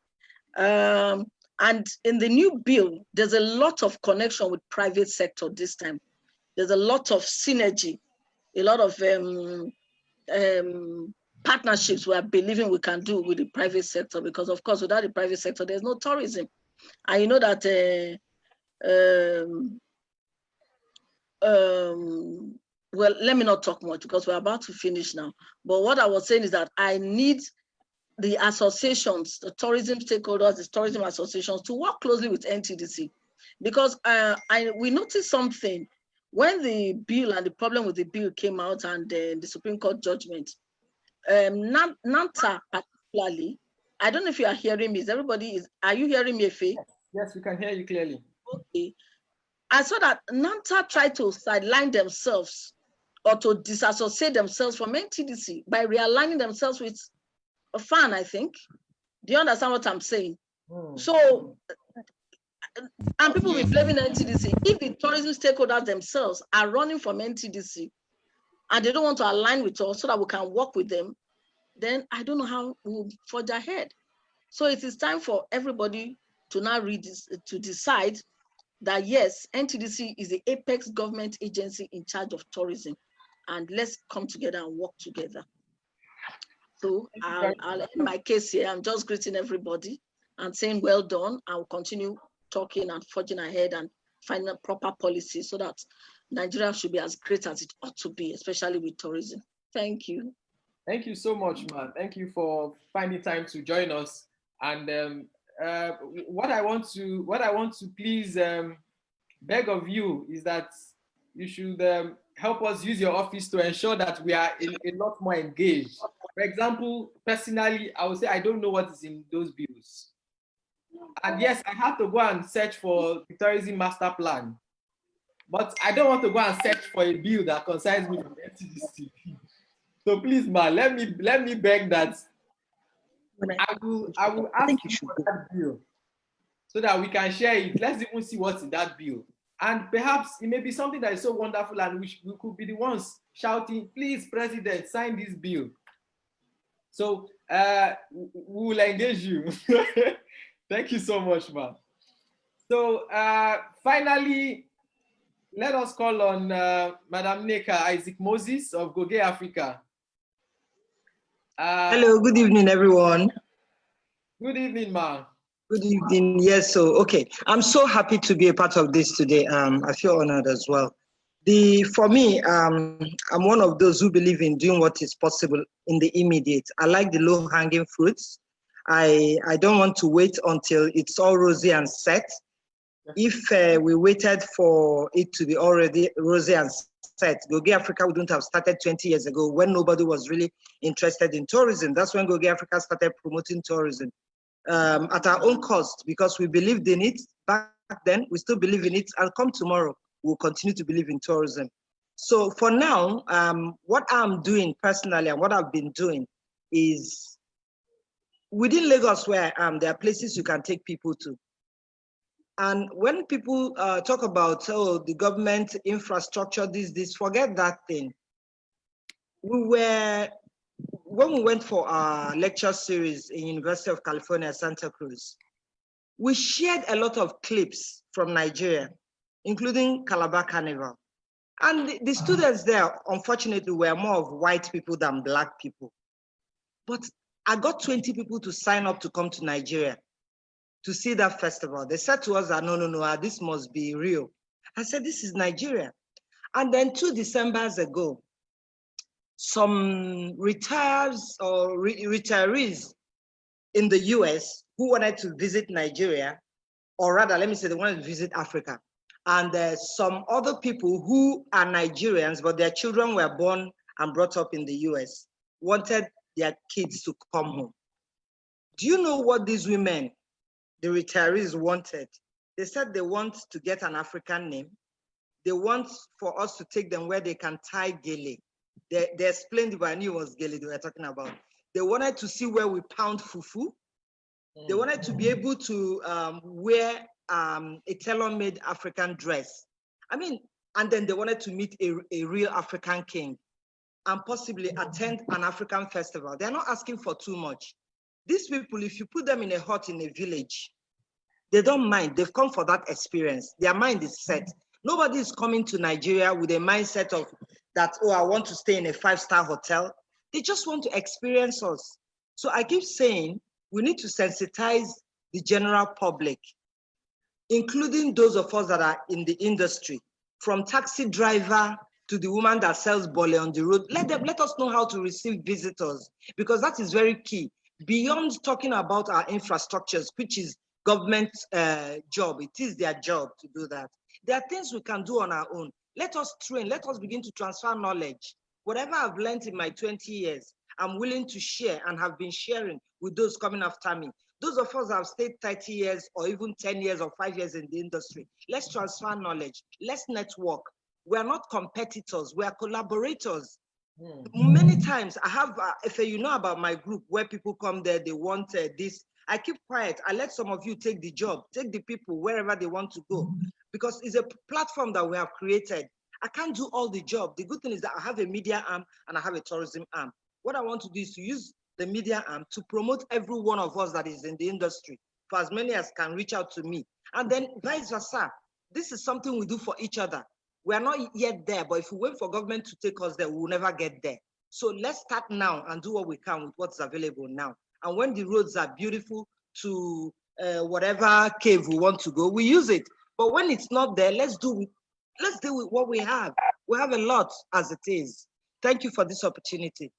And in the new bill, there's a lot of connection with private sector this time. There's a lot of synergy, a lot of partnerships we are believing we can do with the private sector, because of course, without the private sector, there's no tourism. And you know that, well, let me not talk much because we're about to finish now. But what I was saying is that I need the associations, the tourism stakeholders, the tourism associations to work closely with NTDC, because we noticed something when the bill and the problem with the bill came out and the Supreme Court judgment. NANTA particularly, I don't know if you are hearing me. Are you hearing me, Efe? Yes, we can hear you clearly. Okay. I saw that NANTA tried to sideline themselves or to disassociate themselves from NTDC by realigning themselves with a fan, I think. Do you understand what I'm saying? So, and people will be blaming NTDC. If the tourism stakeholders themselves are running from NTDC and they don't want to align with us so that we can work with them, then I don't know how we'll forge ahead. So it is time for everybody to now decide that yes, NTDC is the apex government agency in charge of tourism, and let's come together and work together. So I'll end my case here. I'm just greeting everybody and saying well done. I'll continue talking and forging ahead and finding a proper policy so that Nigeria should be as great as it ought to be, especially with tourism. Thank you. Thank you so much, man. Thank you for finding time to join us. And what I want to please beg of you is that you should help us use your office to ensure that we are a lot more engaged. For example, personally, I would say I don't know what is in those bills. And yes, I have to go and search for the tourism master plan. But I don't want to go and search for a bill that concerns me from NTDC. So please, man, let me beg that I will ask you for that bill so that we can share it. Let's even see what's in that bill. And perhaps it may be something that is so wonderful and we could be the ones shouting, please, President, sign this bill. So we will engage you. Thank you so much, man. So finally, let us call on Madam Neka Isaac Moses of Goge Africa. Hello, good evening, everyone. Good evening, ma'am. Good evening. Yes, so okay. I'm so happy to be a part of this today. I feel honored as well. For me, I'm one of those who believe in doing what is possible in the immediate. I like the low-hanging fruits. I don't want to wait until it's all rosy and set. If we waited for it to be already rosy and set, Goge Africa wouldn't have started 20 years ago when nobody was really interested in tourism. That's when Goge Africa started promoting tourism at our own cost, because we believed in it back then, we still believe in it, and come tomorrow, we'll continue to believe in tourism. So for now, what I'm doing personally and what I've been doing is within Lagos where I am, there are places you can take people to. And when people talk about, oh, the government infrastructure, this, forget that thing. When we went for our lecture series in University of California, Santa Cruz, we shared a lot of clips from Nigeria, including Calabar Carnival. And the students there, unfortunately, were more of white people than black people. But I got 20 people to sign up to come to Nigeria to see that festival. They said to us that, no, this must be real. I said, this is Nigeria. And then 2 Decembers ago, some retirees in the US who wanted to visit Nigeria, or rather, let me say they wanted to visit Africa. And some other people who are Nigerians, but their children were born and brought up in the US, wanted their kids to come home. Do you know what these women, the retirees, wanted? They said they want to get an African name. They want for us to take them where they can tie gele. They explained, but I knew it was gele they were talking about. They wanted to see where we pound fufu. They wanted to be able to wear a tailor-made African dress. I mean, and then they wanted to meet a real African king and possibly attend an African festival. They're not asking for too much. These people, if you put them in a hut in a village, they don't mind. They've come for that experience. Their mind is set. Nobody is coming to Nigeria with a mindset of that, oh, I want to stay in a 5-star hotel. They just want to experience us. So I keep saying, we need to sensitize the general public, including those of us that are in the industry, from taxi driver to the woman that sells bole on the road. Let us know how to receive visitors, because that is very key. Beyond talking about our infrastructures, which is government job, it is their job to do that. There are things we can do on our own. Let us train, let us begin to transfer knowledge. Whatever I've learned in my 20 years, I'm willing to share and have been sharing with those coming after me. Those of us that have stayed 30 years or even 10 years or 5 years in the industry, let's transfer knowledge, let's network. We are not competitors, we are collaborators. Many times I have, if you know about my group where people come there, they want this, I keep quiet. I let some of you take the job, take the people wherever they want to go, because it's a platform that we have created. I can't do all the job. The good thing is that I have a media arm and I have a tourism arm. What I want to do is to use the media arm to promote every one of us that is in the industry, for as many as can reach out to me. And then vice versa. This is something we do for each other. We are not yet there, but if we wait for government to take us there, we'll never get there. So let's start now and do what we can with what's available now. And when the roads are beautiful to whatever cave we want to go, we use it. But when it's not there, let's deal with what we have. We have a lot as it is. Thank you for this opportunity.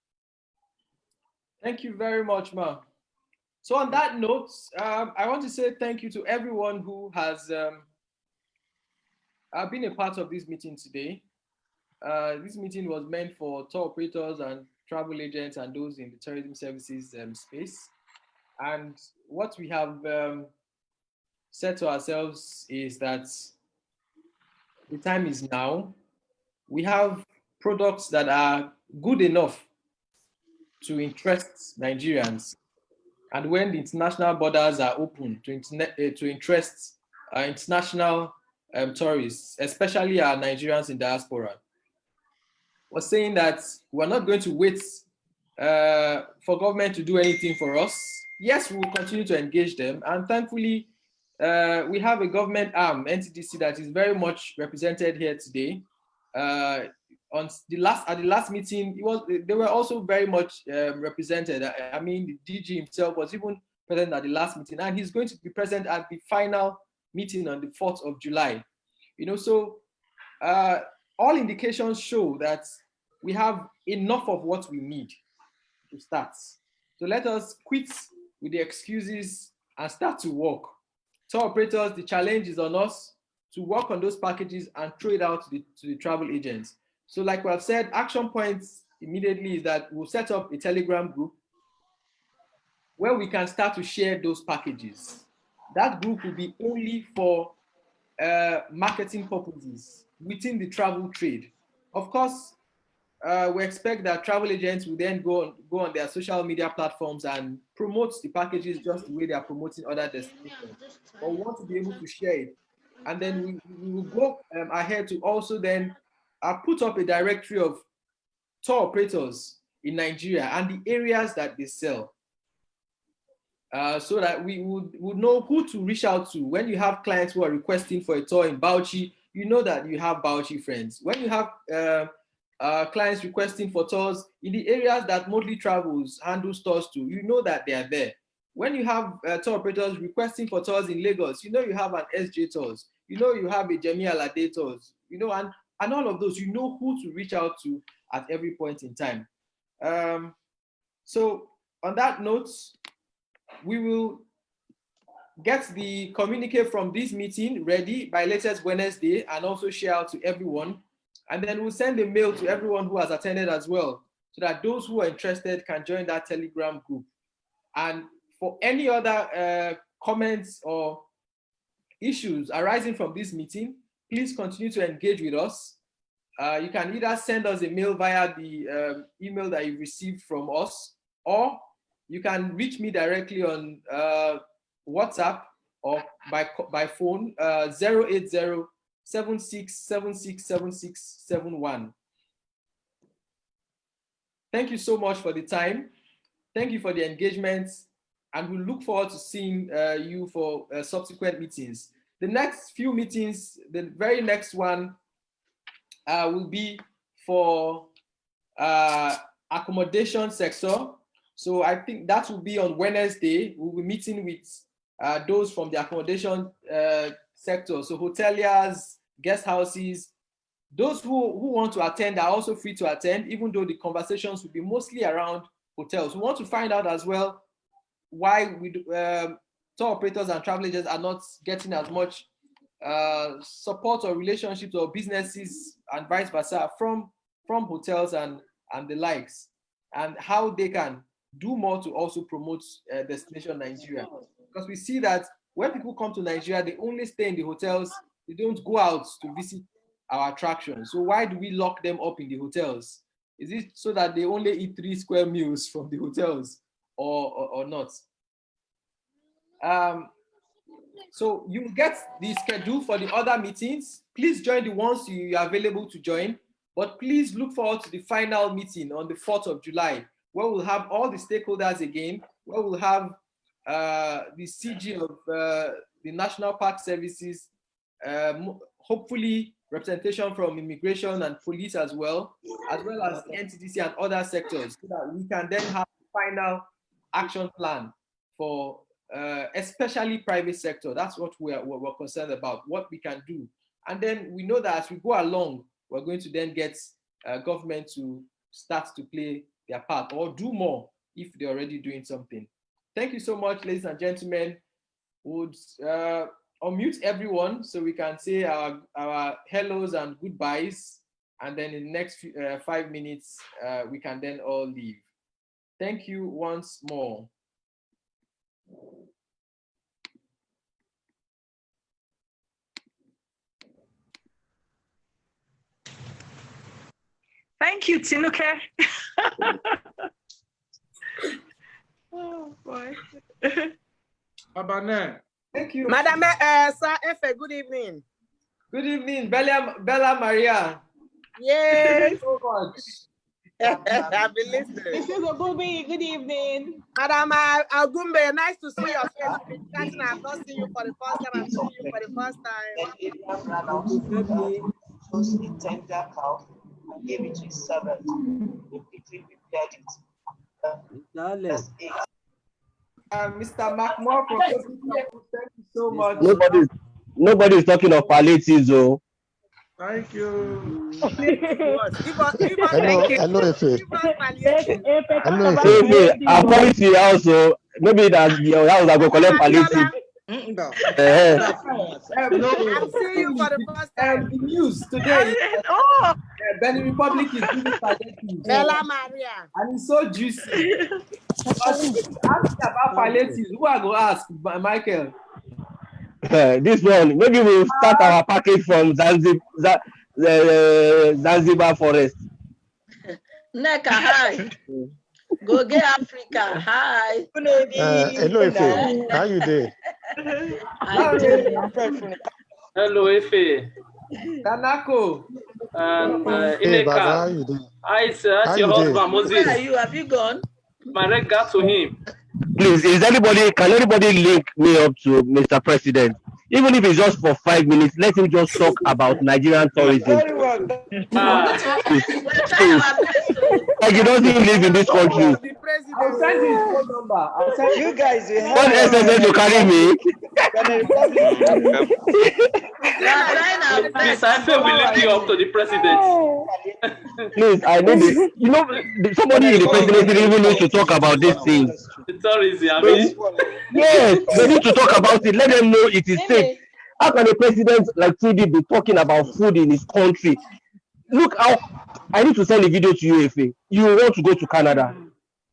Thank you very much, Ma. So on that note, I want to say thank you to everyone who has been a part of this meeting today. This meeting was meant for tour operators and travel agents and those in the tourism services space. And what we have said to ourselves is that the time is now. We have products that are good enough to interest Nigerians. And when the international borders are open to interest international tourists, especially our Nigerians in diaspora, we're saying that we're not going to wait for government to do anything for us. Yes, we will continue to engage them. And thankfully, we have a government arm, NTDC, that is very much represented here today. At the last meeting, they were also very much represented. I mean, the DG himself was even present at the last meeting, and he's going to be present at the final meeting on the 4th of July. So all indications show that we have enough of what we need to start. So let us quit with the excuses and start to work. Tour operators, the challenge is on us to work on those packages and throw it out to the travel agents. So like we have said, action points immediately is that we'll set up a Telegram group where we can start to share those packages. That group will be only for marketing purposes within the travel trade. Of course, we expect that travel agents will then go on their social media platforms and promote the packages just the way they are promoting other destinations. But we want to be able to share it. And then we will go ahead to also then put up a directory of tour operators in Nigeria and the areas that they sell. So that we would know who to reach out to. When you have clients who are requesting for a tour in Bauchi, you know that you have Bauchi friends. When you have clients requesting for tours in the areas that Motley Travels handles tours to, you know that they are there. When you have tour operators requesting for tours in Lagos, you know you have an SJ Tours, you know you have a Jemi Alade Tours, and all of those, you know who to reach out to at every point in time. So on that note, we will get the communique from this meeting ready by latest Wednesday and also share out to everyone. And then we'll send a mail to everyone who has attended as well, so that those who are interested can join that Telegram group. And for any other comments or issues arising from this meeting, please continue to engage with us. You can either send us a mail via the email that you received from us, or you can reach me directly on WhatsApp or by phone, 080-7676-7671. Thank you so much for the time. Thank you for the engagement, and we look forward to seeing you for subsequent meetings. The next few meetings, the very next one will be for accommodation sector. So I think that will be on Wednesday. We'll be meeting with those from the accommodation sector. So hoteliers, guest houses, those who want to attend are also free to attend, even though the conversations will be mostly around hotels. We want to find out as well why tour operators and travel agents are not getting as much support or relationships or businesses and vice versa from hotels and the likes, and how they can do more to also promote destination Nigeria. Because we see that when people come to Nigeria, they only stay in the hotels, they don't go out to visit our attractions. So why do we lock them up in the hotels? Is it so that they only eat 3 square meals from the hotels, or not? So you get the schedule for the other meetings. Please join the ones you are available to join, but please look forward to the final meeting on the 4th of July, where we'll have all the stakeholders again, where we'll have the CG of the National Park Services, hopefully representation from immigration and police as well as the NTDC and other sectors, so that we can then have the final action plan for especially private sector. That's what we're concerned about, what we can do. And then we know that as we go along, we're going to then get government to start to play their part or do more if they're already doing something. Thank you so much, ladies and gentlemen. Would unmute everyone so we can say our hellos and goodbyes, and then in the next 5 minutes we can then all leave. Thank you once more. Thank you, Tinuke. Oh boy. Abane. Thank you. Madam Sir Efe, good evening. Good evening, Bella Maria. Yes. Thank you so much. I've been listening. Good evening. Madam Agumbe, nice to see your face. I've been chatting. I've not seen you for the first time. I'm seeing you for the first time. Chose a tender cow and gave it to his servant. He quickly prepared it. Mr. McMore, Professor, thank you so much. Nobody's talking of palliatives, though. Thank you. Hello, Efe. Hello, Efe. I promise you also. Maybe that your house I go collect palliative. No. I'm seeing you for the first time. The news today. Benin Republic is giving palliatives. Bella Maria. And it's so juicy. Asking about palliatives, who I go ask? Michael. This one, maybe we'll start our package from Zanzibar Forest. Neka, hi. Go get Africa. Hi. Hello, Efe. How you doing? Hello, Efe. Tanako. And Hey, Baba, how you doing? Hi, sir. That's your husband, Moses. Where are you? Have you gone? My regard to him. Please, can anybody link me up to Mr. President? Even if it's just for 5 minutes, let him just talk about Nigerian tourism. Very well. Like he doesn't live in this country. I'll send you his phone number. You guys, we have What SSN to carry me? Mr. Efe will link you up to the president. Please, I need it. You know, somebody in the presidency even need to talk about these things. It's all easy, I mean. Yes, they need to talk about it. Let them know it is safe. How can a president like Trudy be talking about food in his country? Look how I need to send a video to you, Efe. You want to go to Canada.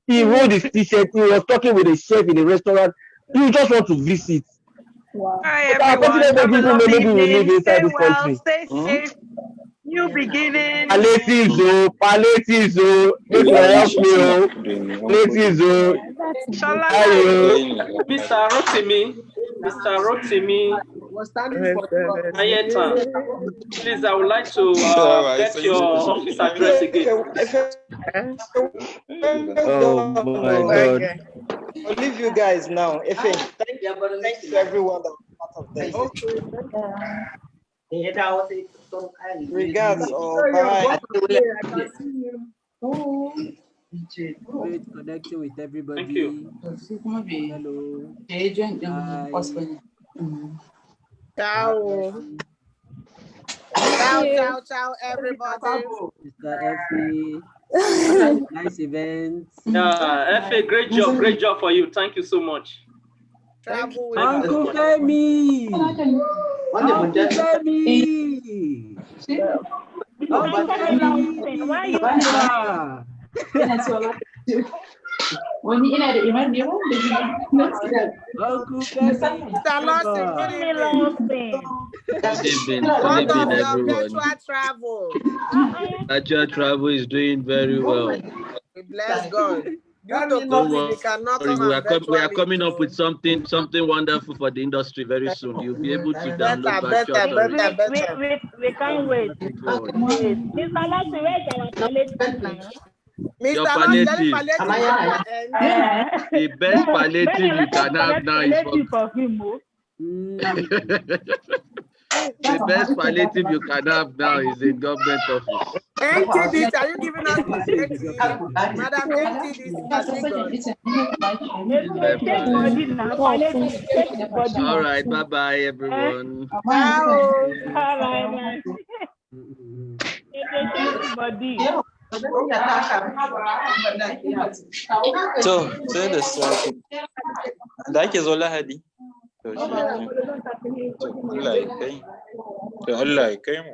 He rolled his t-shirt. He was talking with a chef in a restaurant. You just want to visit. Wow. Hi, everyone. Have a lovely evening. Stay well, stay safe. New beginning. Palliatives, make me help me, palliatives, Mr. Rotimi, please, I would like to get your office address again. Oh my God. I'll leave you guys now. Thanks to everyone that was part of this. Regards, or bye. Great connecting with everybody. Thank you. Hello. Ciao. Ciao, everybody. Mr. Efe. Nice event. Efe, great job for you. Thank you so much. Uncle Femi. Uncle Femi. Uncle Femi. Why you are? Uncle Femi. Good evening, everyone. Virtual travel is doing very well. We bless God. Don't worry, we are coming up with something wonderful for the industry very soon. You'll be able to download virtual tourism. We can't wait. Your palliative, the best palliative you can have now is for the best palliative you can have now is in government office. MTD, are you giving us perspective? Madam MTD. All right, bye-bye, everyone. Bye. To, sai da safe. Da ake zo Lahadi. To shi ne. To, Allah ya kai. To Allah ya kai mu.